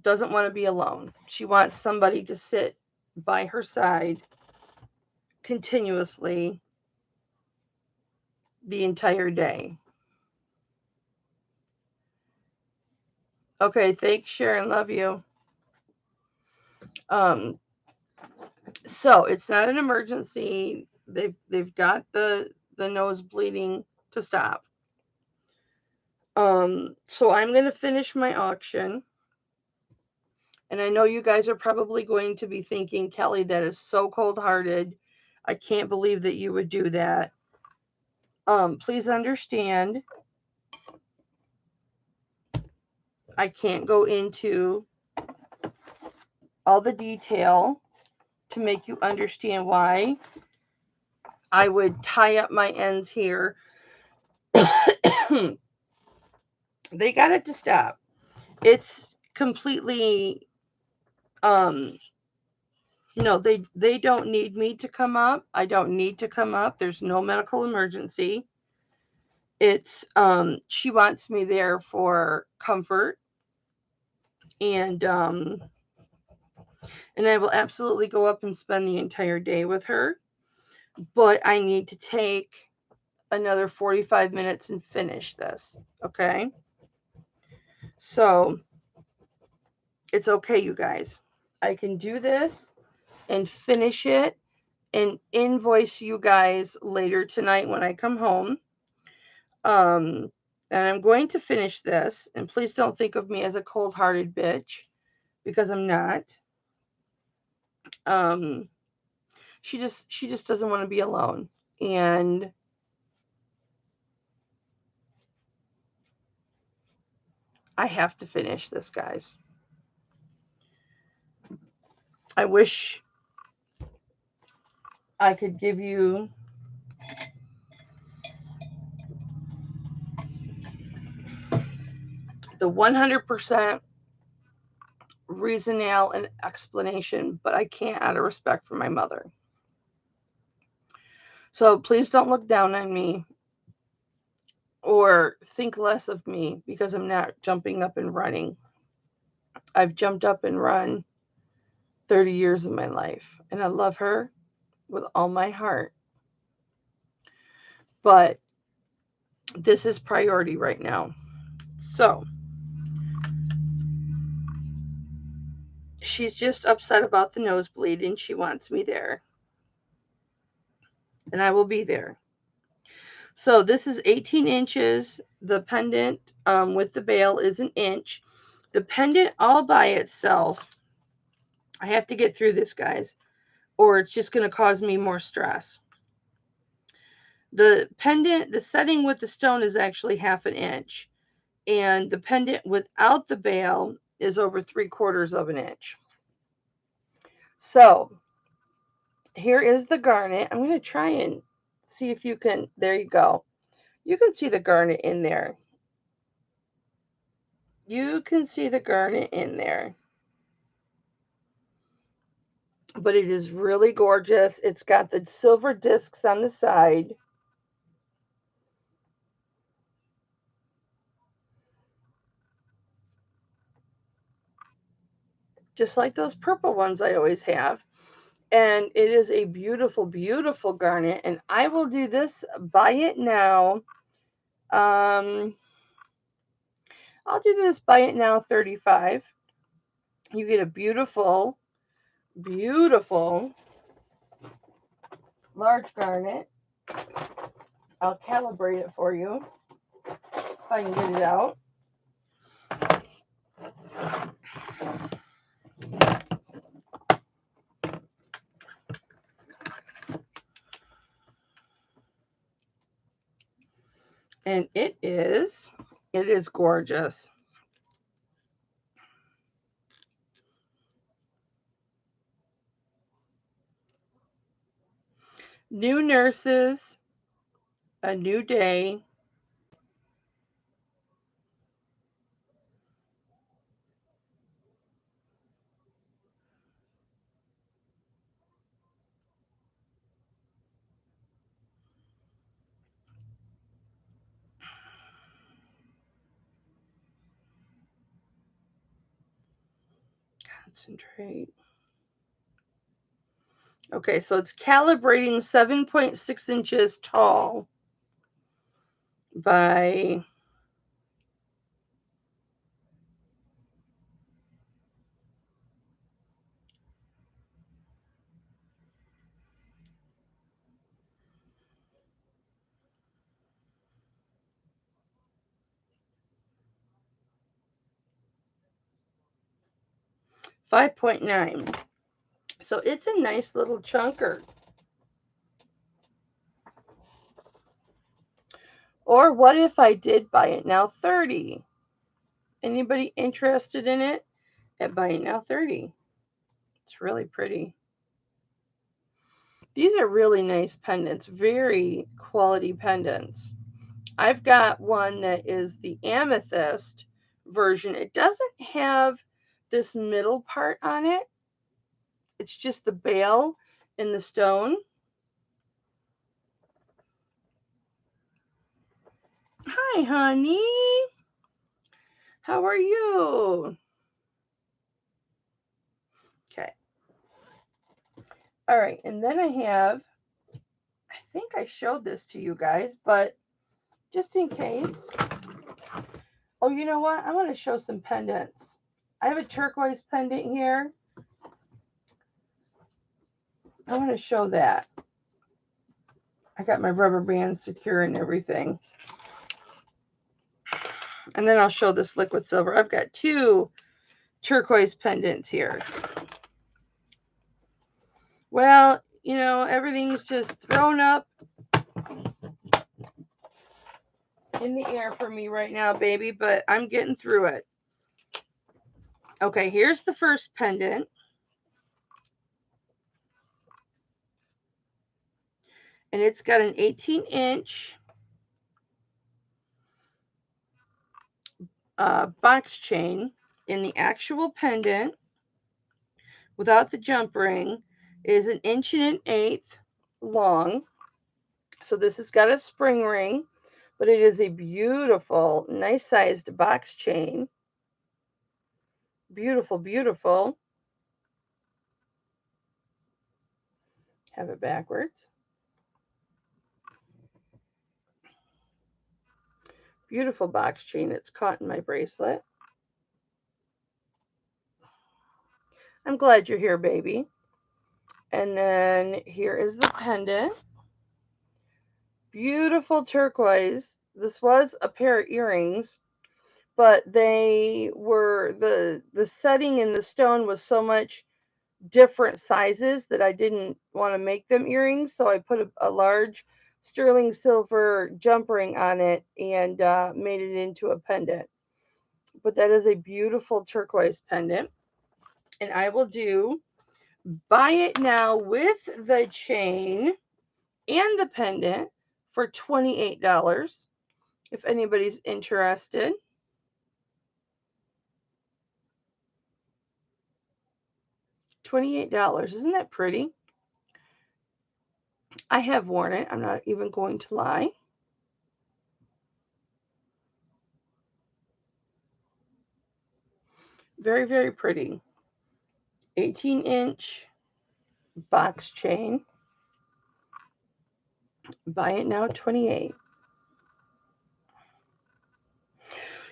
doesn't want to be alone. She wants somebody to sit by her side continuously the entire day. Okay, thanks, Sharon. Love you. So it's not an emergency. They've got the nose bleeding to stop. So I'm gonna finish my auction. And I know you guys are probably going to be thinking, Kelly, that is so cold-hearted. I can't believe that you would do that. Please understand, I can't go into all the detail to make you understand why I would tie up my ends here. They got it to stop. It's completely no, they don't need me to come up. I don't need to come up. There's no medical emergency. It's she wants me there for comfort, and I will absolutely go up and spend the entire day with her, but I need to take another 45 minutes and finish this, okay? So it's okay, you guys. I can do this and finish it and invoice you guys later tonight when I come home. And I'm going to finish this, and please don't think of me as a cold-hearted bitch, because I'm not. She just doesn't want to be alone, and I have to finish this, guys. I wish I could give you the 100% reasonale and explanation, but I can't out of respect for my mother. So please don't look down on me or think less of me because I'm not jumping up and running. I've jumped up and run 30 years of my life, and I love her with all my heart. But this is priority right now. So she's just upset about the nosebleed, and she wants me there. And I will be there. So this is 18 inches. The pendant with the bail is an inch. The pendant all by itself, I have to get through this, guys, or it's just going to cause me more stress. The pendant, the setting with the stone is actually 1/2 inch. And the pendant without the bail is over 3/4 of an inch. So here is the garnet. I'm going to try and see if you can, there you go. You can see the garnet in there. You can see the garnet in there. But it is really gorgeous. It's got the silver discs on the side. Just like those purple ones I always have. And it is a beautiful, beautiful garnet. And I will do this, buy it now. I'll do this, buy it now, $35. You get a beautiful Beautiful large garnet. I'll calibrate it for you if I can get it out. And it is gorgeous. New nurses, a new day. Concentrate. Okay, so it's calibrating 7.6 inches tall by 5.9. So it's a nice little chunker. Or what if I did buy it now 30? Anybody interested in it? At buy it now 30. It's really pretty. These are really nice pendants, very quality pendants. I've got one that is the Amethyst version. It doesn't have this middle part on it. It's just the bale and the stone. Hi, honey. How are you? Okay. All right, and then I think I showed this to you guys, but just in case. Oh, you know what? I want to show some pendants. I have a turquoise pendant here. I want to show that. I got my rubber band secure and everything. And then I'll show this liquid silver. I've got 2 turquoise pendants here. Well, you know, everything's just thrown up in the air for me right now, baby, but I'm getting through it. Okay, here's the first pendant. And it's got an 18-inch box chain in the actual pendant without the jump ring. It is 1 1/8 long. So this has got a spring ring, but it is a beautiful, nice sized box chain. Beautiful, beautiful. Have it backwards. Beautiful box chain that's caught in my bracelet. I'm glad you're here, baby. And then here is the pendant. Beautiful turquoise. This was a pair of earrings, but they were the setting in the stone was so much different sizes that I didn't want to make them earrings, so I put a large sterling silver jump ring on it and made it into a pendant. But that is a beautiful turquoise pendant, and I will do buy it now with the chain and the pendant for $28 if anybody's interested. $28. Isn't that pretty? I have worn it. I'm not even going to lie. Very, very pretty. 18-inch box chain. Buy it now, 28.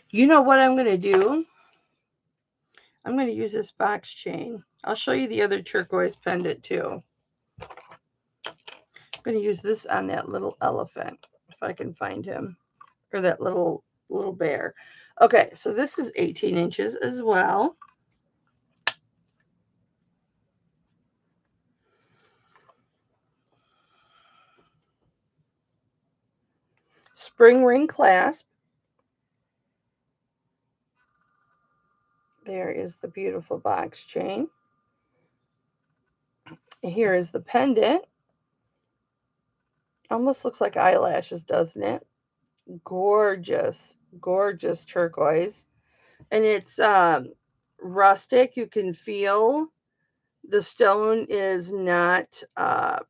You know what I'm going to do? I'm going to use this box chain. I'll show you the other turquoise pendant too. I'm going to use this on that little elephant, if I can find him, or that little bear. Okay, so this is 18 inches as well. Spring ring clasp. There is the beautiful box chain. Here is the pendant. Almost looks like eyelashes, doesn't it? Gorgeous, gorgeous turquoise. And it's rustic. You can feel the stone is not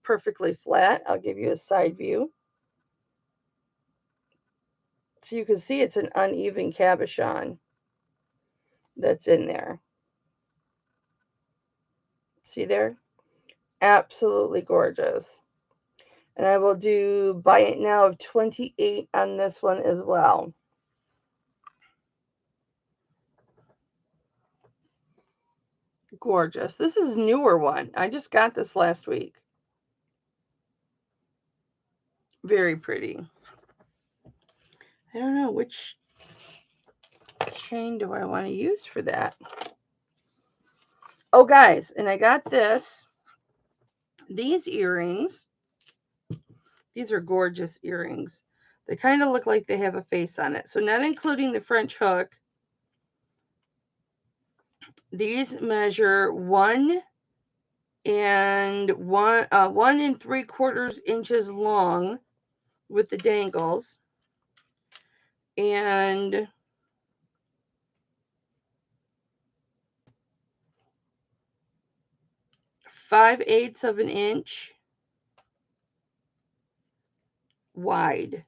perfectly flat. I'll give you a side view. So you can see it's an uneven cabochon that's in there. See there? Absolutely gorgeous. And I will do buy it now of 28 on this one as well. Gorgeous. This is a newer one. I just got this last week. Very pretty. I don't know which chain do I want to use for that. Oh, guys, and I got these earrings. These are gorgeous earrings. They kind of look like they have a face on it. So not including the French hook. These measure 1 and 1 3/4 inches long with the dangles, and 5/8 of an inch wide.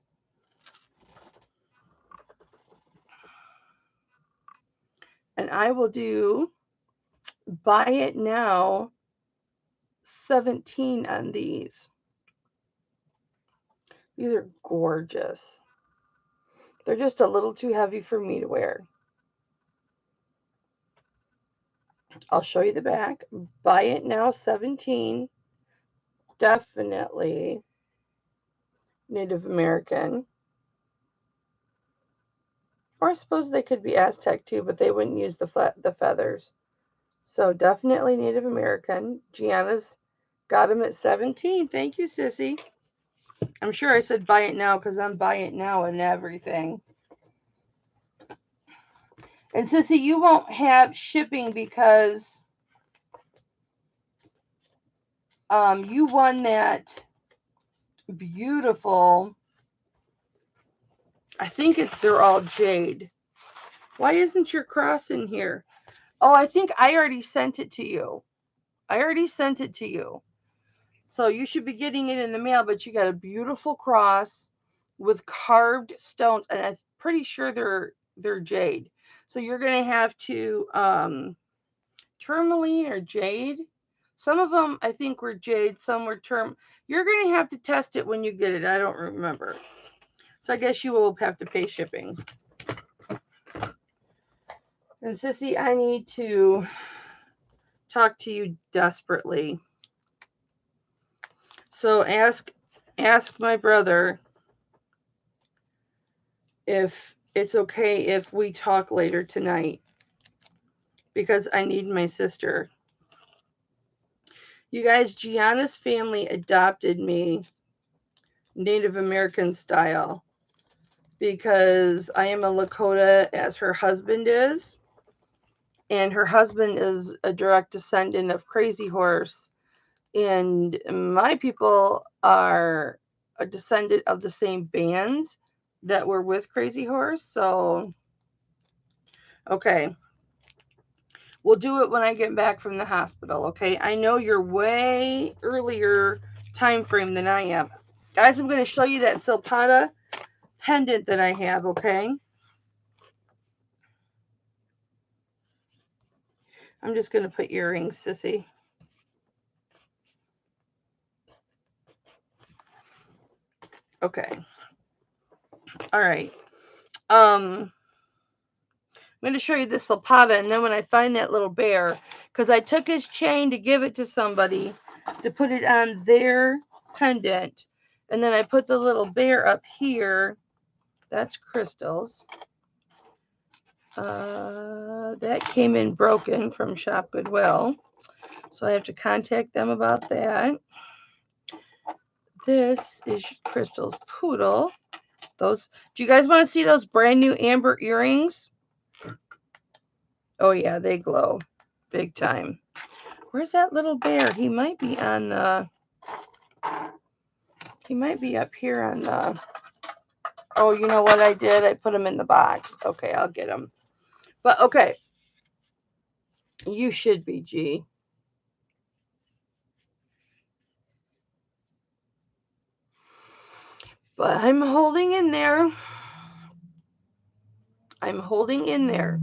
And I will do buy it now 17 on these. These are gorgeous. They're just a little too heavy for me to wear. I'll show you the back. Buy it now 17. Definitely Native American. Or I suppose they could be Aztec too, but they wouldn't use the feathers. So definitely Native American. Gianna's got them at 17. Thank you, Sissy. I'm sure I said buy it now because I'm buy it now and everything. And Sissy, you won't have shipping because you won that beautiful, I think they're all jade. Why isn't your cross in here? Oh, I think I already sent it to you. So you should be getting it in the mail, but you got a beautiful cross with carved stones, and I'm pretty sure they're jade. So you're going to have to tourmaline or jade. Some of them I think were jade, some were You're going to have to test it when you get it. I don't remember. So I guess you will have to pay shipping. And Sissy, I need to talk to you desperately. So ask my brother if it's okay if we talk later tonight, because I need my sister. You guys, Gianna's family adopted me Native American style because I am a Lakota, as her husband is. And her husband is a direct descendant of Crazy Horse. And my people are a descendant of the same bands that were with Crazy Horse. So, okay. We'll do it when I get back from the hospital, okay? I know you're way earlier time frame than I am. Guys, I'm going to show you that Silpata pendant that I have, okay? I'm just going to put earrings, Sissy. Okay. All right. going to show you this Silpata, and then when I find that little bear, because I took his chain to give it to somebody to put it on their pendant, and then I put the little bear up here. That's crystals. That came in broken from Shop Goodwill, so I have to contact them about that. This is Crystal's Poodle. Those. Do you guys want to see those brand new amber earrings? Oh yeah, they glow big time. Where's that little bear? He might be on the. He might be up here on the. Oh, you know what I did? I put him in the box. Okay, I'll get him. But okay. You should be, G. But I'm holding in there. I'm holding in there.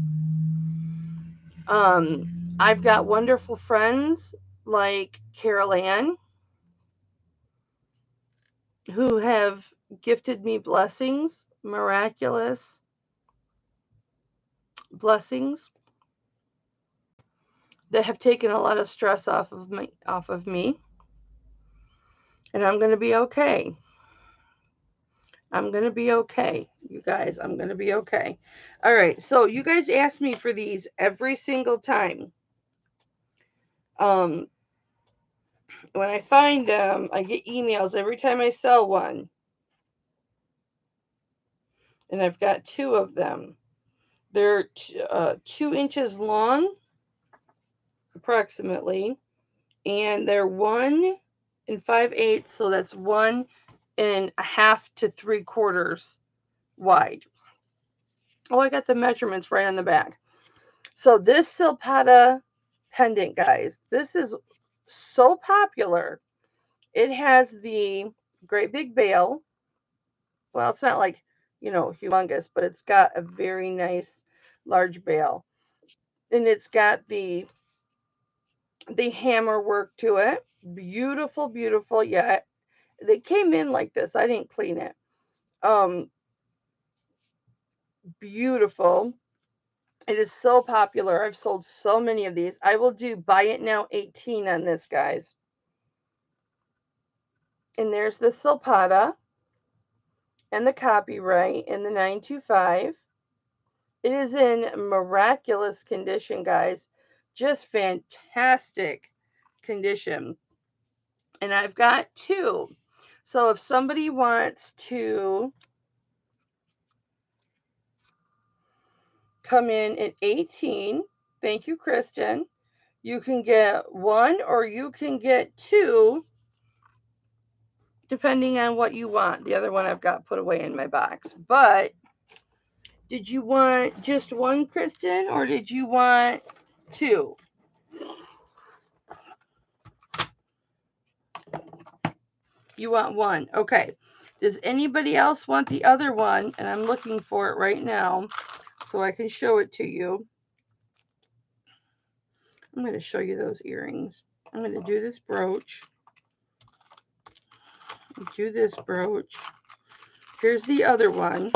I've got wonderful friends like Carol Ann who have gifted me blessings, miraculous blessings that have taken a lot of stress off of me. And I'm going to be okay. I'm going to be okay, you guys. I'm going to be okay. All right. So you guys ask me for these every single time. When I find them, I get emails every time I sell one. And I've got 2 of them. They're 2 inches long, approximately. And they're 1 5/8, so that's 1 1/2 to 3/4 wide. Oh, I got the measurements right on the back. So this Silpata pendant, guys, this is so popular. It has the great big bail. Well, it's not like, humongous, but it's got a very nice large bail. And it's got the hammer work to it. Beautiful, beautiful. Yeah, they came in like this. I didn't clean it. Beautiful. It is so popular. I've sold so many of these. I will do buy it now 18 on this, guys. And there's the Silpata and the copyright and the 925. It is in miraculous condition, guys. Just fantastic condition. And I've got 2. So if somebody wants to come in at 18, thank you, Kristen. You can get 1 or you can get 2, depending on what you want. The other one I've got put away in my box. But did you want just 1, Kristen, or did you want 2? You want 1. Okay. Does anybody else want the other one? And I'm looking for it right now so I can show it to you. I'm going to show you those earrings. I'm going to do this brooch. Do this brooch. Here's the other one.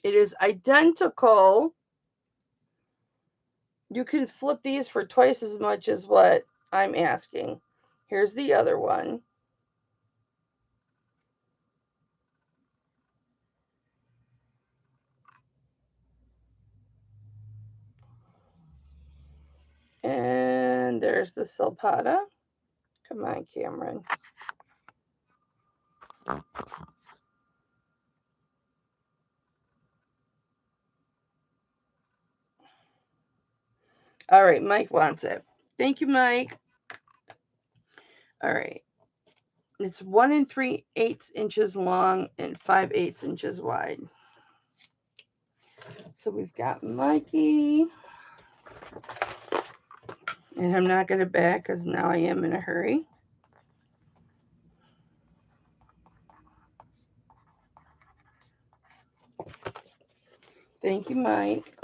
It is identical. You can flip these for twice as much as what I'm asking. Here's the other one. And there's the Silpata. Come on, Cameron. All right, Mike wants it. Thank you, Mike. All right. It's 1 3/8 inches long and 5/8 inches wide. So we've got Mikey. And I'm not going to back because now I am in a hurry. Thank you, Mike.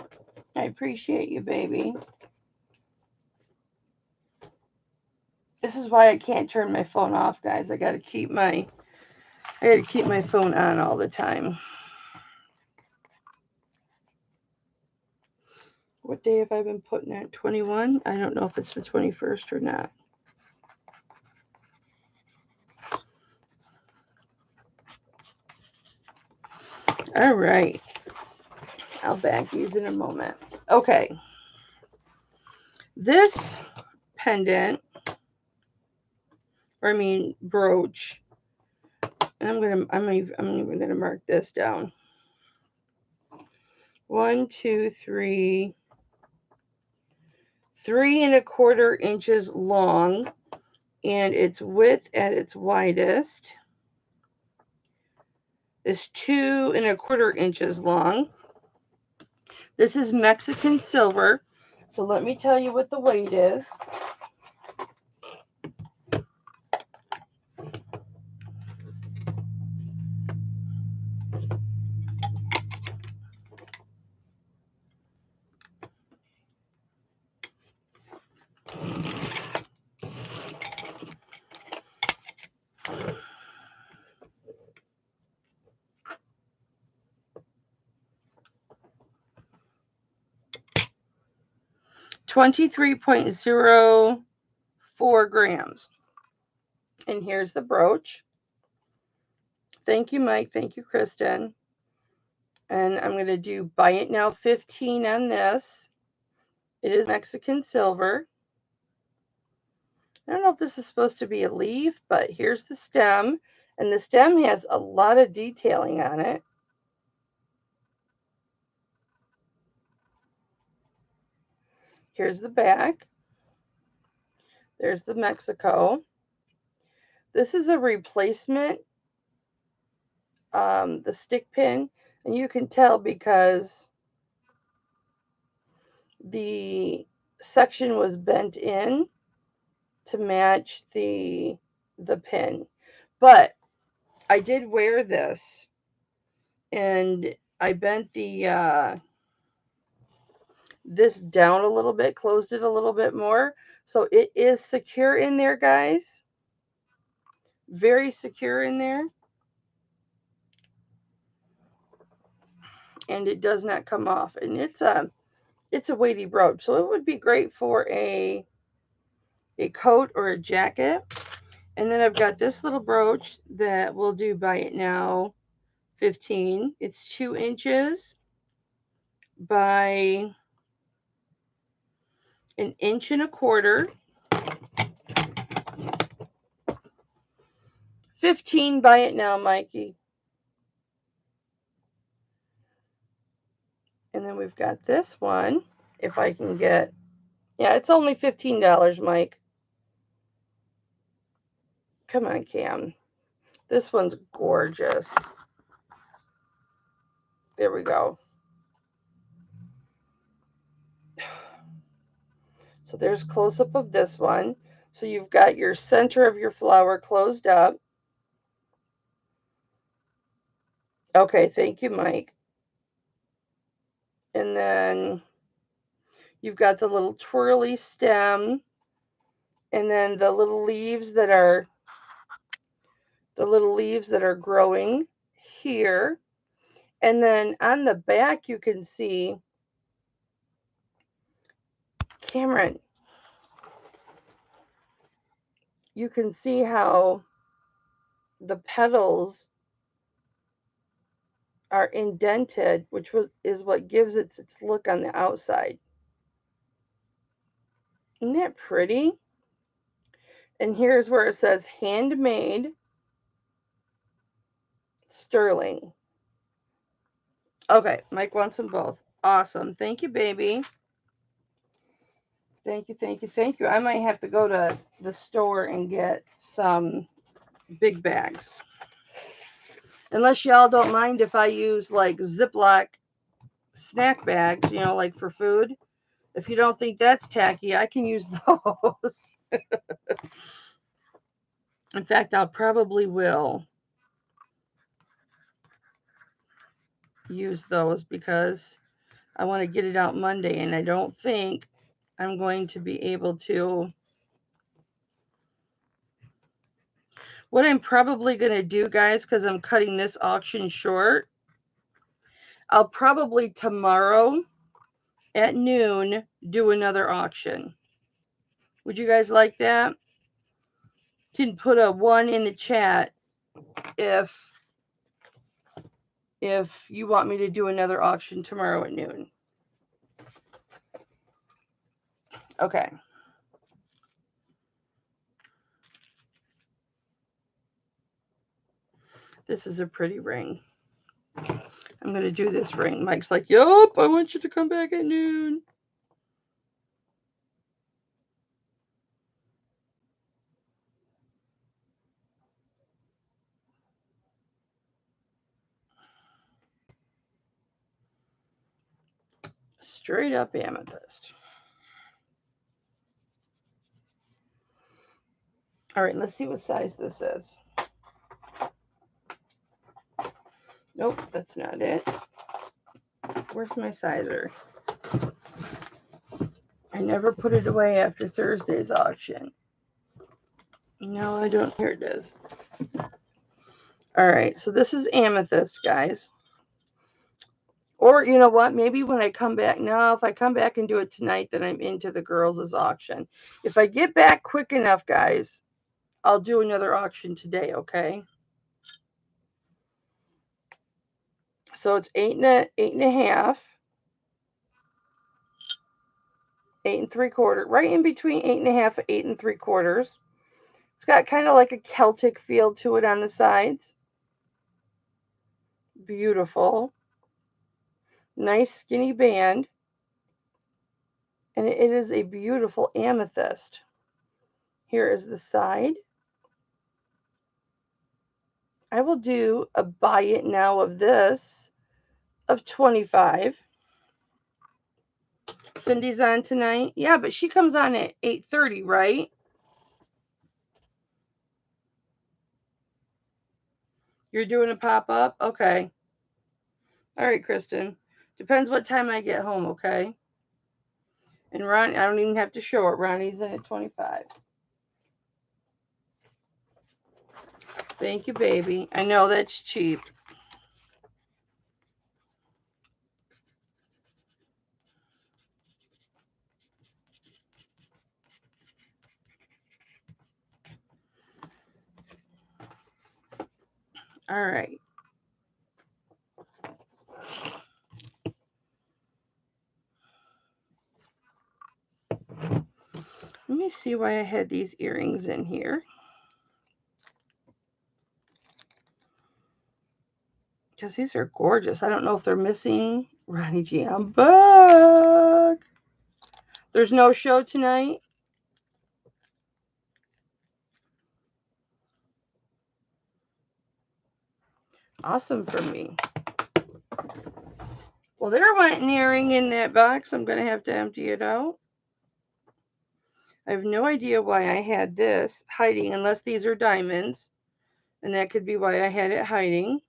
I appreciate you, baby. This is why I can't turn my phone off, guys. I got to keep my phone on all the time. What day have I been putting it? 21? I don't know if it's the 21st or not. All right. I'll back these in a moment. Okay. This pendant, or I mean brooch, and I'm even gonna mark this down. 1, 2, 3, 3¼ inches long, and its width at its widest is 2¼ inches long. This is Mexican silver. So let me tell you what the weight is. $23.04 grams. And here's the brooch. Thank you, Mike. Thank you, Kristen. And I'm going to do buy it now 15 on this. It is Mexican silver. I don't know if this is supposed to be a leaf, but here's the stem. And the stem has a lot of detailing on it. Here's the back. There's the Mexico. This is a replacement, the stick pin. And you can tell because the section was bent in to match the pin. But I did wear this, and I bent the this down a little bit, closed it a little bit more, so it is secure in there, guys. Very secure in there, and it does not come off. And it's a weighty brooch, so it would be great for a coat or a jacket. And then I've got this little brooch that we'll do buy it now 15. It's 2 inches by 1¼ inches. 15 buy it now, Mikey. And then we've got this one, if I can get, yeah, it's only $15, Mike. Come on, Cam. This one's gorgeous. There we go. So there's close-up of this one. So you've got your center of your flower closed up. Okay, thank you, Mike. And then you've got the little twirly stem, and then the little leaves that are growing here. And then on the back you can see, Cameron, you can see how the petals are indented, which is what gives it its look on the outside. Isn't that pretty? And here's where it says handmade sterling. Okay, Mike wants them both. Awesome. Thank you, baby. Thank you, thank you, thank you. I might have to go to the store and get some big bags. Unless y'all don't mind if I use like Ziploc snack bags, you know, like for food. If you don't think that's tacky, I can use those. In fact, I'll probably will use those because I want to get it out Monday, and I don't think I'm going to be able to. What I'm probably going to do, guys, because I'm cutting this auction short, I'll probably tomorrow at noon, do another auction. Would you guys like that? You can put a 1 in the chat if you want me to do another auction tomorrow at noon. Okay. This is a pretty ring. I'm going to do this ring. Mike's like, yup, I want you to come back at noon. Straight up amethyst. All right, let's see what size this is. Nope, that's not it. Where's my sizer? I never put it away after Thursday's auction. No, I don't. Here it is. All right, so this is amethyst, guys. Or, you know what? Maybe when I come back. No, if I come back and do it tonight, then I'm into the girls' auction. If I get back quick enough, guys, I'll do another auction today, okay? So it's 8 and a half. 8 3/4. Right in between 8 and a half and 8 3/4. It's got kind of like a Celtic feel to it on the sides. Beautiful. Nice skinny band. And it is a beautiful amethyst. Here is the side. I will do a buy it now of this of 25. Cindy's on tonight. Yeah, but she comes on at 8:30, right? You're doing a pop-up? Okay. All right, Kristen. Depends what time I get home, okay? And Ron, I don't even have to show it. Ronnie's in at 25. Thank you, baby. I know that's cheap. All right. Let me see why I had these earrings in here. Because these are gorgeous. I don't know if they're missing. Ronnie G, I'm back. There's no show tonight. Awesome for me. Well, there went an earring in that box. I'm going to have to empty it out. I have no idea why I had this hiding, unless these are diamonds. And that could be why I had it hiding.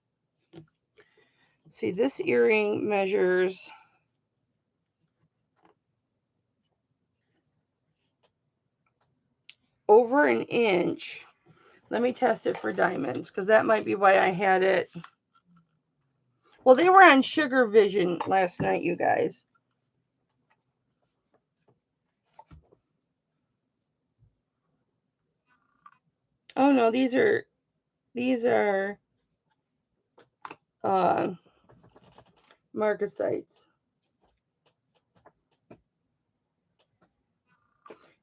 See, this earring measures over an inch. Let me test it for diamonds, because that might be why I had it. Well, they were on Sugar Vision last night, you guys. Oh no, these are marcasites.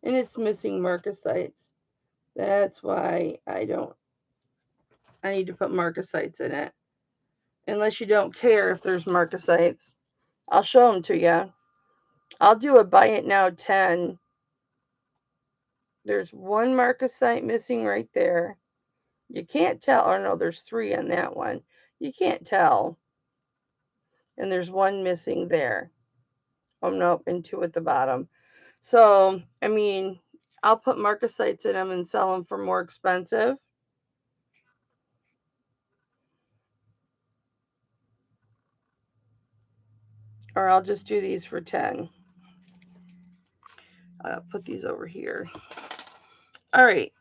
And it's missing marcasites. That's why I need to put marcasites in it. Unless you don't care if there's marcasites. I'll show them to you. I'll do a buy it now 10. There's one marcasite missing right there. You can't tell. Oh no, there's 3 on that one. You can't tell. And there's one missing there. Oh no, and 2 at the bottom. So, I mean, I'll put marcasites in them and sell them for more expensive. Or I'll just do these for 10. I'll put these over here. All right.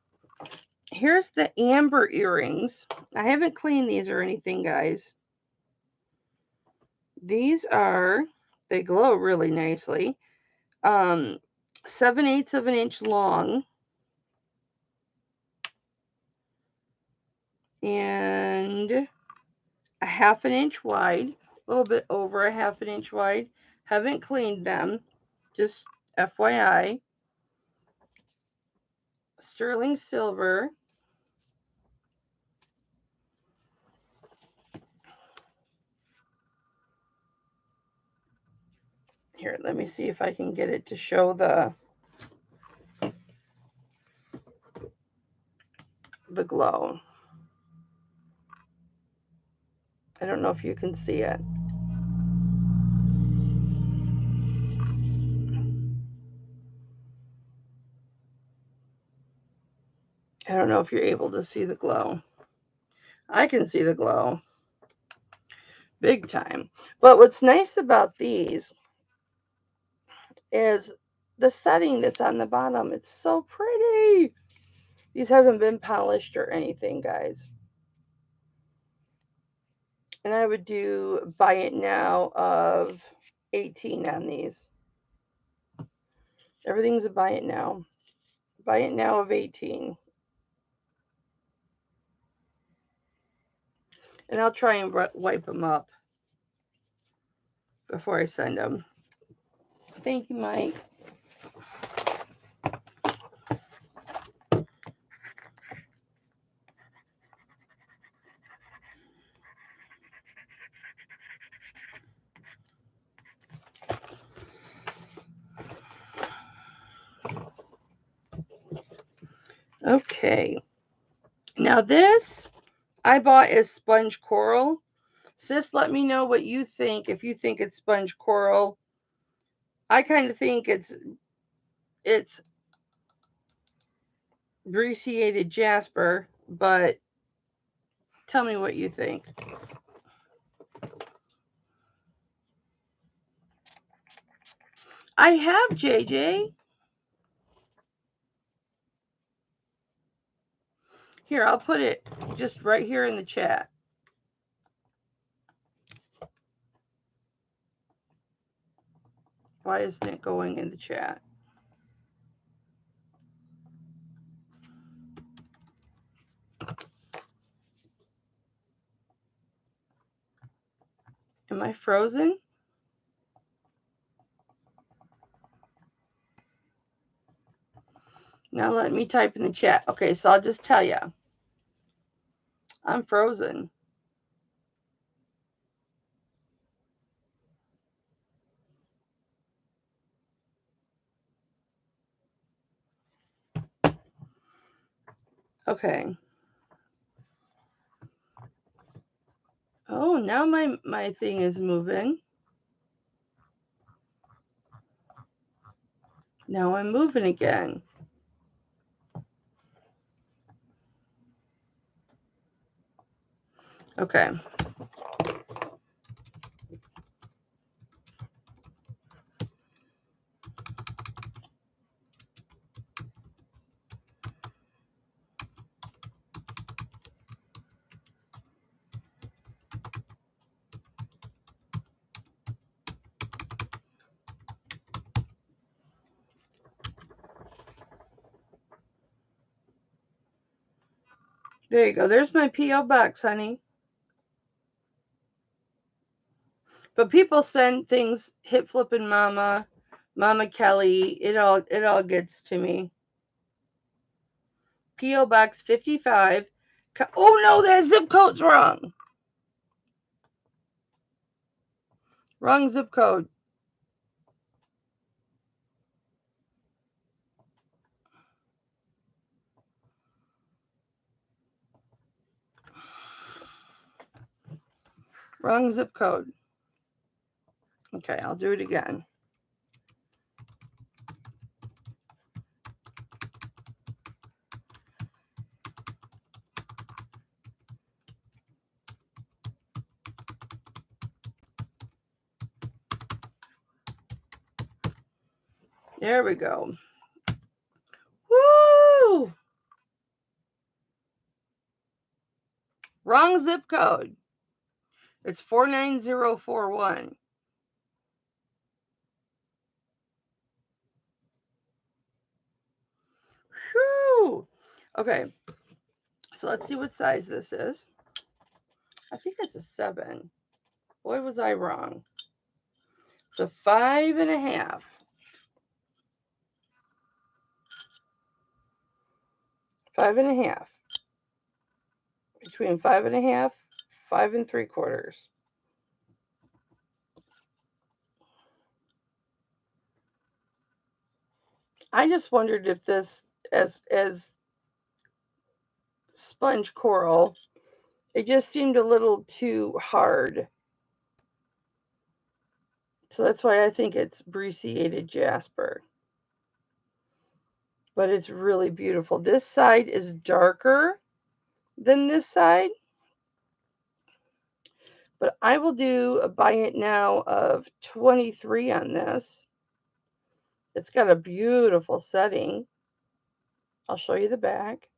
Here's the amber earrings. I haven't cleaned these or anything, guys. These are They glow really nicely. 7/8 of an inch long. And a 1/2 inch wide. A little bit over a 1/2 inch wide. Haven't cleaned them. Just FYI. Sterling silver. Here, let me see if I can get it to show the glow. I don't know if you can see it. I don't know if you're able to see the glow. I can see the glow. Big time. But what's nice about these is the setting that's on the bottom. It's so pretty. These haven't been polished or anything, guys. And I would do buy it now of 18 on these. Everything's a buy it now. Buy it now of 18. And I'll try and wipe them up before I send them. Thank you, Mike. Okay. Now this I bought is sponge coral. Sis, let me know what you think. If you think it's sponge coral, I kind of think it's brecciated jasper, but tell me what you think. I have, JJ. Here, I'll put it just right here in the chat. Why isn't it going in the chat? Am I frozen? Now let me type in the chat. Okay, so I'll just tell you. I'm frozen. Okay. Oh, now my thing is moving. Now I'm moving again. Okay. There you go. There's my P.O. box, honey. But people send things, Hipflippinmamma, Mama Kelly. It all gets to me. P.O. Box 55. Oh no, that zip code's wrong. Wrong zip code. Wrong zip code. Okay, I'll do it again. There we go. Woo! Wrong zip code. It's 49041. Okay, so let's see what size this is. I think it's a 7. Boy, was I wrong. It's a 5.5. 5.5. Between 5.5, 5 3/4. I just wondered if this, as sponge coral, it just seemed a little too hard. So that's why I think it's brecciated jasper. But it's really beautiful. This side is darker than this side. But I will do a buy it now of 23 on this. It's got a beautiful setting. I'll show you the back.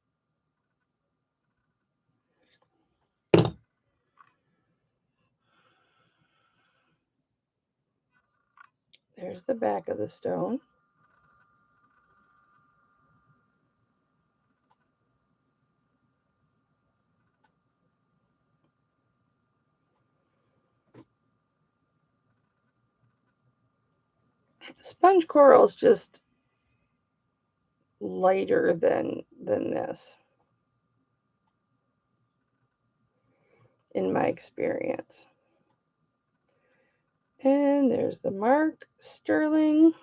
There's the back of the stone. Sponge coral is just lighter than this, in my experience. And there's the mark, sterling.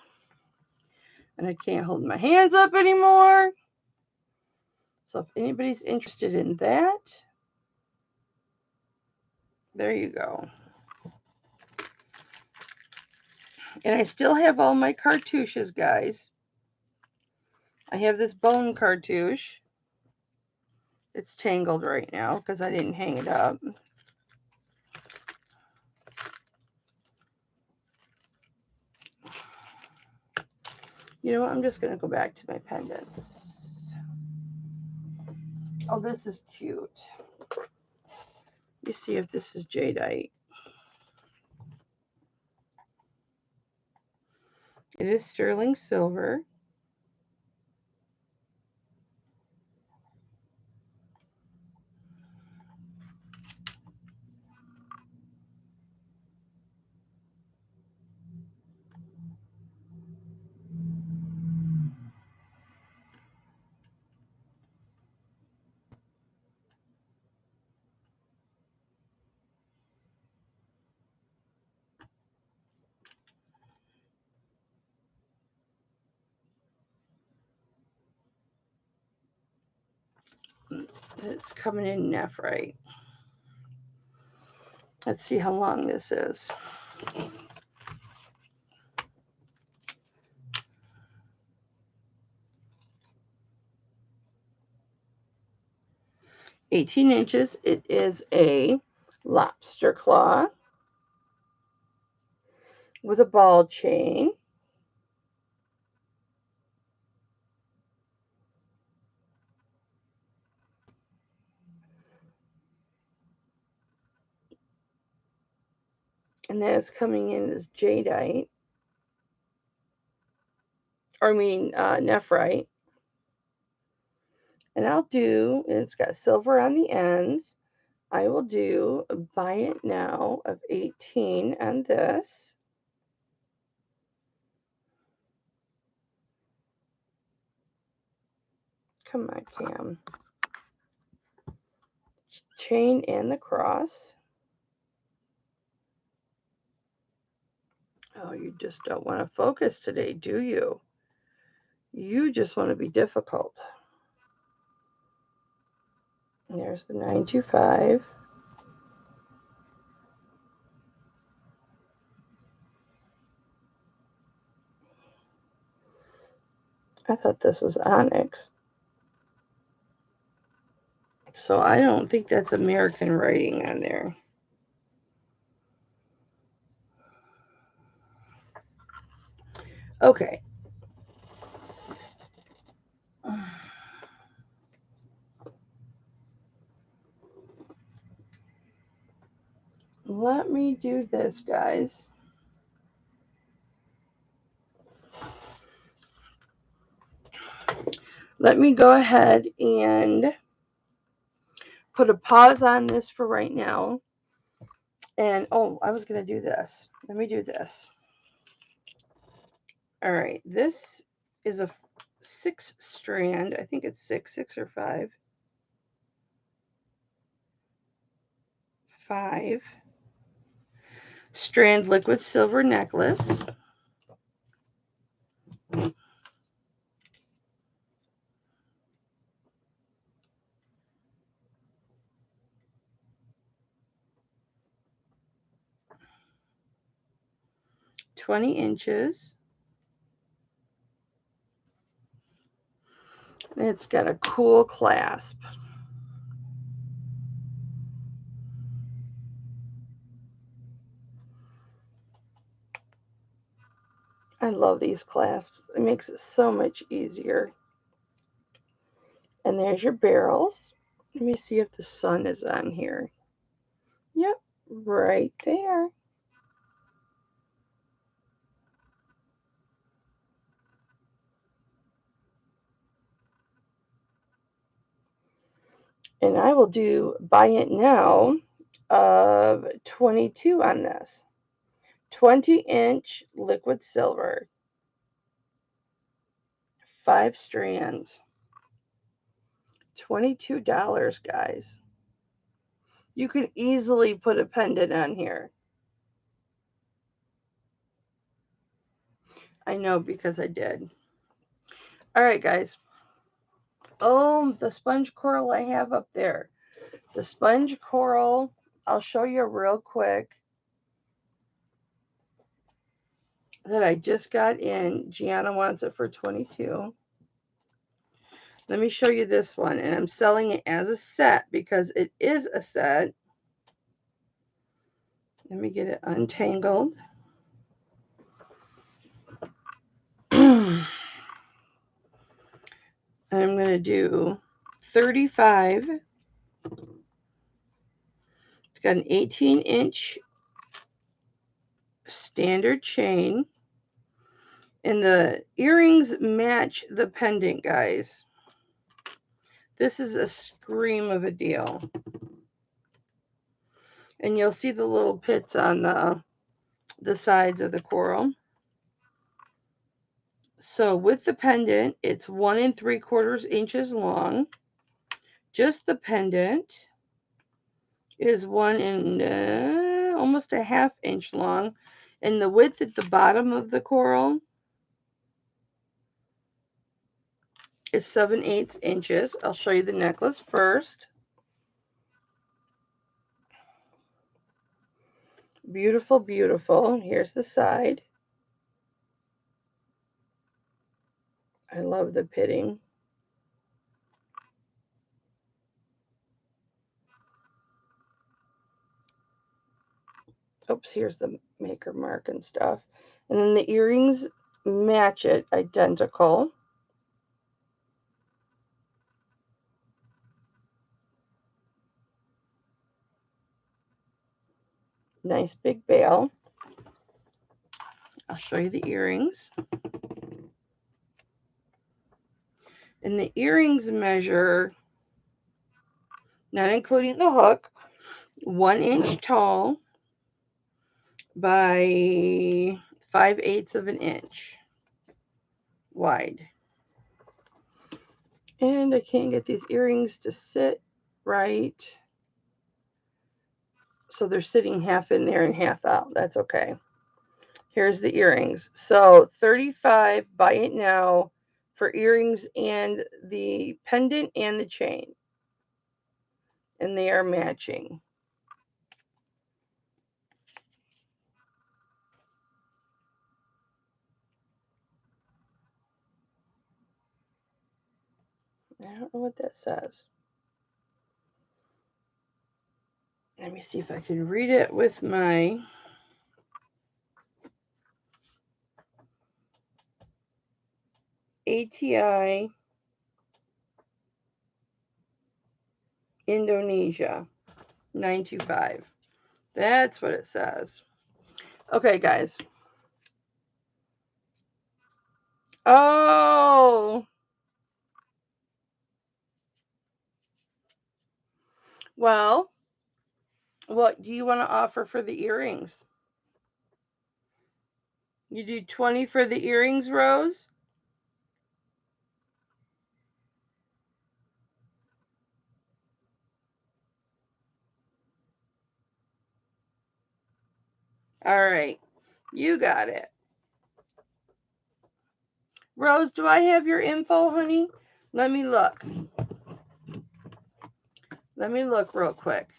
And I can't hold my hands up anymore. So if anybody's interested in that, there you go. And I still have all my cartouches, guys. I have this bone cartouche. It's tangled right now because I didn't hang it up. You know what? I'm just going to go back to my pendants. Oh, this is cute. Let me see if this is jadeite. It is sterling silver. It's coming in nephrite. Let's see how long this is. $18. It is a lobster claw with a ball chain. And then it's coming in as jadeite. Or I mean nephrite. And I'll do, and it's got silver on the ends. I will do a buy it now of 18 on this. Come on, Cam. Chain and the cross. Oh, you just don't want to focus today, do you? You just want to be difficult. And there's the 925. I thought this was onyx. So I don't think that's American writing on there. Okay. Let me do this, guys. let me go ahead and put a pause on this for right now. And, oh, I was going to do this. Let me do this. All right. This is a 6 strand. I think it's 6 or 5. 5 strand liquid silver necklace. $20. It's got a cool clasp. I love these clasps. It makes it so much easier. And there's your barrels. Let me see if the sun is on here. Yep, right there. And I will do buy it now of 22 on this. 20-inch liquid silver. 5 strands. $22, guys. You can easily put a pendant on here. I know because I did. All right, guys. Oh, the sponge coral I have up there. The sponge coral, I'll show you real quick that I just got in. Gianna wants it for 22. Let me show you this one. And I'm selling it as a set because it is a set. Let me get it untangled. And I'm going to do 35. It's got an 18-inch standard chain. And the earrings match the pendant, guys. This is a scream of a deal. And you'll see the little pits on the sides of the coral. So with the pendant, it's 1 3/4 inches long. Just the pendant is 1 almost a 1/2 inch long. And the width at the bottom of the coral is 7/8 inches. I'll show you the necklace first. Beautiful, beautiful. Here's the side. I love the pitting. Oops, here's the maker mark and stuff. And then the earrings match it identical. Nice big bail. I'll show you the earrings. And the earrings measure, not including the hook, 1 inch tall by 5/8 of an inch wide. And I can't get these earrings to sit right. So they're sitting half in there and half out. That's okay. Here's the earrings. So 35, buy it now for earrings and the pendant and the chain. And they are matching. I don't know what that says. Let me see if I can read it with my ATI Indonesia 925. That's what it says. Okay, guys. Oh, Well, what do you want to offer for the earrings? You do 20 for the earrings, Rose? All right. You got it. Rose, do I have your info, honey? Let me look. Let me look real quick.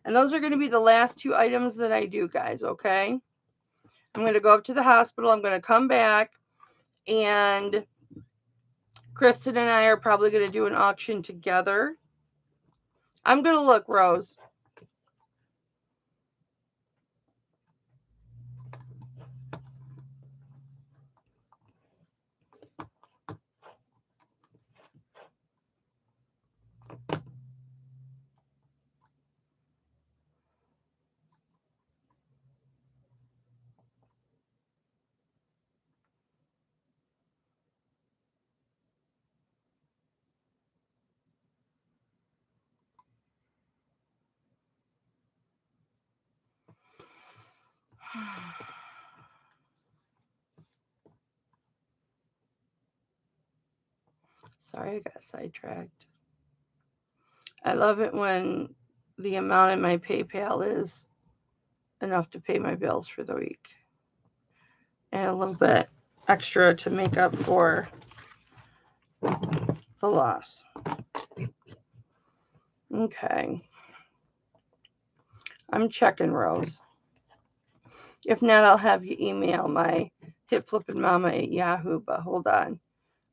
And those are going to be the last 2 items that I do, guys, okay? I'm going to go up to the hospital. I'm going to come back. And Kristen and I are probably going to do an auction together. I'm going to look, Rose. Sorry, I got sidetracked. I love it when the amount in my PayPal is enough to pay my bills for the week. And a little bit extra to make up for the loss. Okay. I'm checking, Rose. If not, I'll have you email my Hipflippinmamma at Yahoo, but hold on.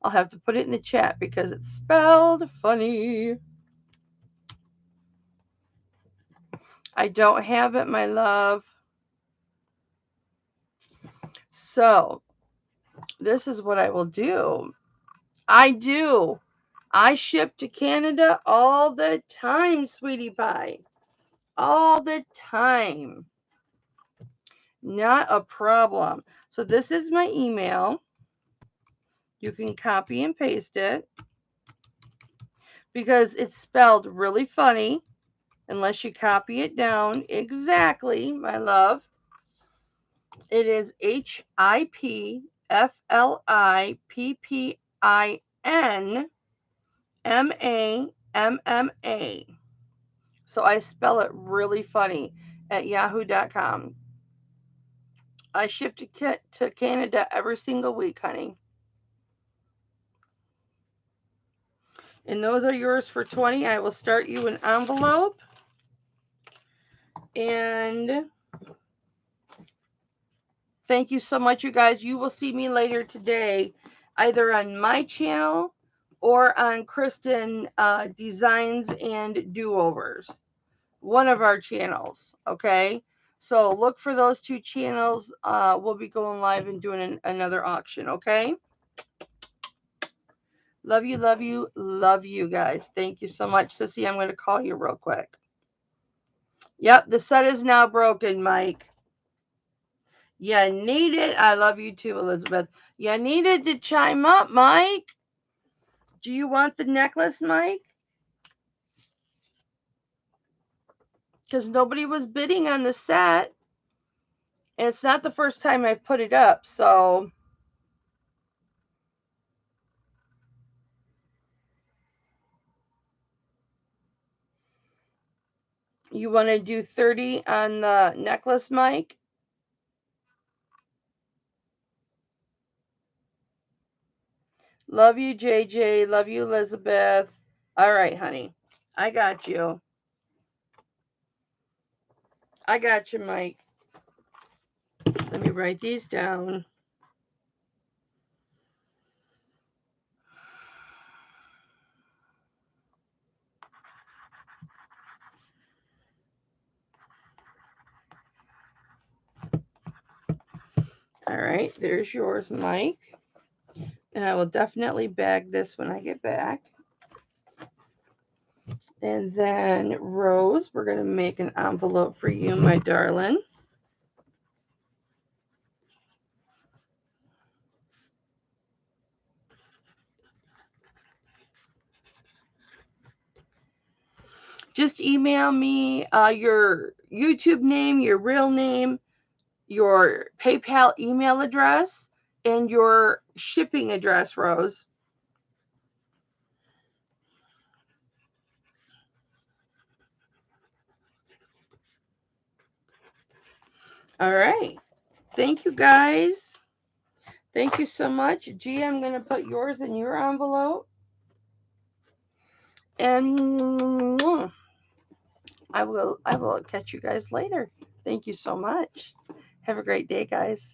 I'll have to put it in the chat because it's spelled funny. I don't have it, my love. So, this is what I will do. I do. I ship to Canada all the time, sweetie pie. All the time. Not a problem. So this is my email. You can copy and paste it because it's spelled really funny unless you copy it down exactly, my love. It is Hipflippinmamma. So I spell it really funny at yahoo.com. I ship to Canada every single week, honey. And those are yours for 20. I will start you an envelope. And thank you so much, you guys. You will see me later today, either on my channel or on Kristen Designs and Do-Overs. One of our channels, okay? So look for those 2 channels. We'll be going live and doing another auction, okay? Love you, love you, love you guys. Thank you so much. Sissy, I'm going to call you real quick. Yep, the set is now broken, Mike. You need it. I love you too, Elizabeth. You needed to chime up, Mike. Do you want the necklace, Mike? Because nobody was bidding on the set. And it's not the first time I've put it up, so... You want to do 30 on the necklace, Mike? Love you, JJ. Love you, Elizabeth. All right, honey. I got you. I got you, Mike. Let me write these down. All right, there's yours, Mike. And I will definitely bag this when I get back. And then, Rose, we're going to make an envelope for you, my darling. just email me your YouTube name, your real name, your PayPal email address, and your shipping address, Rose. All right. Thank you, guys. Thank you so much. G, I'm going to put yours in your envelope. And I will catch you guys later. Thank you so much. Have a great day, guys.